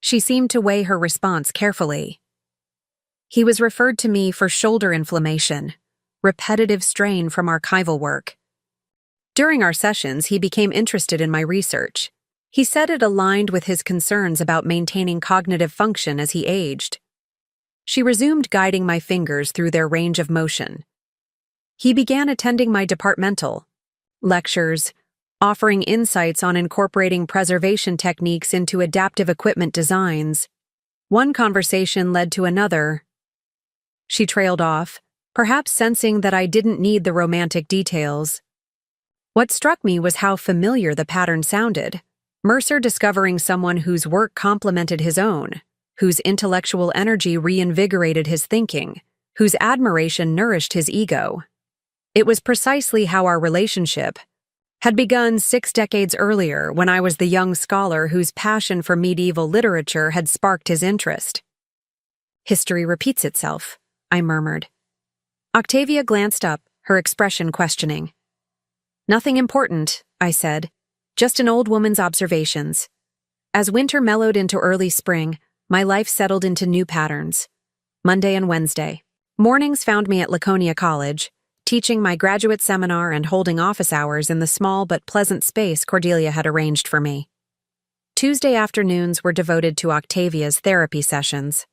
She seemed to weigh her response carefully. "He was referred to me for shoulder inflammation, repetitive strain from archival work. During our sessions, he became interested in my research. He said it aligned with his concerns about maintaining cognitive function as he aged." She resumed guiding my fingers through their range of motion. "He began attending my departmental lectures, offering insights on incorporating preservation techniques into adaptive equipment designs. One conversation led to another." She trailed off, perhaps sensing that I didn't need the romantic details. What struck me was how familiar the pattern sounded. Mercer discovering someone whose work complemented his own, whose intellectual energy reinvigorated his thinking, whose admiration nourished his ego. It was precisely how our relationship had begun 6 decades earlier when I was the young scholar whose passion for medieval literature had sparked his interest. "History repeats itself," I murmured. Octavia glanced up, her expression questioning. "Nothing important," I said, "just an old woman's observations. As winter mellowed into early spring, my life settled into new patterns. Monday and Wednesday. Mornings found me at Laconia College, teaching my graduate seminar and holding office hours in the small but pleasant space Cordelia had arranged for me. Tuesday afternoons were devoted to Octavia's therapy sessions.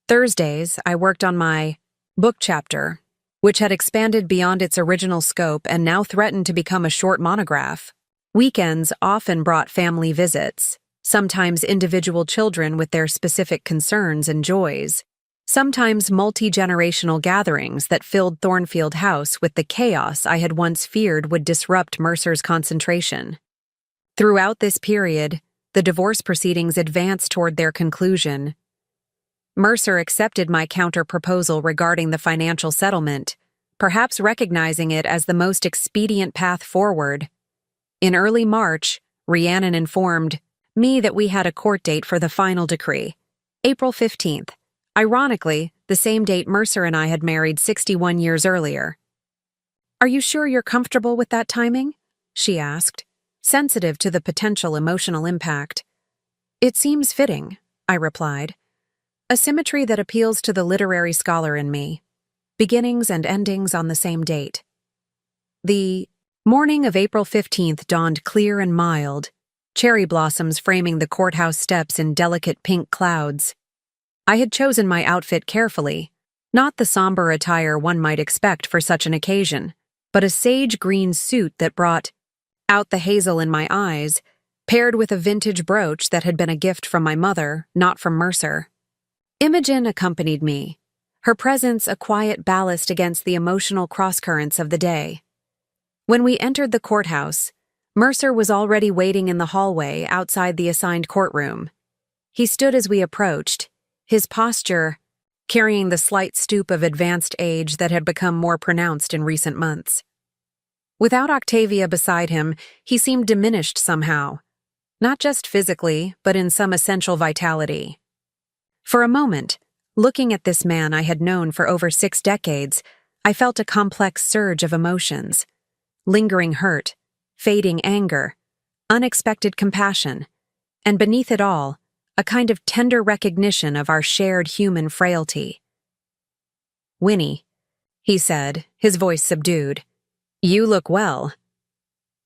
Thursdays, I worked on my book chapter, which had expanded beyond its original scope and now threatened to become a short monograph. Weekends often brought family visits, sometimes individual children with their specific concerns and joys, sometimes multi-generational gatherings that filled Thornfield House with the chaos I had once feared would disrupt Mercer's concentration. Throughout this period, the divorce proceedings advanced toward their conclusion. Mercer accepted my counter-proposal regarding the financial settlement, perhaps recognizing it as the most expedient path forward. In early March, Rhiannon informed me that we had a court date for the final decree, April 15th. Ironically, the same date Mercer and I had married 61 years earlier. "Are you sure you're comfortable with that timing?" she asked, sensitive to the potential emotional impact. "It seems fitting," I replied. "A symmetry that appeals to the literary scholar in me. Beginnings and endings on the same date." The morning of April 15th dawned clear and mild, cherry blossoms framing the courthouse steps in delicate pink clouds. I had chosen my outfit carefully, not the somber attire one might expect for such an occasion, but a sage green suit that brought out the hazel in my eyes, paired with a vintage brooch that had been a gift from my mother, not from Mercer. Imogen accompanied me, her presence a quiet ballast against the emotional crosscurrents of the day. When we entered the courthouse, Mercer was already waiting in the hallway outside the assigned courtroom. He stood as we approached, his posture carrying the slight stoop of advanced age that had become more pronounced in recent months. Without Octavia beside him, he seemed diminished somehow, not just physically, but in some essential vitality. For a moment, looking at this man I had known for over 6 decades, I felt a complex surge of emotions: lingering hurt, fading anger, unexpected compassion, and beneath it all, a kind of tender recognition of our shared human frailty. "Winnie," he said, his voice subdued, "you look well."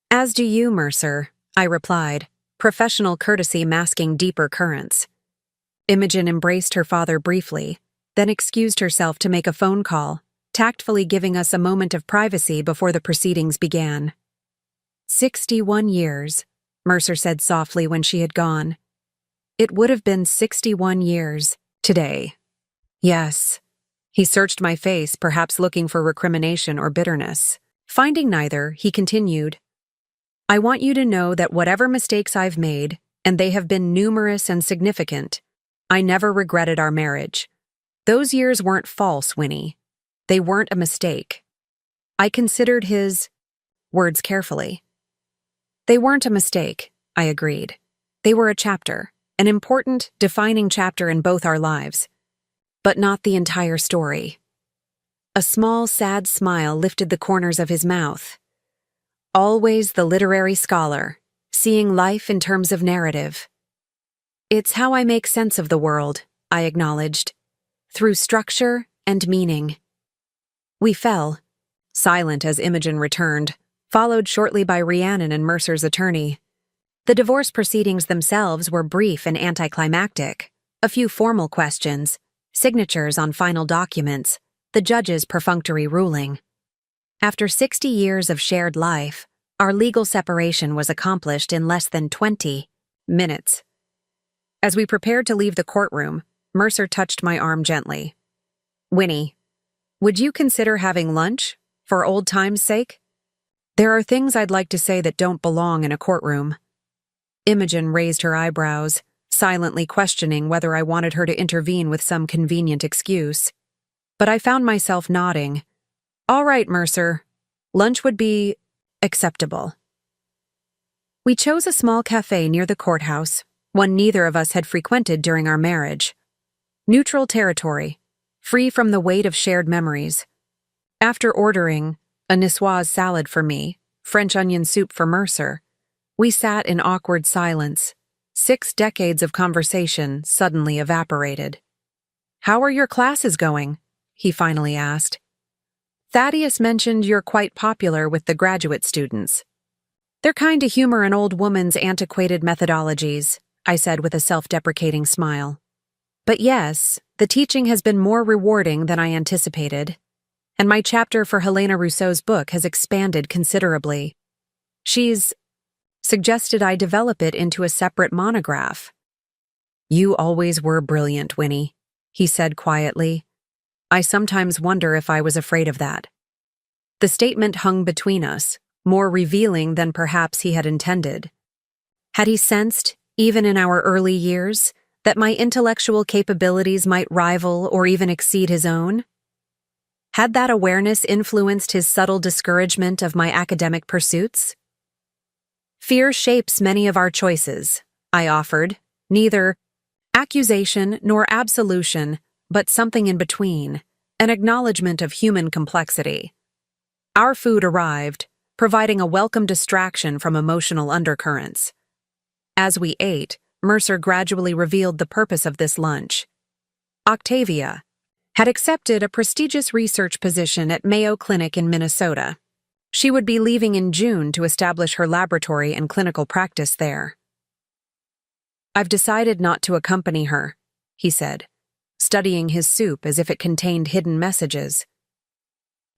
"As do you, Mercer," I replied, professional courtesy masking deeper currents. Imogen embraced her father briefly, then excused herself to make a phone call, tactfully giving us a moment of privacy before the proceedings began. 61 years, Mercer said softly when she had gone. It would have been 61 years today. Yes. He searched my face, perhaps looking for recrimination or bitterness. Finding neither, he continued, "I want you to know that whatever mistakes I've made, and they have been numerous and significant. I never regretted our marriage. Those years weren't false, Winnie. They weren't a mistake. I considered his words carefully. They weren't a mistake, I agreed. They were a chapter, an important, defining chapter in both our lives. But not the entire story. A small, sad smile lifted the corners of his mouth. Always the literary scholar, seeing life in terms of narrative. It's how I make sense of the world, I acknowledged, through structure and meaning. We fell, silent as Imogen returned, followed shortly by Rhiannon and Mercer's attorney. The divorce proceedings themselves were brief and anticlimactic. A few formal questions, signatures on final documents, the judge's perfunctory ruling. After 60 years of shared life, our legal separation was accomplished in less than 20 minutes. As we prepared to leave the courtroom, Mercer touched my arm gently. Winnie, would you consider having lunch, for old time's sake? There are things I'd like to say that don't belong in a courtroom. Imogen raised her eyebrows, silently questioning whether I wanted her to intervene with some convenient excuse. But I found myself nodding. All right, Mercer. Lunch would be acceptable. We chose a small cafe near the courthouse, one neither of us had frequented during our marriage. Neutral territory, free from the weight of shared memories. After ordering a niçoise salad for me, French onion soup for Mercer, we sat in awkward silence. 6 decades of conversation suddenly evaporated. How are your classes going? He finally asked. Thaddeus mentioned you're quite popular with the graduate students. They're kind to humor an old woman's antiquated methodologies, I said with a self-deprecating smile. But yes, the teaching has been more rewarding than I anticipated, and my chapter for Helena Rousseau's book has expanded considerably. She's suggested I develop it into a separate monograph. You always were brilliant, Winnie, he said quietly. I sometimes wonder if I was afraid of that. The statement hung between us, more revealing than perhaps he had intended. Had he sensed, even in our early years, that my intellectual capabilities might rival or even exceed his own? Had that awareness influenced his subtle discouragement of my academic pursuits? Fear shapes many of our choices, I offered, neither accusation nor absolution, but something in between, an acknowledgement of human complexity. Our food arrived, providing a welcome distraction from emotional undercurrents. As we ate, Mercer gradually revealed the purpose of this lunch. Octavia had accepted a prestigious research position at Mayo Clinic in Minnesota. She would be leaving in June to establish her laboratory and clinical practice there. I've decided not to accompany her, he said, studying his soup as if it contained hidden messages.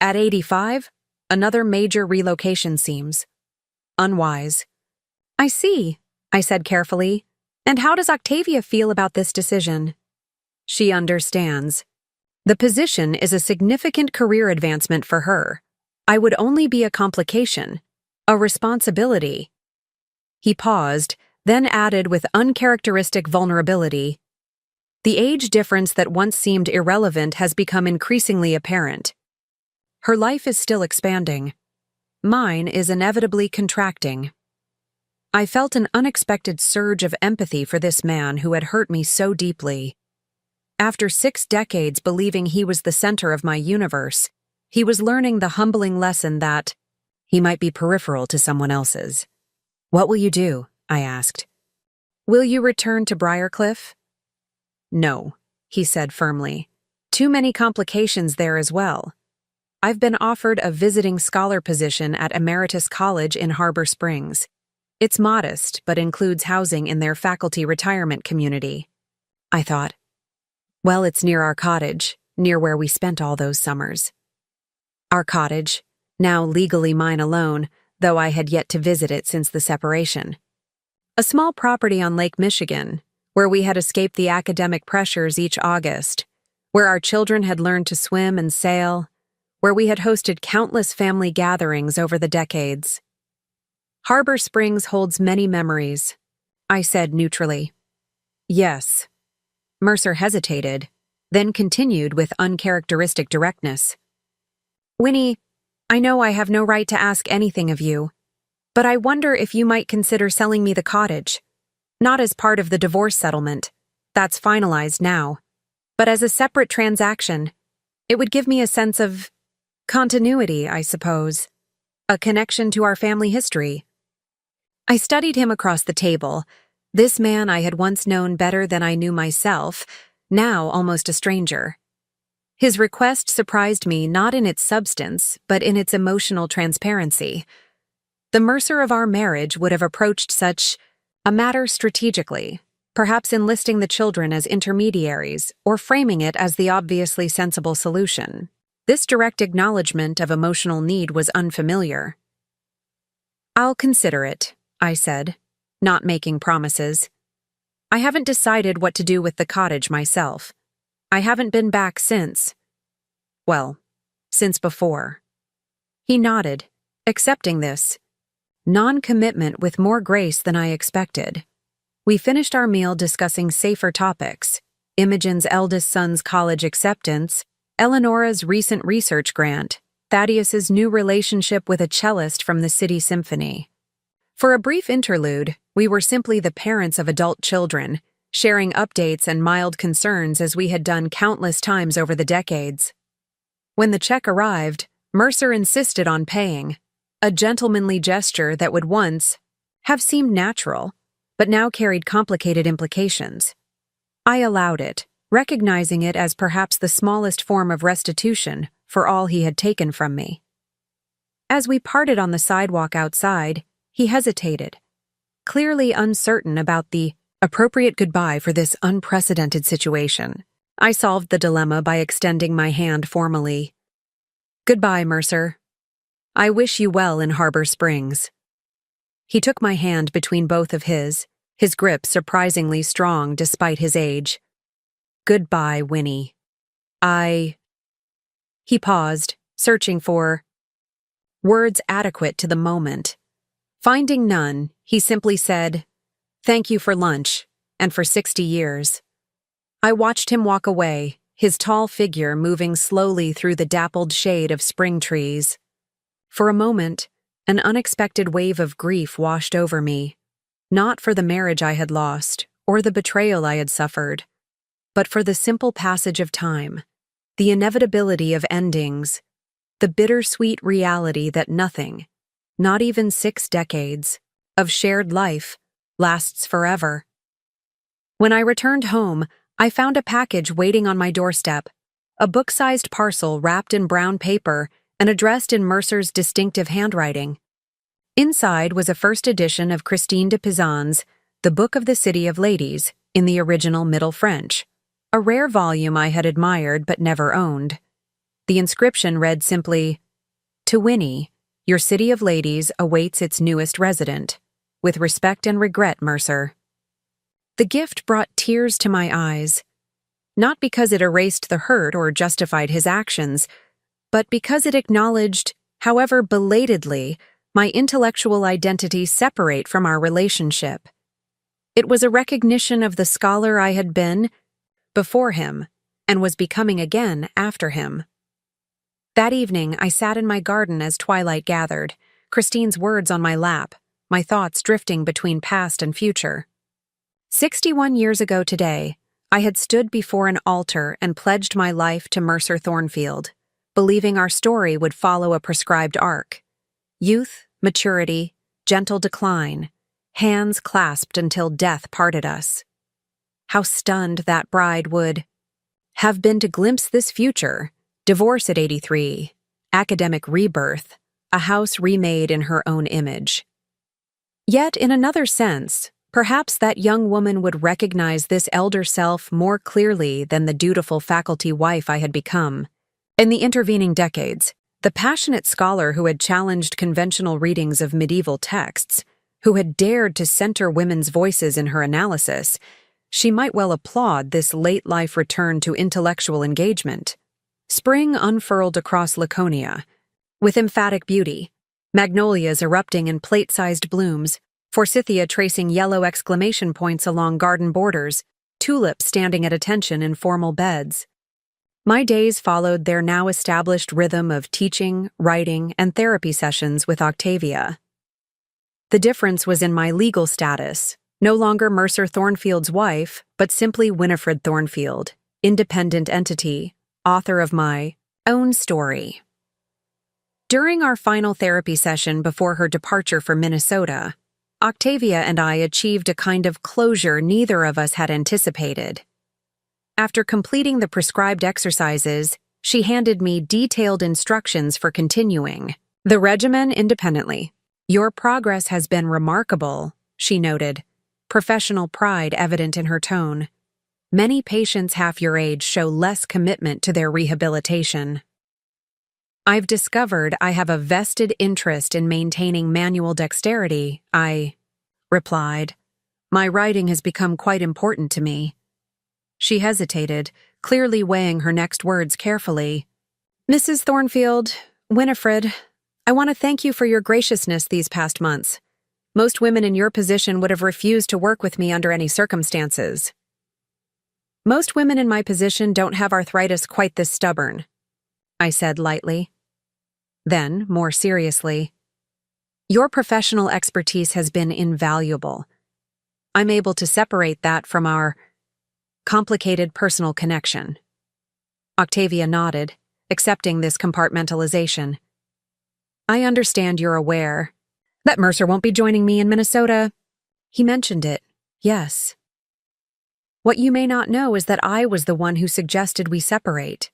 At 85, another major relocation seems unwise. I see, I said carefully. And how does Octavia feel about this decision? She understands. The position is a significant career advancement for her. I would only be a complication, a responsibility. He paused, then added with uncharacteristic vulnerability, the age difference that once seemed irrelevant has become increasingly apparent. Her life is still expanding. Mine is inevitably contracting. I felt an unexpected surge of empathy for this man who had hurt me so deeply. After 6 decades believing he was the center of my universe, he was learning the humbling lesson that he might be peripheral to someone else's. What will you do? I asked. Will you return to Briarcliff? No, he said firmly. Too many complications there as well. I've been offered a visiting scholar position at Emeritus College in Harbor Springs. It's modest, but includes housing in their faculty retirement community. I thought, well, it's near our cottage, near where we spent all those summers. Our cottage, now legally mine alone, though I had yet to visit it since the separation. A small property on Lake Michigan, where we had escaped the academic pressures each August, where our children had learned to swim and sail, where we had hosted countless family gatherings over the decades. Harbor Springs holds many memories. I said neutrally. Yes. Mercer hesitated, then continued with uncharacteristic directness. Winnie, I know I have no right to ask anything of you, but I wonder if you might consider selling me the cottage. Not as part of the divorce settlement. That's finalized now. But as a separate transaction. It would give me a sense of continuity, I suppose. A connection to our family history. I studied him across the table. This man I had once known better than I knew myself, now almost a stranger. His request surprised me not in its substance, but in its emotional transparency. The Mercer of our marriage would have approached such a matter strategically, perhaps enlisting the children as intermediaries or framing it as the obviously sensible solution. This direct acknowledgement of emotional need was unfamiliar. I'll consider it, I said, not making promises. I haven't decided what to do with the cottage myself. I haven't been back since. Well, since before. He nodded, accepting this non-commitment with more grace than I expected. We finished our meal discussing safer topics: Imogen's eldest son's college acceptance, Eleonora's recent research grant, Thaddeus's new relationship with a cellist from the City Symphony. For a brief interlude, we were simply the parents of adult children, sharing updates and mild concerns as we had done countless times over the decades. When the check arrived, Mercer insisted on paying, a gentlemanly gesture that would once have seemed natural, but now carried complicated implications. I allowed it, recognizing it as perhaps the smallest form of restitution for all he had taken from me. As we parted on the sidewalk outside, he hesitated, clearly uncertain about the appropriate goodbye for this unprecedented situation. I solved the dilemma by extending my hand formally. Goodbye, Mercer. I wish you well in Harbor Springs. He took my hand between both of his grip surprisingly strong despite his age. Goodbye, Winnie. He paused, searching for words adequate to the moment. Finding none, he simply said, Thank you for lunch, and for 60 years. I watched him walk away, his tall figure moving slowly through the dappled shade of spring trees. For a moment, an unexpected wave of grief washed over me, not for the marriage I had lost or the betrayal I had suffered, but for the simple passage of time, the inevitability of endings, the bittersweet reality that nothing, not even 6 decades, of shared life, lasts forever. When I returned home, I found a package waiting on my doorstep, a book-sized parcel wrapped in brown paper and addressed in Mercer's distinctive handwriting. Inside was a first edition of Christine de Pizan's The Book of the City of Ladies in the original Middle French, a rare volume I had admired but never owned. The inscription read simply, To Winnie, your City of Ladies awaits its newest resident. With respect and regret, Mercer. The gift brought tears to my eyes, not because it erased the hurt or justified his actions, but because it acknowledged, however belatedly, my intellectual identity separate from our relationship. It was a recognition of the scholar I had been before him and was becoming again after him. That evening, I sat in my garden as twilight gathered, Christine's words on my lap, my thoughts drifting between past and future. 61 years ago today, I had stood before an altar and pledged my life to Mercer Thornfield, believing our story would follow a prescribed arc. Youth, maturity, gentle decline, hands clasped until death parted us. How stunned that bride would have been to glimpse this future: divorce at 83, academic rebirth, a house remade in her own image. Yet, in another sense, perhaps that young woman would recognize this elder self more clearly than the dutiful faculty wife I had become. In the intervening decades, the passionate scholar who had challenged conventional readings of medieval texts, who had dared to center women's voices in her analysis, she might well applaud this late-life return to intellectual engagement. Spring unfurled across Laconia, with emphatic beauty, magnolias erupting in plate-sized blooms, forsythia tracing yellow exclamation points along garden borders, tulips standing at attention in formal beds. My days followed their now established rhythm of teaching, writing, and therapy sessions with Octavia. The difference was in my legal status, no longer Mercer Thornfield's wife, but simply Winifred Thornfield, independent entity, author of my own story. During our final therapy session before her departure for Minnesota, Octavia and I achieved a kind of closure neither of us had anticipated. After completing the prescribed exercises, she handed me detailed instructions for continuing the regimen independently. "Your progress has been remarkable," she noted, professional pride evident in her tone. "Many patients half your age show less commitment to their rehabilitation." "I've discovered I have a vested interest in maintaining manual dexterity," I replied. "My writing has become quite important to me." She hesitated, clearly weighing her next words carefully. "Mrs. Thornfield, Winifred, I want to thank you for your graciousness these past months. Most women in your position would have refused to work with me under any circumstances." "Most women in my position don't have arthritis quite this stubborn," I said lightly. Then, more seriously, "Your professional expertise has been invaluable. I'm able to separate that from our complicated personal connection." Octavia nodded, accepting this compartmentalization. "I understand you're aware that Mercer won't be joining me in Minnesota." He mentioned it, yes. "What you may not know is that I was the one who suggested we separate."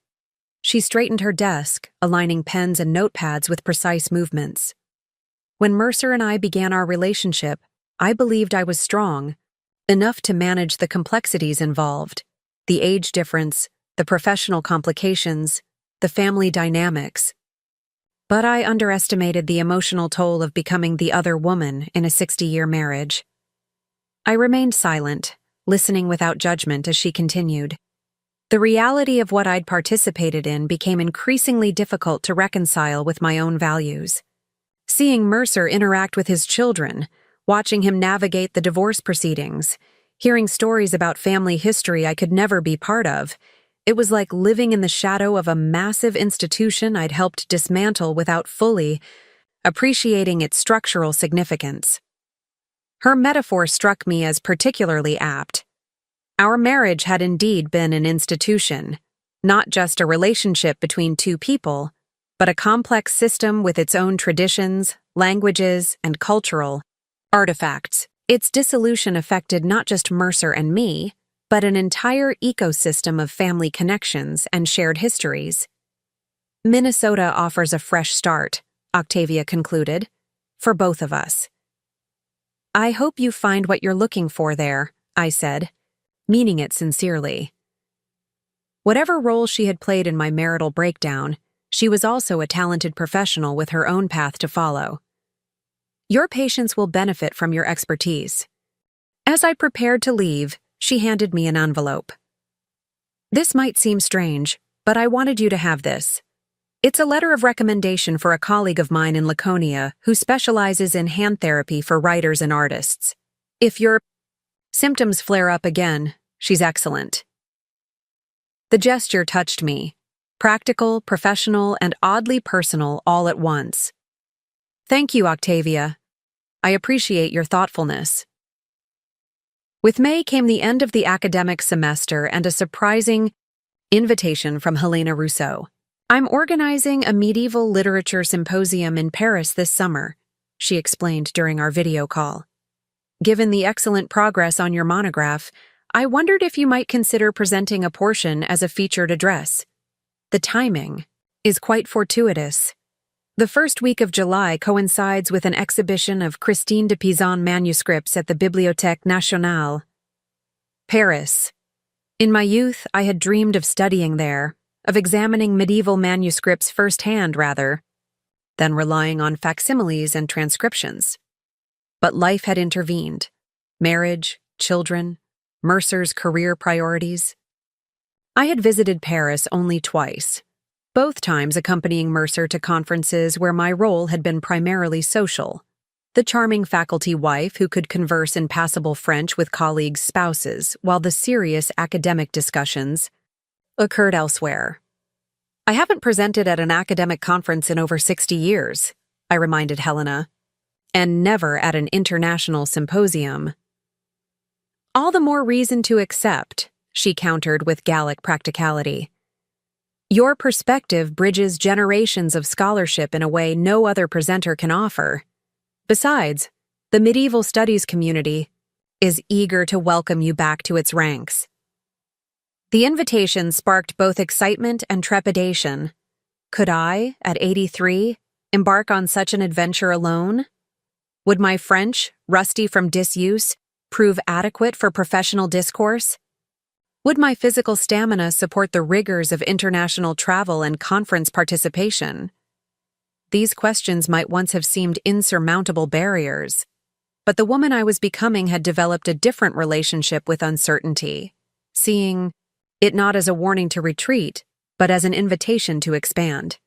She straightened her desk, aligning pens and notepads with precise movements. "When Mercer and I began our relationship, I believed I was strong, enough to manage the complexities involved, the age difference, the professional complications, the family dynamics. But I underestimated the emotional toll of becoming the other woman in a 60-year marriage." I remained silent, listening without judgment as she continued. The reality of what I'd participated in became increasingly difficult to reconcile with my own values. Seeing Mercer interact with his children, watching him navigate the divorce proceedings, hearing stories about family history I could never be part of, it was like living in the shadow of a massive institution I'd helped dismantle without fully appreciating its structural significance. Her metaphor struck me as particularly apt. Our marriage had indeed been an institution, not just a relationship between two people, but a complex system with its own traditions, languages, and cultural artifacts. Its dissolution affected not just Mercer and me, but an entire ecosystem of family connections and shared histories. "Minnesota offers a fresh start," Octavia concluded, "for both of us." "I hope you find what you're looking for there," I said, meaning it sincerely. Whatever role she had played in my marital breakdown, she was also a talented professional with her own path to follow. "Your patients will benefit from your expertise." As I prepared to leave, she handed me an envelope. "This might seem strange, but I wanted you to have this. It's a letter of recommendation for a colleague of mine in Laconia who specializes in hand therapy for writers and artists. If your symptoms flare up again, she's excellent." The gesture touched me. Practical, professional, and oddly personal all at once. "Thank you, Octavia. I appreciate your thoughtfulness." With May came the end of the academic semester and a surprising invitation from Helena Rousseau. "I'm organizing a medieval literature symposium in Paris this summer," she explained during our video call. "Given the excellent progress on your monograph, I wondered if you might consider presenting a portion as a featured address. The timing is quite fortuitous. The first week of July coincides with an exhibition of Christine de Pizan manuscripts at the Bibliothèque Nationale. Paris. In my youth, I had dreamed of studying there, of examining medieval manuscripts firsthand, rather, than relying on facsimiles and transcriptions. But life had intervened. Marriage, children, Mercer's career priorities. I had visited Paris only twice, both times accompanying Mercer to conferences where my role had been primarily social. The charming faculty wife who could converse in passable French with colleagues' spouses, while the serious academic discussions occurred elsewhere. I haven't presented at an academic conference in over 60 years, I reminded Helena, and never at an international symposium. All the more reason to accept, she countered with Gallic practicality. Your perspective bridges generations of scholarship in a way no other presenter can offer. Besides, the medieval studies community is eager to welcome you back to its ranks. The invitation sparked both excitement and trepidation. Could I, at 83, embark on such an adventure alone? Would my French, rusty from disuse, prove adequate for professional discourse? Would my physical stamina support the rigors of international travel and conference participation? These questions might once have seemed insurmountable barriers, but the woman I was becoming had developed a different relationship with uncertainty, seeing it not as a warning to retreat, but as an invitation to expand.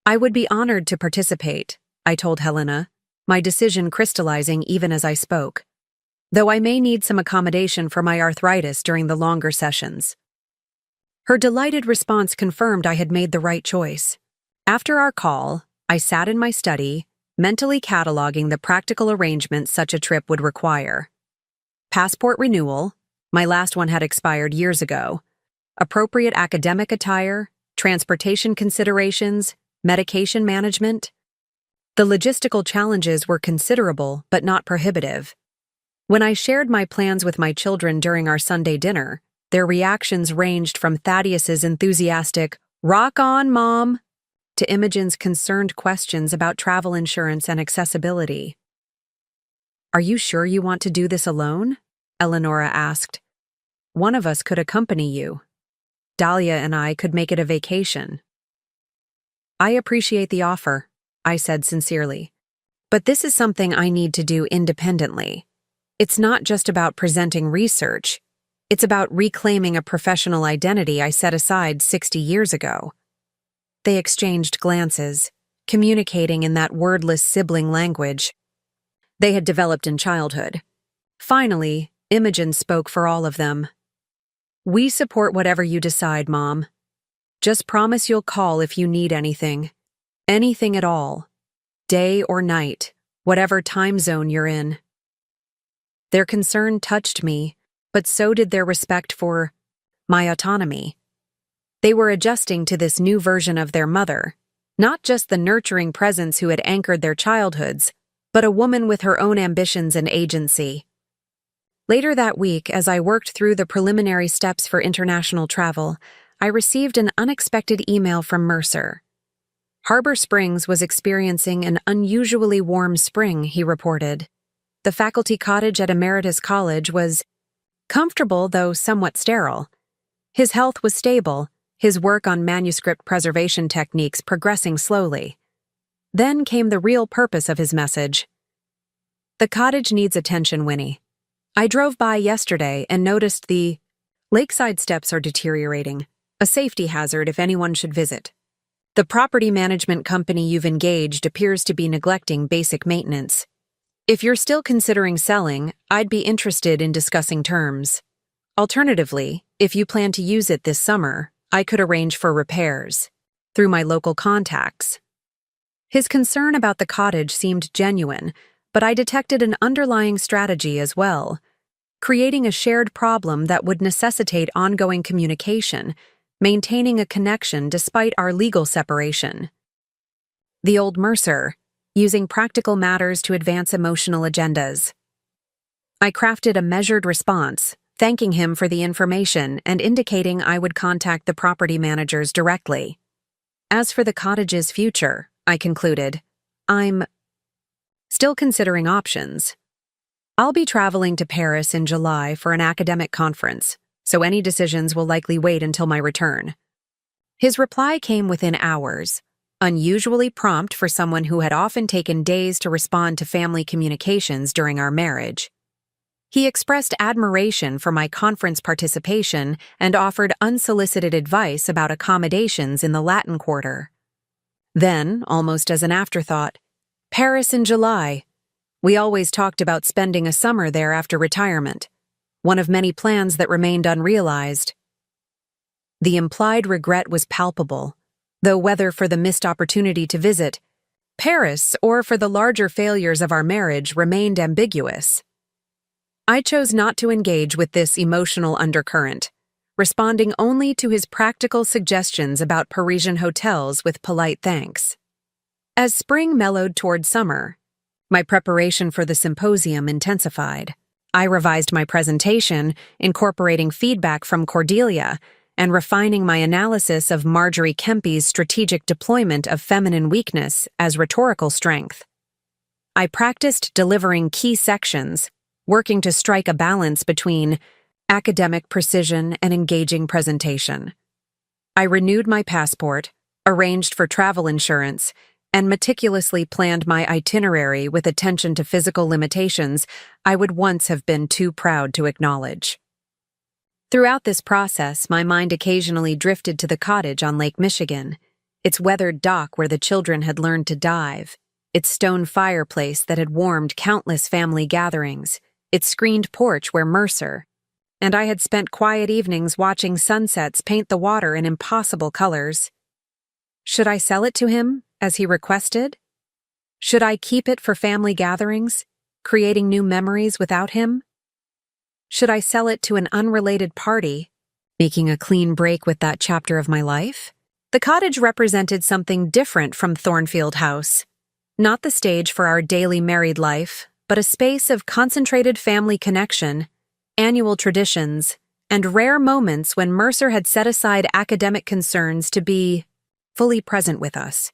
I would be honored to participate, I told Helena, my decision crystallizing even as I spoke, though I may need some accommodation for my arthritis during the longer sessions. Her delighted response confirmed I had made the right choice. After our call, I sat in my study, mentally cataloging the practical arrangements such a trip would require. Passport renewal, my last one had expired years ago, appropriate academic attire, transportation considerations, medication management. The logistical challenges were considerable but not prohibitive. When I shared my plans with my children during our Sunday dinner, their reactions ranged from Thaddeus's enthusiastic, "Rock on, Mom," to Imogen's concerned questions about travel insurance and accessibility. "Are you sure you want to do this alone?" Eleonora asked. "One of us could accompany you. Dahlia and I could make it a vacation." "I appreciate the offer," I said sincerely, "but this is something I need to do independently. It's not just about presenting research. It's about reclaiming a professional identity I set aside 60 years ago." They exchanged glances, communicating in that wordless sibling language they had developed in childhood. Finally, Imogen spoke for all of them. "We support whatever you decide, Mom. Just promise you'll call if you need anything. Anything at all. Day or night, whatever time zone you're in." Their concern touched me, but so did their respect for my autonomy. They were adjusting to this new version of their mother, not just the nurturing presence who had anchored their childhoods, but a woman with her own ambitions and agency. Later that week, as I worked through the preliminary steps for international travel, I received an unexpected email from Mercer. Harbor Springs was experiencing an unusually warm spring, he reported. The faculty cottage at Emeritus College was comfortable, though somewhat sterile. His health was stable, his work on manuscript preservation techniques progressing slowly. Then came the real purpose of his message. "The cottage needs attention, Winnie. I drove by yesterday and noticed the lakeside steps are deteriorating, a safety hazard if anyone should visit. The property management company you've engaged appears to be neglecting basic maintenance. If you're still considering selling, I'd be interested in discussing terms. Alternatively, if you plan to use it this summer, I could arrange for repairs through my local contacts." His concern about the cottage seemed genuine, but I detected an underlying strategy as well, creating a shared problem that would necessitate ongoing communication, maintaining a connection despite our legal separation. The old Mercer, using practical matters to advance emotional agendas. I crafted a measured response, thanking him for the information and indicating I would contact the property managers directly. As for the cottage's future, I concluded, I'm still considering options. I'll be traveling to Paris in July for an academic conference, so any decisions will likely wait until my return. His reply came within hours, unusually prompt for someone who had often taken days to respond to family communications during our marriage. He expressed admiration for my conference participation and offered unsolicited advice about accommodations in the Latin Quarter. Then, almost as an afterthought, "Paris in July. We always talked about spending a summer there after retirement, one of many plans that remained unrealized. The implied regret was palpable, though whether for the missed opportunity to visit Paris or for the larger failures of our marriage remained ambiguous. I chose not to engage with this emotional undercurrent, responding only to his practical suggestions about Parisian hotels with polite thanks. As spring mellowed toward summer, my preparation for the symposium intensified. I revised my presentation, incorporating feedback from Cordelia and refining my analysis of Marjorie Kempy's strategic deployment of feminine weakness as rhetorical strength. I practiced delivering key sections, working to strike a balance between academic precision and engaging presentation. I renewed my passport, arranged for travel insurance, and meticulously planned my itinerary with attention to physical limitations I would once have been too proud to acknowledge. Throughout this process, my mind occasionally drifted to the cottage on Lake Michigan, its weathered dock where the children had learned to dive, its stone fireplace that had warmed countless family gatherings, its screened porch where Mercer and I had spent quiet evenings watching sunsets paint the water in impossible colors. Should I sell it to him, as he requested? Should I keep it for family gatherings, creating new memories without him? Should I sell it to an unrelated party, making a clean break with that chapter of my life? The cottage represented something different from Thornfield House. Not the stage for our daily married life, but a space of concentrated family connection, annual traditions, and rare moments when Mercer had set aside academic concerns to be fully present with us.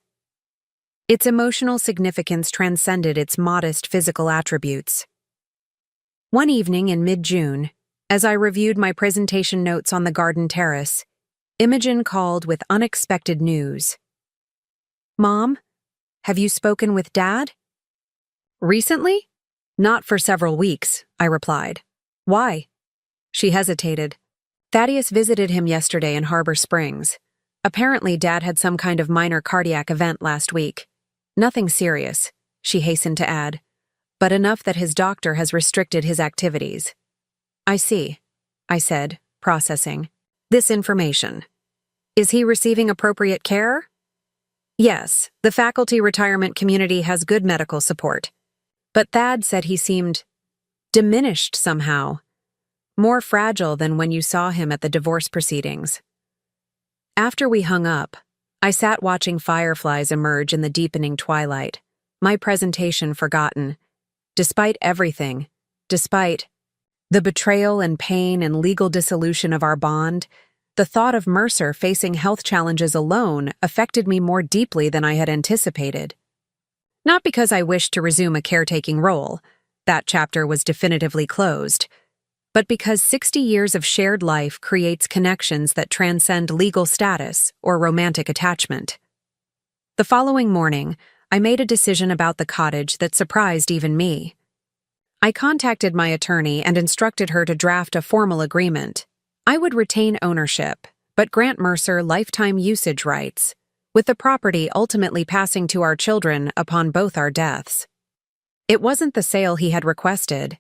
Its emotional significance transcended its modest physical attributes. One evening in mid-June, as I reviewed my presentation notes on the garden terrace, Imogen called with unexpected news. "Mom, have you spoken with Dad?" "Recently?" "Not for several weeks," I replied. "Why?" She hesitated. "Thaddeus visited him yesterday in Harbor Springs. Apparently, Dad had some kind of minor cardiac event last week. Nothing serious," she hastened to add, "but enough that his doctor has restricted his activities." "I see," I said, processing this information. "Is he receiving appropriate care?" "Yes, the faculty retirement community has good medical support. But Thad said he seemed diminished somehow, more fragile than when you saw him at the divorce proceedings." After we hung up, I sat watching fireflies emerge in the deepening twilight, my presentation forgotten. Despite everything, despite the betrayal and pain and legal dissolution of our bond, the thought of Mercer facing health challenges alone affected me more deeply than I had anticipated. Not because I wished to resume a caretaking role, that chapter was definitively closed, but because 60 years of shared life creates connections that transcend legal status or romantic attachment. The following morning, I made a decision about the cottage that surprised even me. I contacted my attorney and instructed her to draft a formal agreement. I would retain ownership, but grant Mercer lifetime usage rights, with the property ultimately passing to our children upon both our deaths. It wasn't the sale he had requested,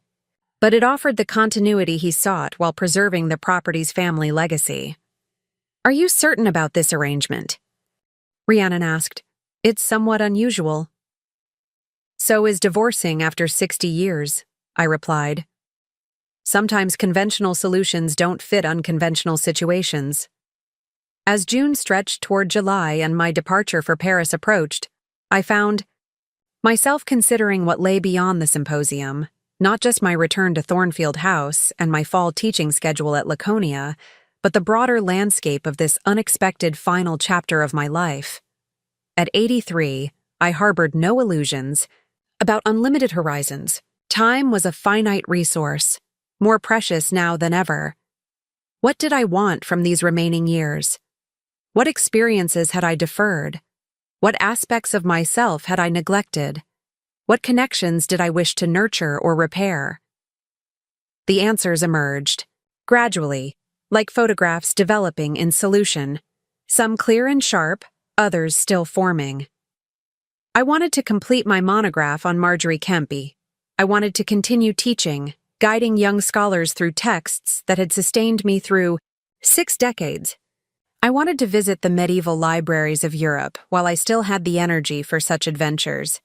but it offered the continuity he sought while preserving the property's family legacy. "Are you certain about this arrangement?" Rhiannon asked. "It's somewhat unusual." "So is divorcing after 60 years, I replied. "Sometimes conventional solutions don't fit unconventional situations." As June stretched toward July and my departure for Paris approached, I found myself considering what lay beyond the symposium, not just my return to Thornfield House and my fall teaching schedule at Laconia, but the broader landscape of this unexpected final chapter of my life. At 83, I harbored no illusions about unlimited horizons. Time was a finite resource, more precious now than ever. What did I want from these remaining years? What experiences had I deferred? What aspects of myself had I neglected? What connections did I wish to nurture or repair? The answers emerged, gradually, like photographs developing in solution, some clear and sharp, others still forming. I wanted to complete my monograph on Marjorie Kempy, I wanted to continue teaching, guiding young scholars through texts that had sustained me through 6 decades. I wanted to visit the medieval libraries of Europe while I still had the energy for such adventures.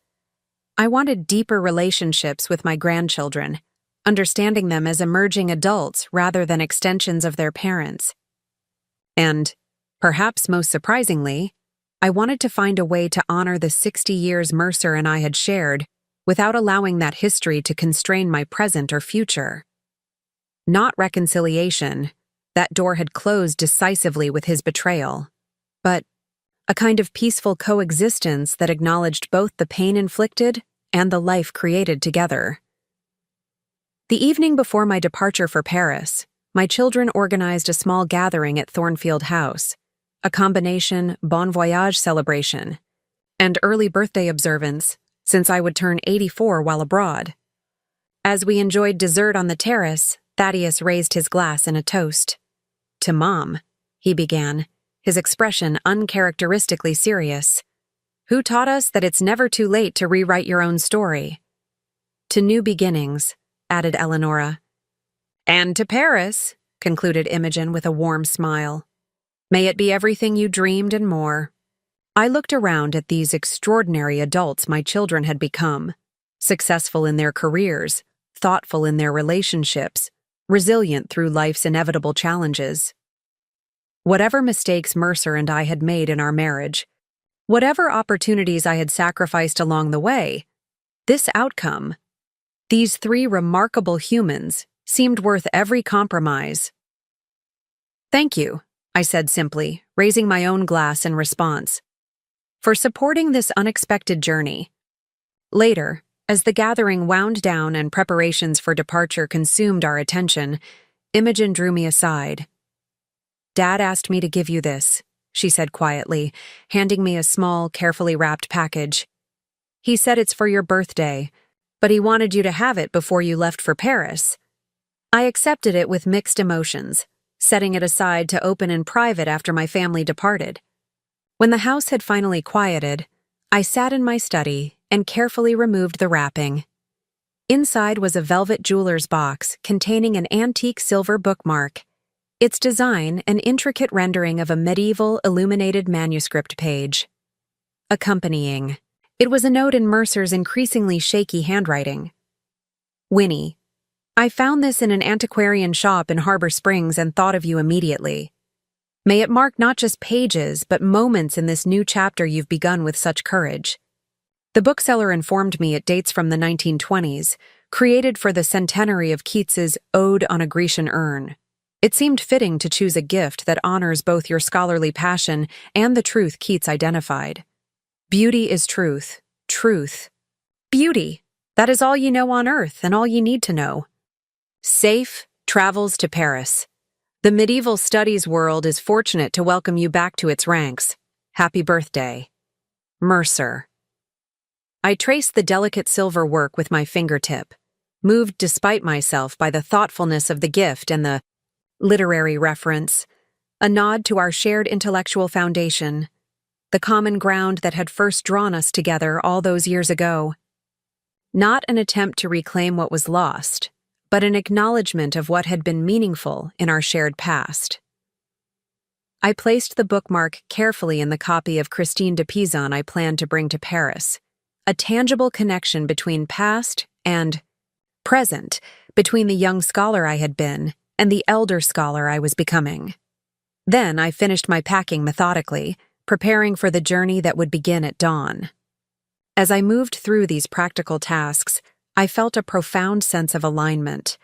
I wanted deeper relationships with my grandchildren, understanding them as emerging adults rather than extensions of their parents. And, perhaps most surprisingly, I wanted to find a way to honor the 60 years Mercer and I had shared without allowing that history to constrain my present or future. Not reconciliation, that door had closed decisively with his betrayal, but a kind of peaceful coexistence that acknowledged both the pain inflicted and the life created together. The evening before my departure for Paris, my children organized a small gathering at Thornfield House, a combination bon voyage celebration and early birthday observance, since I would turn 84 while abroad. As we enjoyed dessert on the terrace, Thaddeus raised his glass in a toast. "To Mom," he began, his expression uncharacteristically serious. "Who taught us that it's never too late to rewrite your own story?" "To new beginnings," added Eleonora. "And to Paris," concluded Imogen with a warm smile. "May it be everything you dreamed and more." I looked around at these extraordinary adults my children had become, successful in their careers, thoughtful in their relationships, resilient through life's inevitable challenges. Whatever mistakes Mercer and I had made in our marriage, whatever opportunities I had sacrificed along the way, this outcome, these 3 remarkable humans, seemed worth every compromise. "Thank you," I said simply, raising my own glass in response, "for supporting this unexpected journey." Later, as the gathering wound down and preparations for departure consumed our attention, Imogen drew me aside. "Dad asked me to give you this," she said quietly, handing me a small, carefully wrapped package. "He said it's for your birthday, but he wanted you to have it before you left for Paris." I accepted it with mixed emotions, setting it aside to open in private after my family departed. When the house had finally quieted, I sat in my study and carefully removed the wrapping. Inside was a velvet jeweler's box containing an antique silver bookmark, its design an intricate rendering of a medieval illuminated manuscript page. Accompanying, it was a note in Mercer's increasingly shaky handwriting. "Winnie, I found this in an antiquarian shop in Harbor Springs and thought of you immediately. May it mark not just pages, but moments in this new chapter you've begun with such courage." The bookseller informed me it dates from the 1920s, created for the centenary of Keats's Ode on a Grecian Urn. It seemed fitting to choose a gift that honors both your scholarly passion and the truth Keats identified. Beauty is truth. Truth. Beauty. That is all you know on earth and all you need to know. Safe travels to Paris. The medieval studies world is fortunate to welcome you back to its ranks. Happy birthday. Mercer. I traced the delicate silver work with my fingertip, moved despite myself by the thoughtfulness of the gift and the literary reference, a nod to our shared intellectual foundation, the common ground that had first drawn us together all those years ago. Not an attempt to reclaim what was lost, but an acknowledgement of what had been meaningful in our shared past. I placed the bookmark carefully in the copy of Christine de Pizan I planned to bring to Paris, a tangible connection between past and present, between the young scholar I had been and the elder scholar I was becoming. Then I finished my packing methodically, preparing for the journey that would begin at dawn. As I moved through these practical tasks, I felt a profound sense of alignment,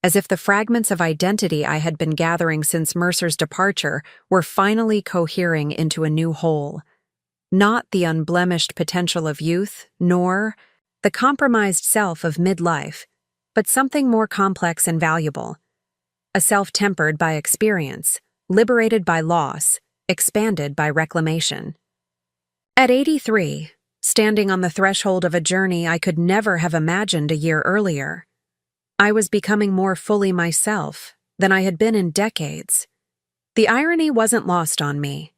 as if the fragments of identity I had been gathering since Mercer's departure were finally cohering into a new whole. Not the unblemished potential of youth, nor the compromised self of midlife, but something more complex and valuable. A self tempered by experience, liberated by loss, expanded by reclamation. At 83, standing on the threshold of a journey I could never have imagined a year earlier, I was becoming more fully myself than I had been in decades. The irony wasn't lost on me,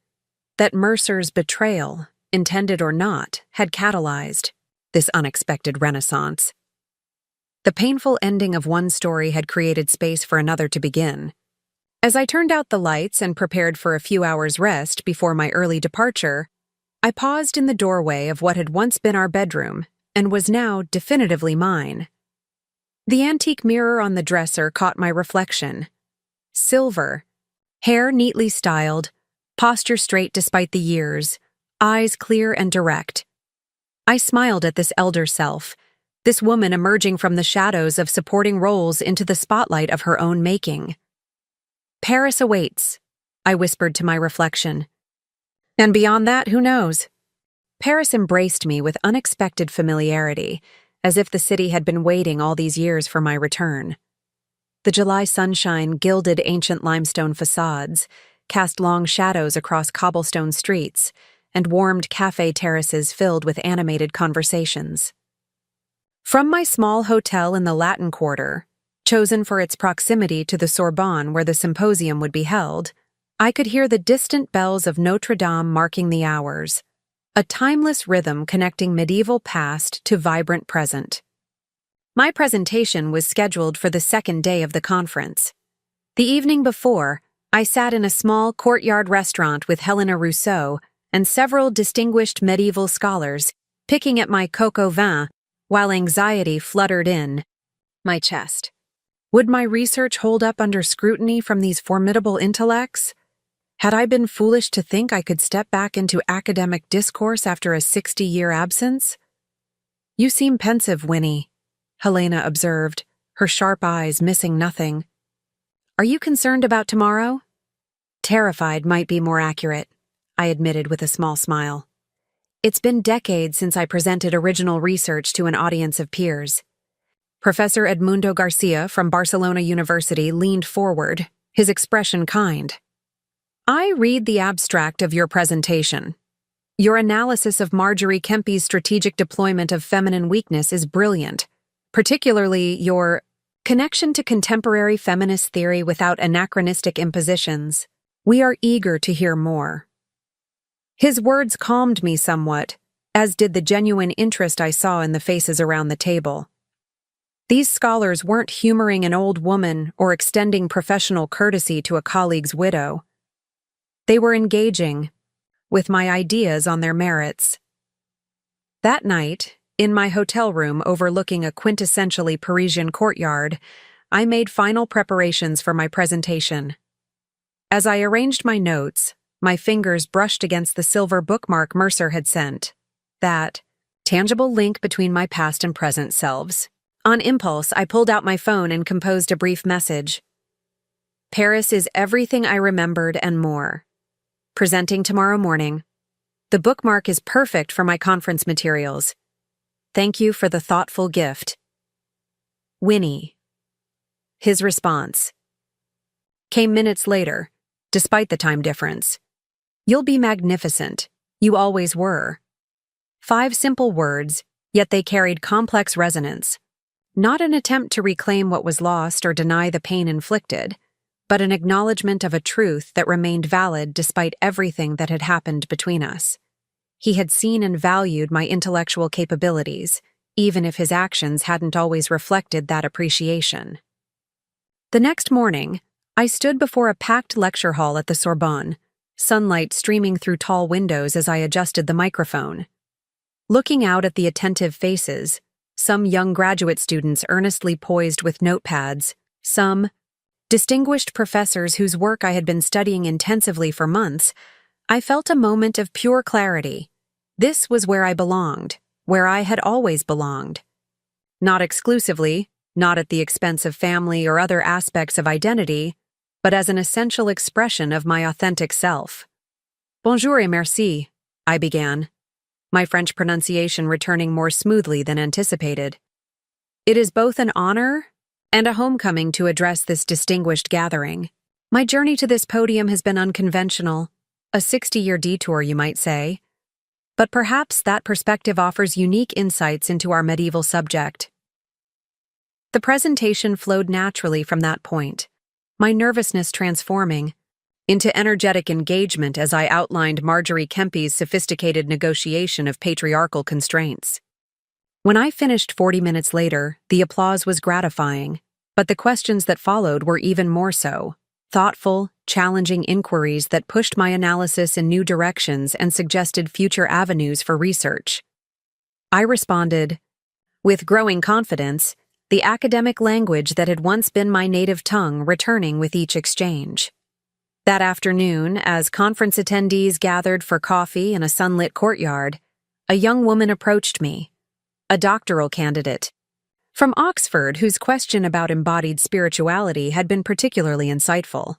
that Mercer's betrayal, intended or not, had catalyzed this unexpected renaissance. The painful ending of one story had created space for another to begin. As I turned out the lights and prepared for a few hours' rest before my early departure, I paused in the doorway of what had once been our bedroom and was now definitively mine. The antique mirror on the dresser caught my reflection. Silver, hair neatly styled, posture straight despite the years, eyes clear and direct. I smiled at this elder self, this woman emerging from the shadows of supporting roles into the spotlight of her own making. Paris awaits, I whispered to my reflection. And beyond that, who knows? Paris embraced me with unexpected familiarity, as if the city had been waiting all these years for my return. The July sunshine gilded ancient limestone facades, cast long shadows across cobblestone streets, and warmed cafe terraces filled with animated conversations. From my small hotel in the Latin Quarter, chosen for its proximity to the Sorbonne where the symposium would be held, I could hear the distant bells of Notre Dame marking the hours, a timeless rhythm connecting medieval past to vibrant present. My presentation was scheduled for the second day of the conference. The evening before, I sat in a small courtyard restaurant with Helena Rousseau and several distinguished medieval scholars, picking at my coq au vin while anxiety fluttered in my chest. Would my research hold up under scrutiny from these formidable intellects? Had I been foolish to think I could step back into academic discourse after a 60-year absence? You seem pensive, Winnie, Helena observed, her sharp eyes missing nothing. Are you concerned about tomorrow? Terrified might be more accurate, I admitted with a small smile. It's been decades since I presented original research to an audience of peers. Professor Edmundo Garcia from Barcelona University leaned forward, his expression kind. I read the abstract of your presentation. Your analysis of Marjorie Kempie's strategic deployment of feminine weakness is brilliant, particularly your connection to contemporary feminist theory without anachronistic impositions. We are eager to hear more. His words calmed me somewhat, as did the genuine interest I saw in the faces around the table. These scholars weren't humoring an old woman or extending professional courtesy to a colleague's widow. They were engaging with my ideas on their merits. That night, in my hotel room overlooking a quintessentially Parisian courtyard, I made final preparations for my presentation. As I arranged my notes, my fingers brushed against the silver bookmark Mercer had sent. That tangible link between my past and present selves. On impulse, I pulled out my phone and composed a brief message. Paris is everything I remembered and more. Presenting tomorrow morning. The bookmark is perfect for my conference materials. Thank you for the thoughtful gift. Winnie. His response came minutes later, despite the time difference. You'll be magnificent. You always were. 5 simple words, yet they carried complex resonance. Not an attempt to reclaim what was lost or deny the pain inflicted, but an acknowledgement of a truth that remained valid despite everything that had happened between us. He had seen and valued my intellectual capabilities, even if his actions hadn't always reflected that appreciation. The next morning, I stood before a packed lecture hall at the Sorbonne, sunlight streaming through tall windows as I adjusted the microphone. Looking out at the attentive faces, some young graduate students earnestly poised with notepads, some distinguished professors whose work I had been studying intensively for months, I felt a moment of pure clarity. This was where I belonged, where I had always belonged. Not exclusively, not at the expense of family or other aspects of identity, but as an essential expression of my authentic self. Bonjour et merci, I began, my French pronunciation returning more smoothly than anticipated. It is both an honor and a homecoming to address this distinguished gathering. My journey to this podium has been unconventional, a 60-year detour, you might say. But perhaps that perspective offers unique insights into our medieval subject. The presentation flowed naturally from that point, my nervousness transforming into energetic engagement as I outlined Marjorie Kempie's sophisticated negotiation of patriarchal constraints. When I finished 40 minutes later, the applause was gratifying, but the questions that followed were even more so. Thoughtful, challenging inquiries that pushed my analysis in new directions and suggested future avenues for research. I responded, with growing confidence, the academic language that had once been my native tongue returning with each exchange. That afternoon, as conference attendees gathered for coffee in a sunlit courtyard, a young woman approached me, a doctoral candidate from Oxford whose question about embodied spirituality had been particularly insightful.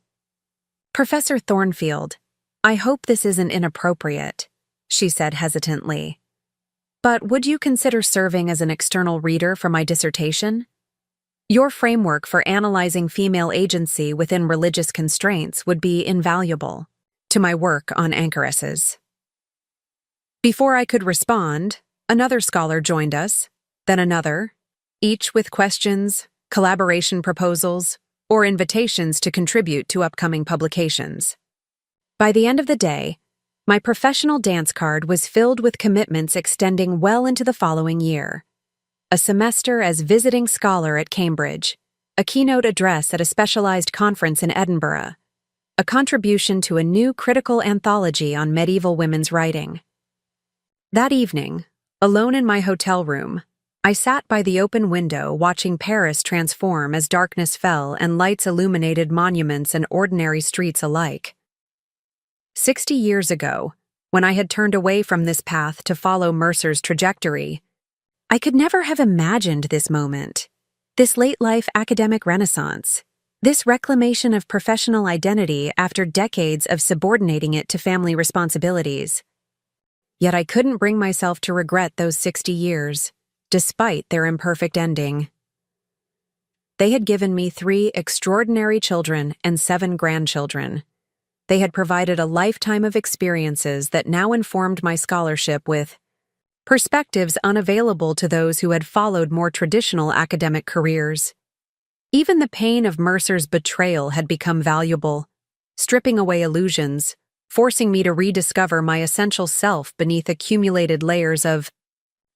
"Professor Thornfield, I hope this isn't inappropriate," she said hesitantly. "But would you consider serving as an external reader for my dissertation? Your framework for analyzing female agency within religious constraints would be invaluable to my work on anchoresses." Before I could respond, another scholar joined us, then another, each with questions, collaboration proposals, or invitations to contribute to upcoming publications. By the end of the day, my professional dance card was filled with commitments extending well into the following year. A semester as visiting scholar at Cambridge, a keynote address at a specialized conference in Edinburgh, a contribution to a new critical anthology on medieval women's writing. That evening, alone in my hotel room, I sat by the open window watching Paris transform as darkness fell and lights illuminated monuments and ordinary streets alike. 60 years ago, when I had turned away from this path to follow Mercer's trajectory, I could never have imagined this moment, this late-life academic renaissance, this reclamation of professional identity after decades of subordinating it to family responsibilities. Yet I couldn't bring myself to regret those 60 years, despite their imperfect ending. They had given me 3 extraordinary children and 7 grandchildren. They had provided a lifetime of experiences that now informed my scholarship with perspectives unavailable to those who had followed more traditional academic careers. Even the pain of Mercer's betrayal had become valuable, stripping away illusions, forcing me to rediscover my essential self beneath accumulated layers of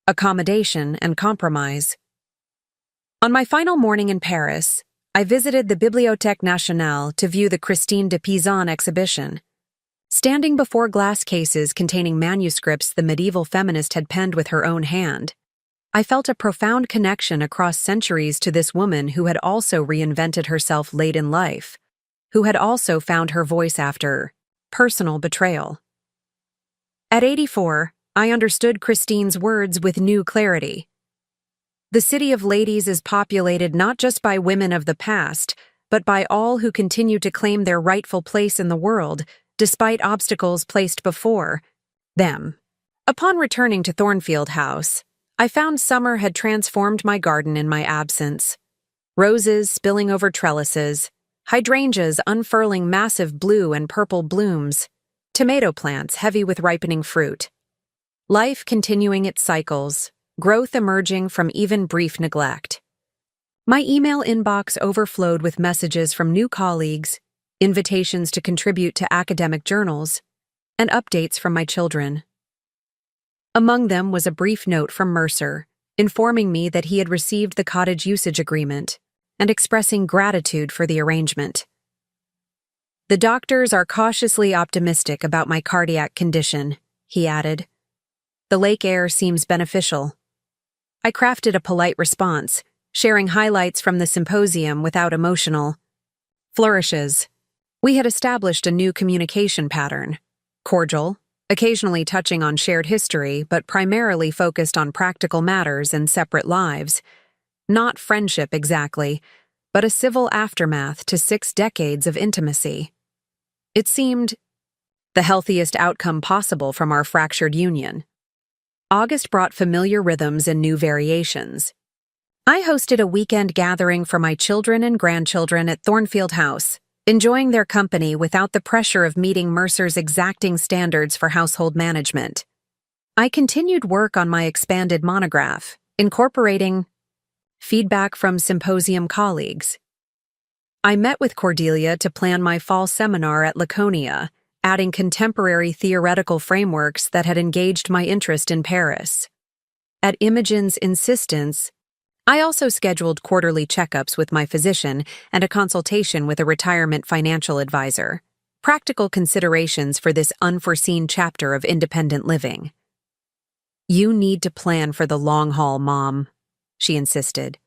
accommodation and compromise. On my final morning in Paris, I visited the Bibliothèque Nationale to view the Christine de Pizan exhibition. Standing before glass cases containing manuscripts the medieval feminist had penned with her own hand, I felt a profound connection across centuries to this woman who had also reinvented herself late in life, who had also found her voice after personal betrayal. At 84, I understood Christine's words with new clarity. The City of Ladies is populated not just by women of the past, but by all who continue to claim their rightful place in the world, despite obstacles placed before them. Upon returning to Thornfield House, I found summer had transformed my garden in my absence. Roses spilling over trellises, hydrangeas unfurling massive blue and purple blooms, tomato plants heavy with ripening fruit. Life continuing its cycles, growth emerging from even brief neglect. My email inbox overflowed with messages from new colleagues, invitations to contribute to academic journals, and updates from my children. Among them was a brief note from Mercer, informing me that he had received the cottage usage agreement and expressing gratitude for the arrangement. "The doctors are cautiously optimistic about my cardiac condition," he added. "The lake air seems beneficial." I crafted a polite response, sharing highlights from the symposium without emotional flourishes. We had established a new communication pattern, cordial, occasionally touching on shared history, but primarily focused on practical matters and separate lives. Not friendship exactly, but a civil aftermath to 6 decades of intimacy. It seemed the healthiest outcome possible from our fractured union. August brought familiar rhythms and new variations. I hosted a weekend gathering for my children and grandchildren at Thornfield House, enjoying their company without the pressure of meeting Mercer's exacting standards for household management. I continued work on my expanded monograph, incorporating feedback from symposium colleagues. I met with Cordelia to plan my fall seminar at Laconia, adding contemporary theoretical frameworks that had engaged my interest in Paris. At Imogen's insistence, I also scheduled quarterly checkups with my physician and a consultation with a retirement financial advisor. Practical considerations for this unforeseen chapter of independent living. "You need to plan for the long haul, Mom," she insisted.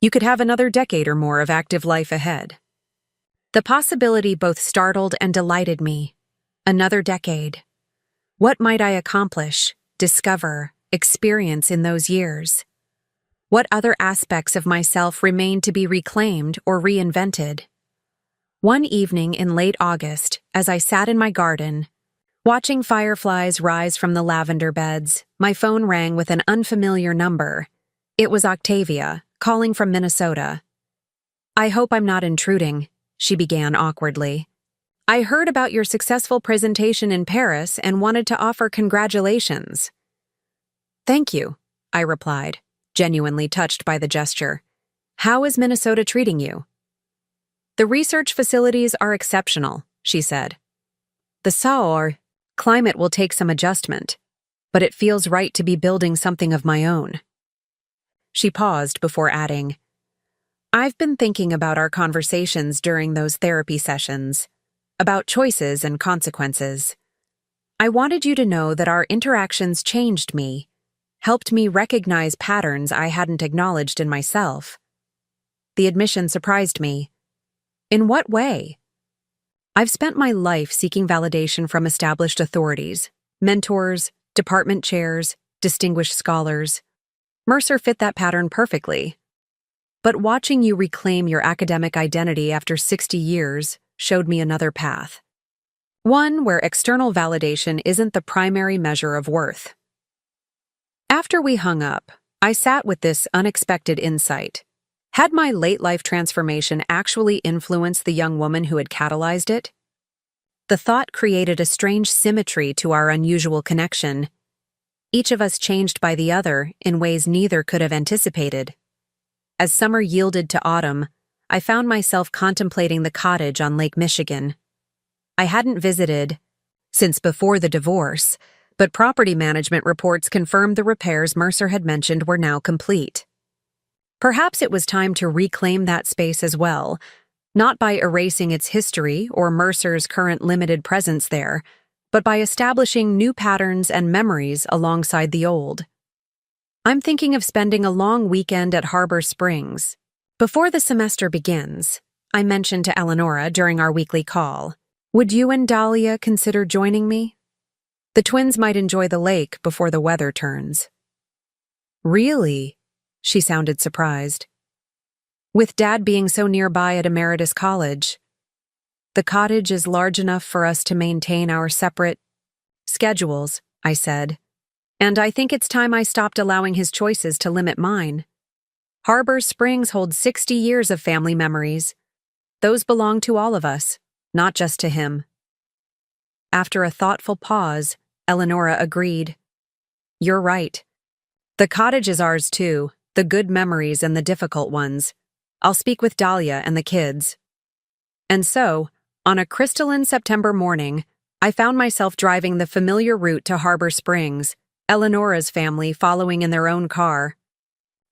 "You could have another decade or more of active life ahead." The possibility both startled and delighted me. Another decade. What might I accomplish, discover, experience in those years? What other aspects of myself remained to be reclaimed or reinvented? One evening in late August, as I sat in my garden, watching fireflies rise from the lavender beds, my phone rang with an unfamiliar number. It was Octavia, calling from Minnesota. "I hope I'm not intruding," she began awkwardly. "I heard about your successful presentation in Paris and wanted to offer congratulations." "Thank you," I replied, genuinely touched by the gesture. "How is Minnesota treating you?" "The research facilities are exceptional," she said. "The Saur climate will take some adjustment, but it feels right to be building something of my own." She paused before adding, "I've been thinking about our conversations during those therapy sessions, about choices and consequences. I wanted you to know that our interactions changed me, helped me recognize patterns I hadn't acknowledged in myself." The admission surprised me. "In what way?" "I've spent my life seeking validation from established authorities, mentors, department chairs, distinguished scholars. Mercer fit that pattern perfectly. But watching you reclaim your academic identity after 60 years showed me another path. One where external validation isn't the primary measure of worth." After we hung up, I sat with this unexpected insight. Had my late-life transformation actually influenced the young woman who had catalyzed it? The thought created a strange symmetry to our unusual connection. Each of us changed by the other in ways neither could have anticipated. As summer yielded to autumn, I found myself contemplating the cottage on Lake Michigan. I hadn't visited since before the divorce, but property management reports confirmed the repairs Mercer had mentioned were now complete. Perhaps it was time to reclaim that space as well, not by erasing its history or Mercer's current limited presence there, but by establishing new patterns and memories alongside the old. I'm thinking of spending a long weekend at Harbor Springs. Before the semester begins, I mentioned to Eleonora during our weekly call, "Would you and Dahlia consider joining me? The twins might enjoy the lake before the weather turns." "Really?" She sounded surprised. "With Dad being so nearby at Emeritus College, the cottage is large enough for us to maintain our separate schedules," I said. "And I think it's time I stopped allowing his choices to limit mine. Harbor Springs holds 60 years of family memories. Those belong to all of us, not just to him." After a thoughtful pause, Eleonora agreed. "You're right. The cottage is ours too, the good memories and the difficult ones. I'll speak with Dahlia and the kids." And so, on a crystalline September morning, I found myself driving the familiar route to Harbor Springs, Eleonora's family following in their own car.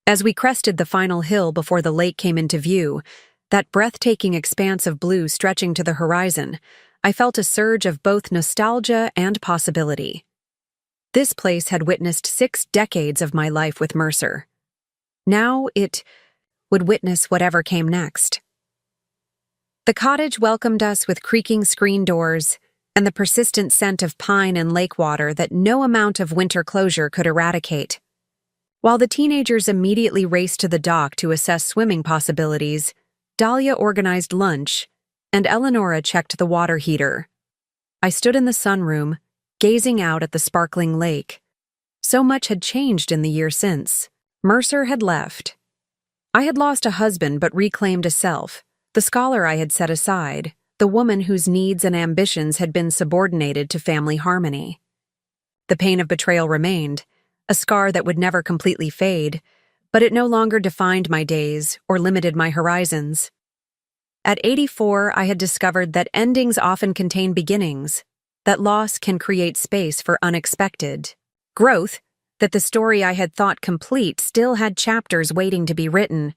As we crested the final hill before the lake came into view, that breathtaking expanse of blue stretching to the horizon, I felt a surge of both nostalgia and possibility. This place had witnessed 6 decades of my life with Mercer. Now it would witness whatever came next. The cottage welcomed us with creaking screen doors and the persistent scent of pine and lake water that no amount of winter closure could eradicate. While the teenagers immediately raced to the dock to assess swimming possibilities, Dahlia organized lunch, and Eleonora checked the water heater. I stood in the sunroom, gazing out at the sparkling lake. So much had changed in the year since. Mercer had left. I had lost a husband but reclaimed a self, the scholar I had set aside, the woman whose needs and ambitions had been subordinated to family harmony. The pain of betrayal remained, a scar that would never completely fade, but it no longer defined my days or limited my horizons. At 84, I had discovered that endings often contain beginnings, that loss can create space for unexpected growth, that the story I had thought complete still had chapters waiting to be written.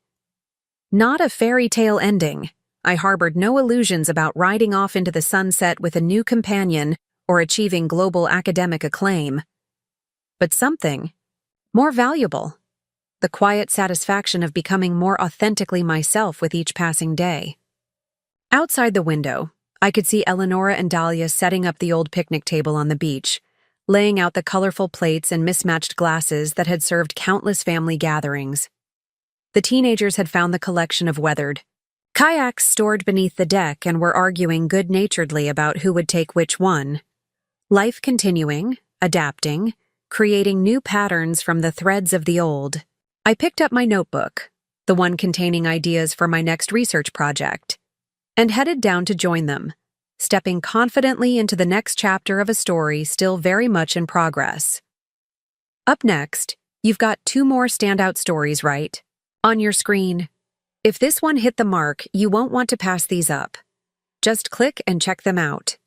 Not a fairy tale ending. I harbored no illusions about riding off into the sunset with a new companion or achieving global academic acclaim. But something more valuable. The quiet satisfaction of becoming more authentically myself with each passing day. Outside the window, I could see Eleonora and Dahlia setting up the old picnic table on the beach, laying out the colorful plates and mismatched glasses that had served countless family gatherings. The teenagers had found the collection of weathered kayaks stored beneath the deck and were arguing good-naturedly about who would take which one. Life continuing, adapting, creating new patterns from the threads of the old. I picked up my notebook, the one containing ideas for my next research project, and headed down to join them, stepping confidently into the next chapter of a story still very much in progress. Up next, you've got 2 more standout stories, right? On your screen. If this one hit the mark, you won't want to pass these up. Just click and check them out.